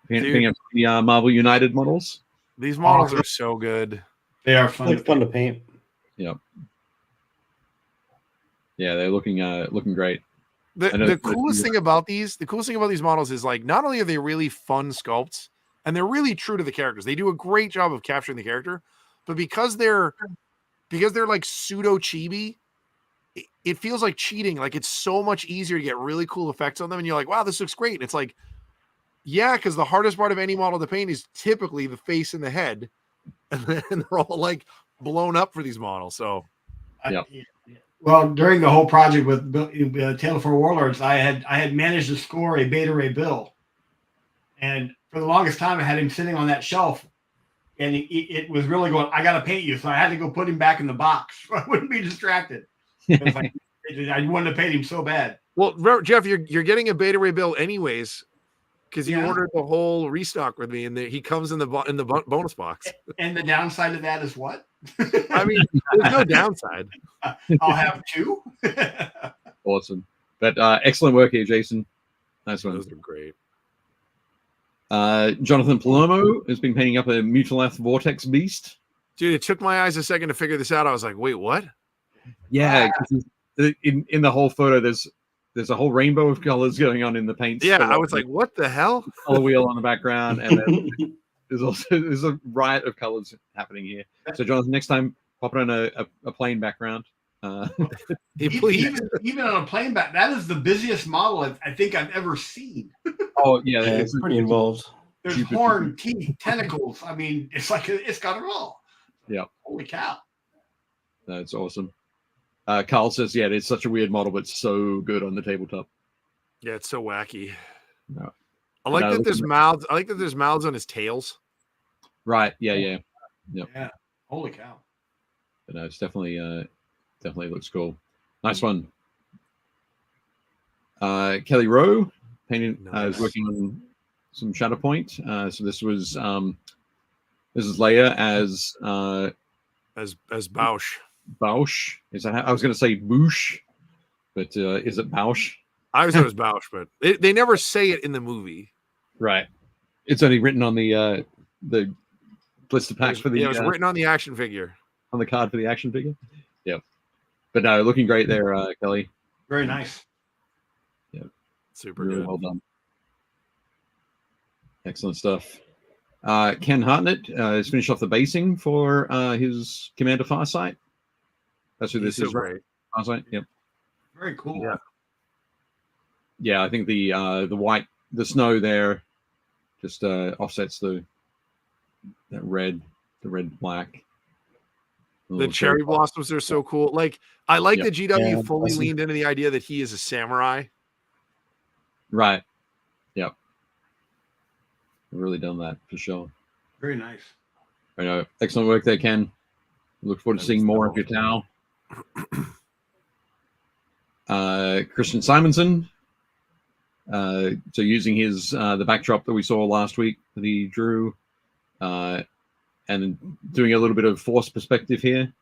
Painting up the Marvel United models. These models are so good. They are fun. Like fun to paint. Yep. Yeah, they're looking great. The coolest thing about these models is like not only are they really fun sculpts and they're really true to the characters. They do a great job of capturing the character, but because they're like pseudo chibi, it feels like cheating. Like it's so much easier to get really cool effects on them, and you're like, wow, this looks great. And it's like, yeah, because the hardest part of any model to paint is typically the face and the head, and then they're all like blown up for these models. So, yeah. Well, during the whole project with Tale of 4 Warlords, I had managed to score a Beta Ray Bill, and for the longest time, I had him sitting on that shelf, and it was really going, I got to paint you, so I had to go put him back in the box so I wouldn't be distracted. I wanted to paint him so bad. Well, Jeff, you're getting a Beta Ray Bill anyways, because you ordered the whole restock with me, and he comes in the bonus box. And the downside of that is what? I mean, there's no downside. I'll have two. Awesome. But excellent work here, Jason. Nice one. Those are great. Jonathan Palomo has been painting up a Mutaleth Vortex Beast. Dude, it took my eyes a second to figure this out. I was like, wait, what? Yeah, 'cause in the whole photo, there's a whole rainbow of colors going on in the paints. Yeah, I was like, what the hell? Color wheel on the background, and then there's a riot of colors happening here. So, Jonathan, next time, pop it on a plain background. Even on a plane back, that is the busiest model I think I've ever seen. Oh yeah, it's pretty involved. There's horn, teeth, tentacles. I mean, it's like it's got it all. Yeah. Holy cow. That's awesome. Carl says, yeah, it's such a weird model, but so good on the tabletop. Yeah, it's so wacky. No. I like that there's mouths. I like that there's mouths on his tails. Right. Yeah. Yep. Yeah. Holy cow. But no, it's definitely looks cool. Nice one. Kelly Rowe painted is working on some shadow point. So this is Leia as Bausch. Bausch. Is that I was going to say Boosh, but is it Bausch? I always thought it was Bausch, but they never say it in the movie. Right. It's only written on the blister pack for the. Yeah, it was written on the action figure. On the card for the action figure. Yep. But no, looking great there, Kelly. Very nice. Yeah. Super really good. well done. Excellent stuff. Ken Hartnett has finished off the basing for his Commander Farsight. That's who this is, right? Farsight. Yep. Very cool. Yeah. Yeah, I think the white, the snow there, just offsets the red black. The cherry blossoms are so cool. Like I like that GW fully awesome. leaned into the idea that he is a samurai. Right. Yep. Really done that for sure. Very nice. I know. Excellent work there, Ken. Look forward to seeing more of your towel. Christian Simonson. So using his the backdrop that we saw last week that he drew, and doing a little bit of force perspective here.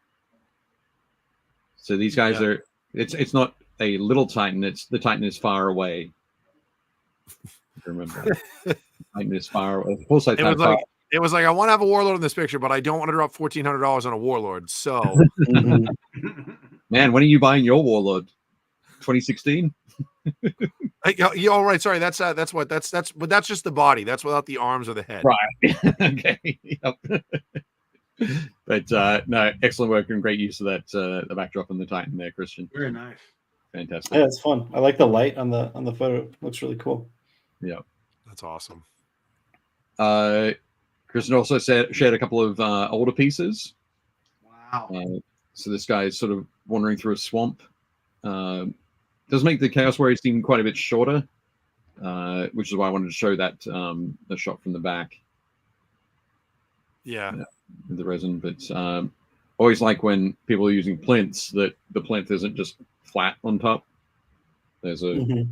So these guys are. It's not a little Titan. It's the Titan is far away. Remember, Titan is far away. It was like I want to have a Warlord in this picture, but I don't want to drop $1,400 on a Warlord. So, man, when are you buying your Warlord? 2016. All right. Sorry, that's but that's just the body. That's without the arms or the head. Right. Okay. Yep. But no, excellent work and great use of that the backdrop and the Titan there, Christian. Very nice. Fantastic. Yeah, it's fun. I like the light on the photo. It looks really cool. Yeah. That's awesome. Christian also shared a couple of older pieces. Wow. So this guy is sort of wandering through a swamp. Does make the Chaos Warrior seem quite a bit shorter, which is why I wanted to show that the shot from the back. Yeah. With the resin, but always like when people are using plinths that the plinth isn't just flat on top. There's a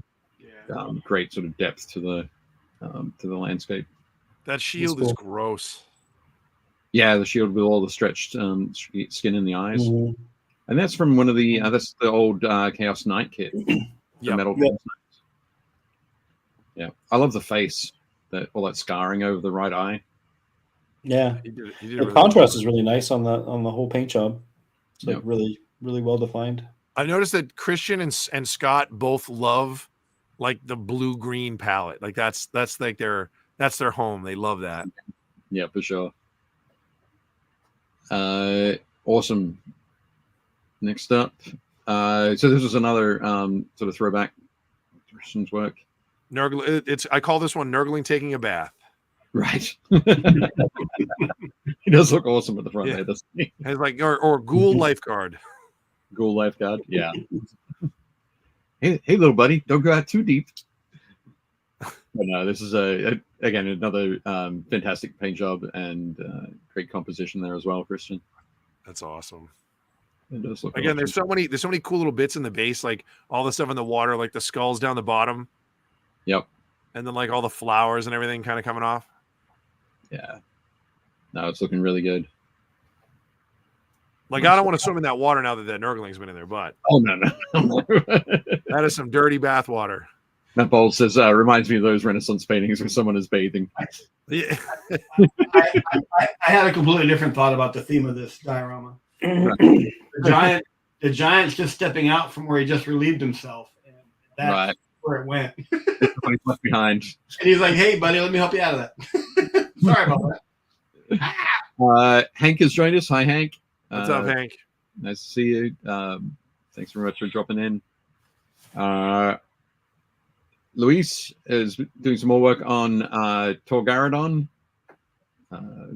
great sort of depth to the landscape. That shield is gross. Yeah, the shield with all the stretched skin in the eyes. Mm-hmm. And that's from one of the that's the old Chaos Knight kit. Metal Knights. Yeah. I love the face, all that scarring over the right eye. Yeah. He did The really contrast well. is really nice on the whole paint job. It's like really, really well defined. I've noticed that Christian and Scott both love like the blue-green palette. Like that's like their home. They love that. Yeah, for sure. Awesome. Next up, so this was another sort of throwback to Christian's work. I call this one Nurgling taking a bath. Right. He does look awesome at the front there, doesn't he? It's like or Ghoul lifeguard. Ghoul lifeguard, yeah. Hey, little buddy, don't go out too deep. But no, this is again another fantastic paint job and great composition there as well, Christian. That's awesome. It does look Again, awesome. there's so many cool little bits in the base, like all the stuff in the water, like the skulls down the bottom. Yep. And then like all the flowers and everything kind of coming off. Yeah. No, it's looking really good. Like, I don't want to swim in that water now that that Nurgling's been in their butt. Oh no. That is some dirty bath water. Matt Bowles says reminds me of those Renaissance paintings where someone is bathing. Yeah. I had a completely different thought about the theme of this diorama. The giant's just stepping out from where he just relieved himself, and that's Right. where it went. Somebody's left behind. And he's like, "Hey, buddy, let me help you out of that." Sorry about that. Hank has joined us. Hi, Hank. What's up, Hank? Nice to see you. Thanks very much for dropping in. Luis is doing some more work on Torgaradon.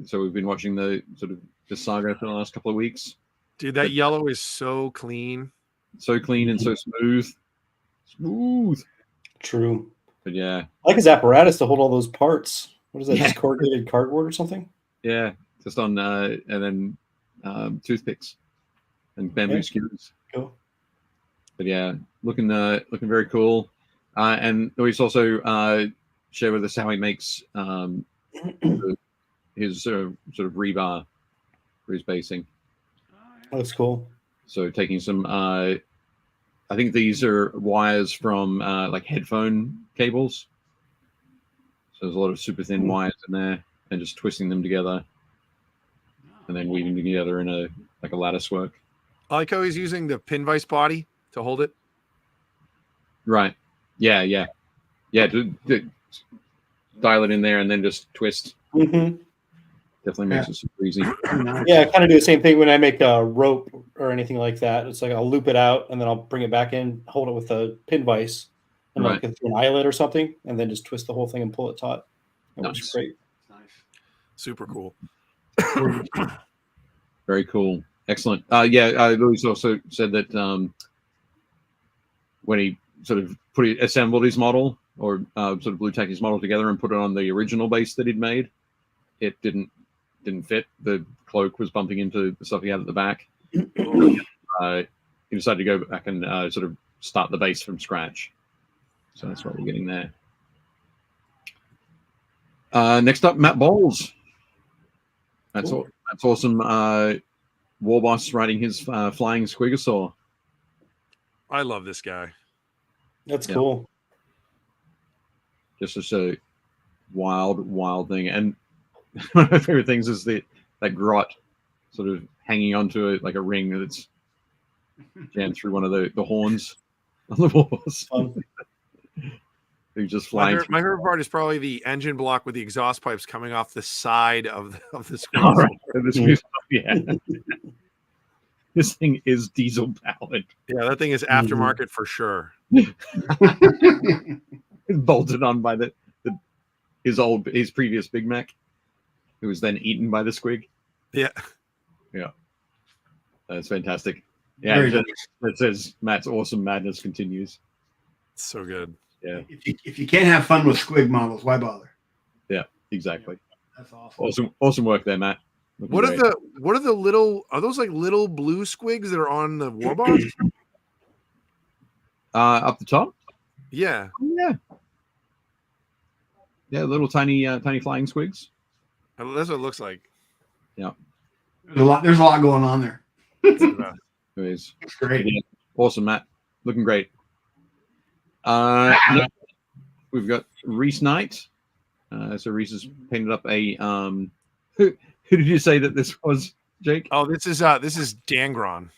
So we've been watching the sort of the saga for the last couple of weeks. Dude, that yellow is so clean. So clean and so smooth. Smooth. True. But yeah. I like his apparatus to hold all those parts. What is that? Yeah. Just corrugated cardboard or something? Yeah. Just on and then toothpicks and bamboo skewers. Cool. But yeah, looking very cool. And Luis also shared with us how he makes his sort of rebar for his basing. That's cool. So taking some, I think these are wires from like headphone cables. So there's a lot of super thin wires in there, and just twisting them together, and then weaving together in a lattice work. I like how he's using the pin vise body to hold it. Right. Yeah. To dial it in there and then just twist. Mm-hmm. Definitely makes it super easy. Yeah, I kind of do the same thing when I make a rope or anything like that. It's like I'll loop it out and then I'll bring it back in, hold it with a pin vise, and like through an eyelet or something, and then just twist the whole thing and pull it taut. That works great. Nice. Super cool. Very cool. Excellent. Louis also said that when he sort of assembled his model or sort of blue tack his model together and put it on the original base that he'd made, it didn't fit. The cloak was bumping into the stuff he had at the back. He decided to go back and sort of start the base from scratch. So that's what we're getting there. Next up, Matt Bowles. That's awesome. War Boss riding his flying Squigosaur. I love this guy. That's cool. Just a wild thing. And one of my favorite things is that grot sort of hanging onto it like a ring that's jammed through one of the horns on the walls. They're just flying. My favorite part is probably the engine block with the exhaust pipes coming off the side of the screen. All right. Yeah. This thing is diesel powered. Yeah, that thing is aftermarket for sure. Bolted on by his previous Big Mac, who was then eaten by the squig. Yeah. That's fantastic. Yeah, it says Matt's awesome madness continues. It's so good. Yeah. If you can't have fun with squig models, why bother? Yeah, exactly. That's awesome. Awesome work there, Matt. What are the little, are those like little blue squigs that are on the War Boss? Up the top? Yeah. Yeah, little tiny flying squigs. That's what it looks like. Yeah. There's a lot going on there. It is. It's great. Yeah. Awesome, Matt. Looking great. We've got Reese Knight. So Reese has painted up a who did you say that this was, Jake? Oh, this is Dangron.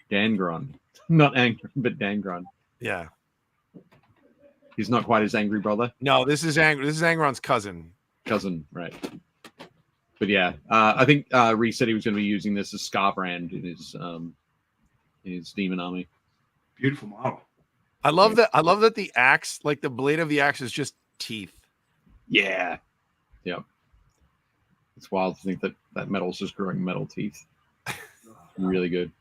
Dangron. Not Angron, but Dangron. Yeah. He's not quite his angry brother. No, this is Angron's cousin. Right. But yeah, I think Reese said he was going to be using this as Scarbrand in his demon army. Beautiful model. I love that the axe, like the blade of the axe, is just teeth. Yeah. Yep. It's wild to think that metal's just growing metal teeth. Really good.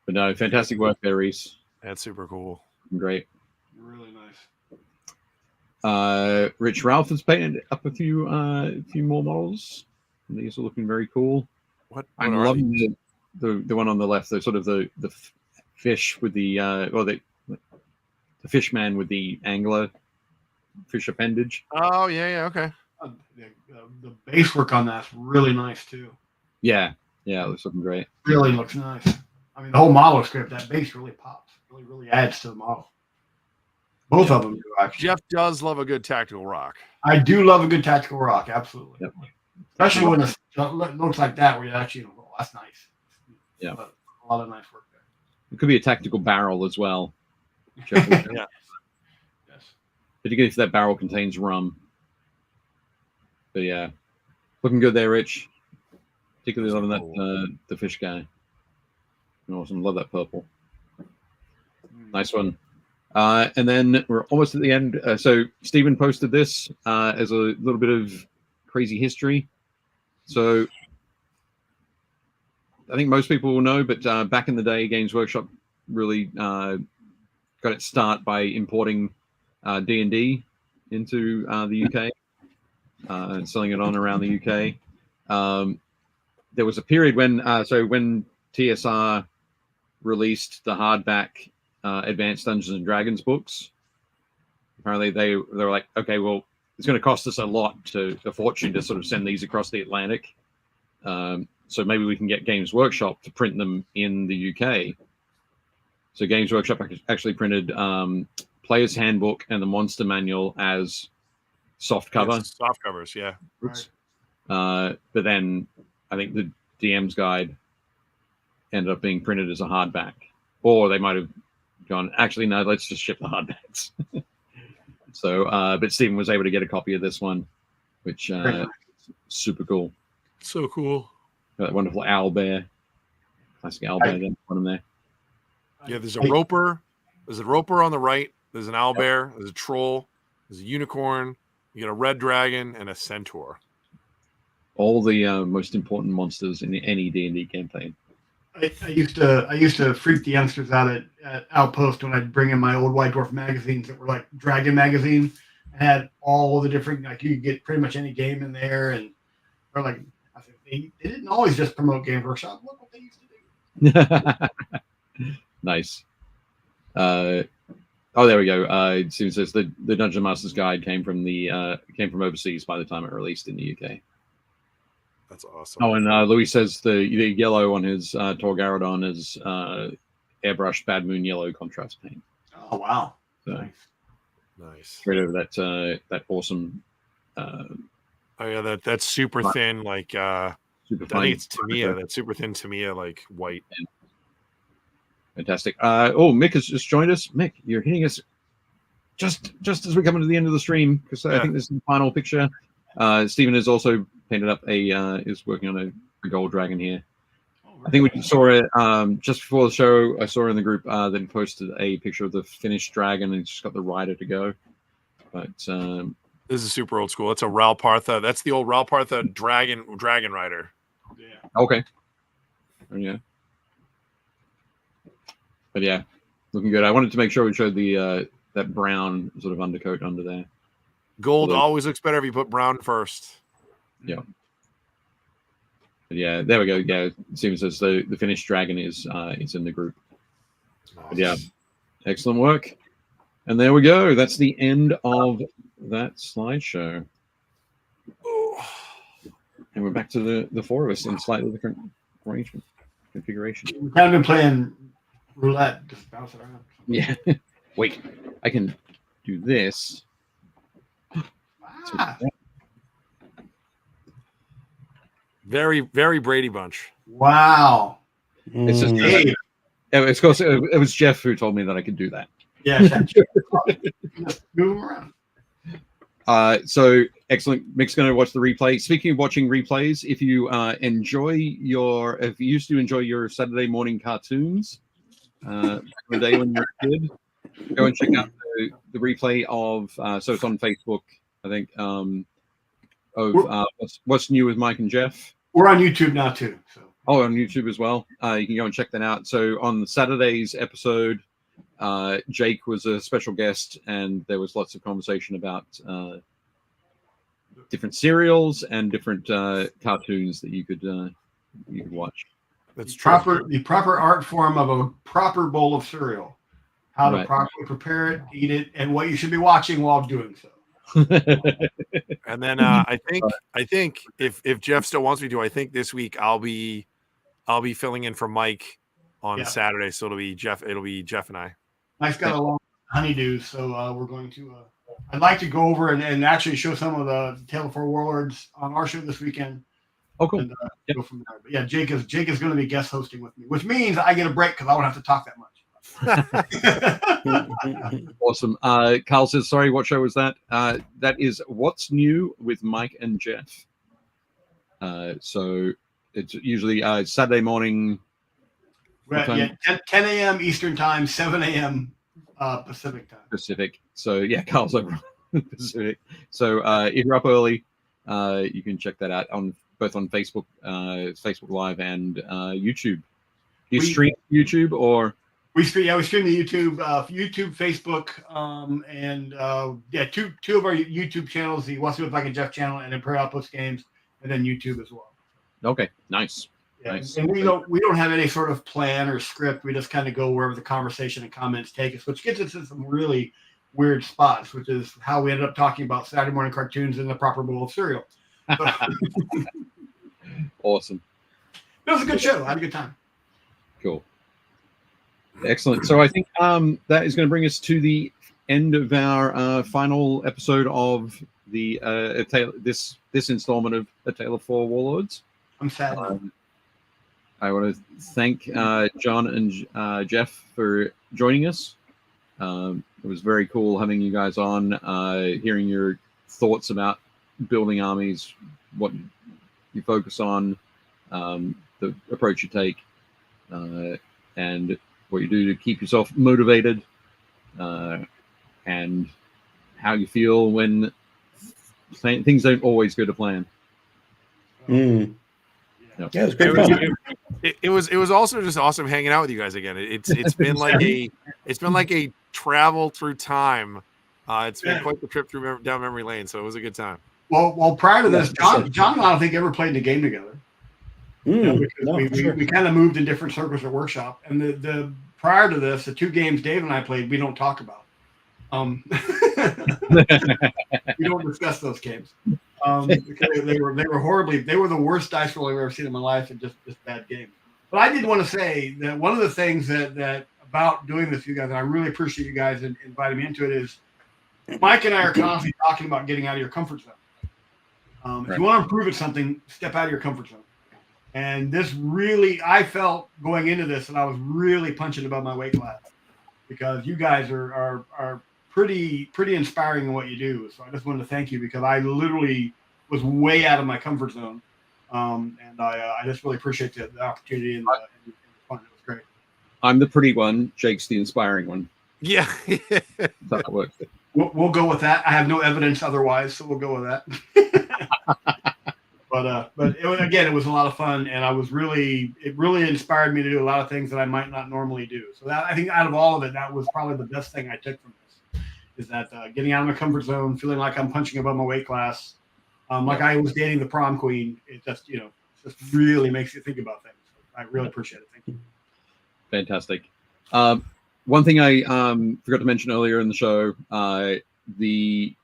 But no, fantastic work there, Reese. That's super cool. Really Great. nice. Rich Ralph has painted up a few more models. And these are looking very cool. I'm loving the one on the left. The sort of the fish with the the fish man with the angler fish appendage. Oh yeah, okay. The base work on that's really nice too. Yeah, Yeah, it looks looking great. Really looks nice. I mean, the whole model script, that base really pops. Really adds to the model. Both of them do, actually. Jeff does love a good tactical rock. I do love a good tactical rock, absolutely. Yep. Especially when it looks like that, where you actually, oh, that's nice. Yeah. A lot of nice work there. It could be a tactical barrel as well. Jeff, Yeah. Yes. particularly if that barrel contains rum. But yeah, looking good there, Rich. Particularly loving that the fish guy. Awesome, love that purple. Nice one. And then we're almost at the end. So Stephen posted this as a little bit of crazy history. So I think most people will know, but back in the day, Games Workshop really got its start by importing D&D into the UK and selling it on around the UK. There was a period when when TSR released the hardback Advanced Dungeons and Dragons books, apparently they were like, okay, well, it's going to cost us a fortune to sort of send these across the Atlantic. So maybe we can get Games Workshop to print them in the UK. So Games Workshop actually printed Player's Handbook and the Monster Manual as soft cover. Yes, soft covers, yeah. Right. But then I think the DM's Guide ended up being printed as a hardback. Or they might have gone, actually, no, let's just ship the hardbacks. So, but Stephen was able to get a copy of this one, which super cool. So cool. That wonderful owl bear. Classic owl bear there, one of them there. Yeah, there's a roper. There's a roper on the right. There's an owlbear. There's a troll. There's a unicorn. You got a red dragon and a centaur. All the most important monsters in any D&D campaign. I used to freak the youngsters out at Outpost when I'd bring in my old White Dwarf magazines that were like Dragon magazine. I had all the different, like you could get pretty much any game in there, and they're like, I think they didn't always just promote Games Workshop. Look what they used to do. Nice. Oh, there we go. Stephen says the Dungeon Master's Guide came from overseas by the time it released in the UK. That's awesome. Oh, and Louis says the yellow on his Torgarodon is airbrushed Bad Moon yellow contrast paint. Oh wow! So, Nice. right over that awesome. Oh yeah, that's super thin, like super I fine. think it's Tamiya. That super thin Tamiya, like white. Fantastic. Oh, Mick has just joined us. Mick, you're hitting us just as we come to the end of the stream, because I think this is the final picture. Stephen has also painted up is working on a gold dragon here. I think we saw it just before the show. I saw in the group that he posted a picture of the finished dragon, and he's just got the rider to go. But This is super old school. It's a Ralpartha. That's the old Ralpartha dragon rider. Yeah. okay. Yeah. But yeah, looking good. I wanted to make sure we showed the that brown sort of undercoat under there. Gold always looks better if you put brown first. Yeah. But yeah, there we go. Yeah, Steven says the finished dragon is in the group. But yeah, excellent work. And there we go. That's the end of that slideshow. And we're back to the four of us in slightly different arrangement configuration. We've kind of been playing roulette, just bounce it around. Yeah. Wait, I can do this. Ah, Very, very Brady Bunch. wow. It's just Hey, it's because it was Jeff who told me that I could do that. yeah, just move them around. So excellent. Mick's going to watch the replay. Speaking of watching replays, if you if you used to enjoy your Saturday morning cartoons, the day when you were a kid, go and check out the replay of. So it's on Facebook, I think. What's new with Mike and Jeff. We're on YouTube now too. So. Oh, on YouTube as well. You can go and check that out. So on Saturday's episode, Jake was a special guest, and there was lots of conversation about different serials and different cartoons that you could watch. That's The proper art form of a proper bowl of cereal. How to properly prepare it, eat it, and what you should be watching while doing so. And then I think if Jeff still wants me to, I think this week I'll be I'll be filling in for Mike on Yeah. Saturday, so it'll be Jeff and I. Mike's got a long honeydew, so we're going to. I'd like to go over and actually show some of the Tale of Four Warlords on our show this weekend. Oh, cool. And go from there. But yeah, Jake is going to be guest hosting with me, which means I get a break because I won't have to talk that much. Awesome. Carl says, sorry, what show was that? That is What's New with Mike and Jeff. So it's usually Saturday morning. Yeah, 10 a.m. Eastern time, 7 a.m. Pacific time. Pacific. So yeah, Carl's over Pacific. So if you're up early, you can check that out on both on Facebook, Facebook Live and YouTube. Do you stream YouTube or? We stream the YouTube, Facebook, and two of our YouTube channels: the What's New with Mike and Jeff channel, and then Prayer Outpost Games, and then YouTube as well. Okay, nice. Yeah, nice. And we don't have any sort of plan or script. We just kind of go wherever the conversation and comments take us, which gets us in some really weird spots, which is how we ended up talking about Saturday morning cartoons and the proper bowl of cereal. Awesome. It was a good show. I had a good time. Cool. Excellent. So I think that is going to bring us to the end of our final episode of the this installment of A Tale of Four Warlords. I'm sad. I want to thank John and Jeff for joining us. It was very cool having you guys on, hearing your thoughts about building armies, what you focus on, the approach you take, and what you do to keep yourself motivated, and how you feel when things don't always go to plan. Mm. Yep. Yeah, it was great fun. It was also just awesome hanging out with you guys again. It's been like a travel through time. It's been quite the trip through down memory lane, so it was a good time. Well, prior to this, John and I don't think ever played the game together. We kind of moved in different circles at workshop, and the prior to this, the two games Dave and I played, we don't talk about. We don't discuss those games. Because they were horribly. They were the worst dice roll I've ever seen in my life, and just bad games. But I did want to say that one of the things that about doing this, you guys, and I really appreciate you guys inviting me into it, is Mike and I are constantly talking about getting out of your comfort zone. If you want to improve at something, step out of your comfort zone. And this really, I felt going into this, and I was really punching above my weight class because you guys are pretty inspiring in what you do. So I just wanted to thank you because I literally was way out of my comfort zone, and I just really appreciate the opportunity and the fun. It was great. I'm the pretty one. Jake's the inspiring one. Yeah, That works. We'll go with that. I have no evidence otherwise, so we'll go with that. But it was a lot of fun, and it really inspired me to do a lot of things that I might not normally do. So I think out of all of it, that was probably the best thing I took from this, is that getting out of my comfort zone, feeling like I'm punching above my weight class, like I was dating the prom queen. It just just really makes you think about things. I really appreciate it. Thank you. Fantastic. One thing I forgot to mention earlier in the show, the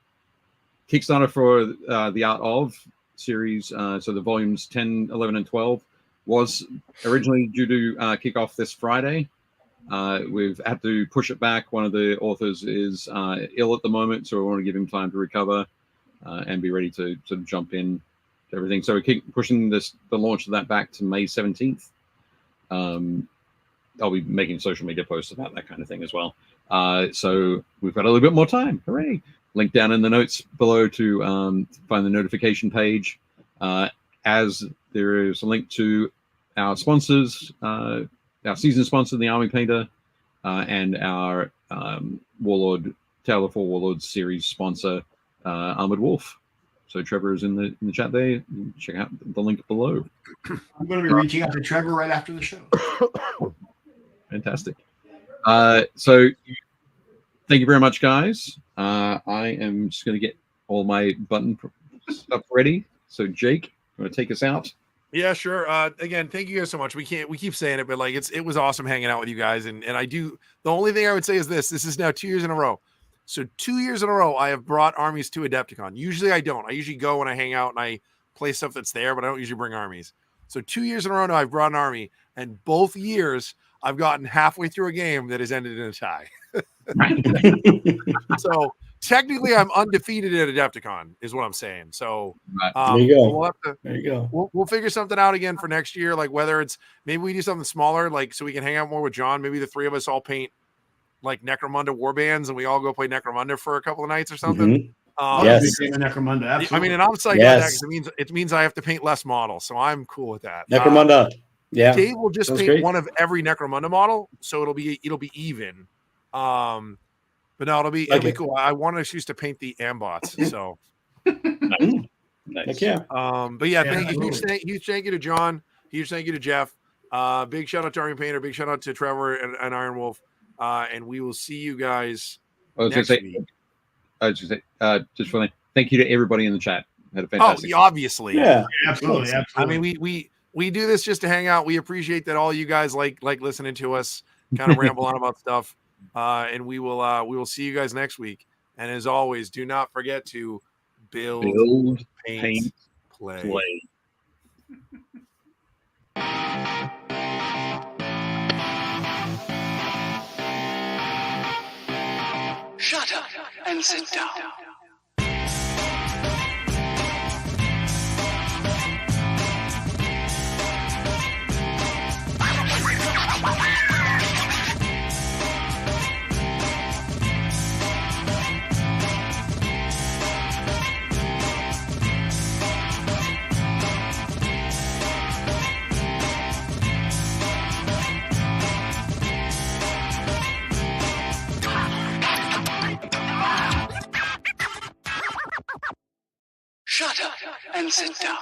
Kickstarter for the Art of series, so the volumes 10, 11, and 12, was originally due to kick off this Friday. We've had to push it back. One of the authors is ill at the moment, so we want to give him time to recover and be ready to jump in to everything. So we keep pushing the launch of that back to May 17th. I'll be making social media posts about that kind of thing as well. So we've got a little bit more time. Hooray! Link down in the notes below to find the notification page. As there is a link to our sponsors, our season sponsor, the Army Painter, and our Warlord, Tale of Four Warlords series sponsor, Armored Wolf. So Trevor is in the chat there. Check out the link below. I'm going to be reaching out to Trevor right after the show. Fantastic. So thank you very much, guys. I am just going to get all my button stuff ready. So Jake, you want to take us out? Yeah, sure. Again, thank you guys so much. We keep saying it, but like it was awesome hanging out with you guys. And I do, the only thing I would say is this is now 2 years in a row. So 2 years in a row, I have brought armies to Adepticon. Usually I don't. I usually go when I hang out and I play stuff that's there, but I don't usually bring armies. So 2 years in a row now, I've brought an army, and both years I've gotten halfway through a game that has ended in a tie. So technically, I'm undefeated at Adepticon, is what I'm saying. So There you go. we'll have to. There you go. We'll figure something out again for next year, like whether it's maybe we do something smaller, like so we can hang out more with John. Maybe the three of us all paint like Necromunda warbands, and we all go play Necromunda for a couple of nights or something. Yes. Necromunda, absolutely. I mean, and I'm psyched about that because it means I have to paint less models, so I'm cool with that. Necromunda. Yeah. Dave will just Sounds paint great. one of every Necromunda model, so it'll be even. But no, it'll be cool. I want an excuse to paint the Ambots, so. Nice. Heck yeah. But yeah, thank you. Huge thank you to John. Huge thank you to Jeff. Big shout out to Army Painter. Big shout out to Trevor and Iron Wolf. And we will see you guys next week. I was going to say, just for thank you to everybody in the chat. Had a fantastic. Obviously. Yeah. Absolutely. I mean, we do this just to hang out. We appreciate that all you guys like listening to us kind of ramble on about stuff. And we will see you guys next week. And as always, do not forget to build paint, play. Shut up and sit down. Shut up and sit down.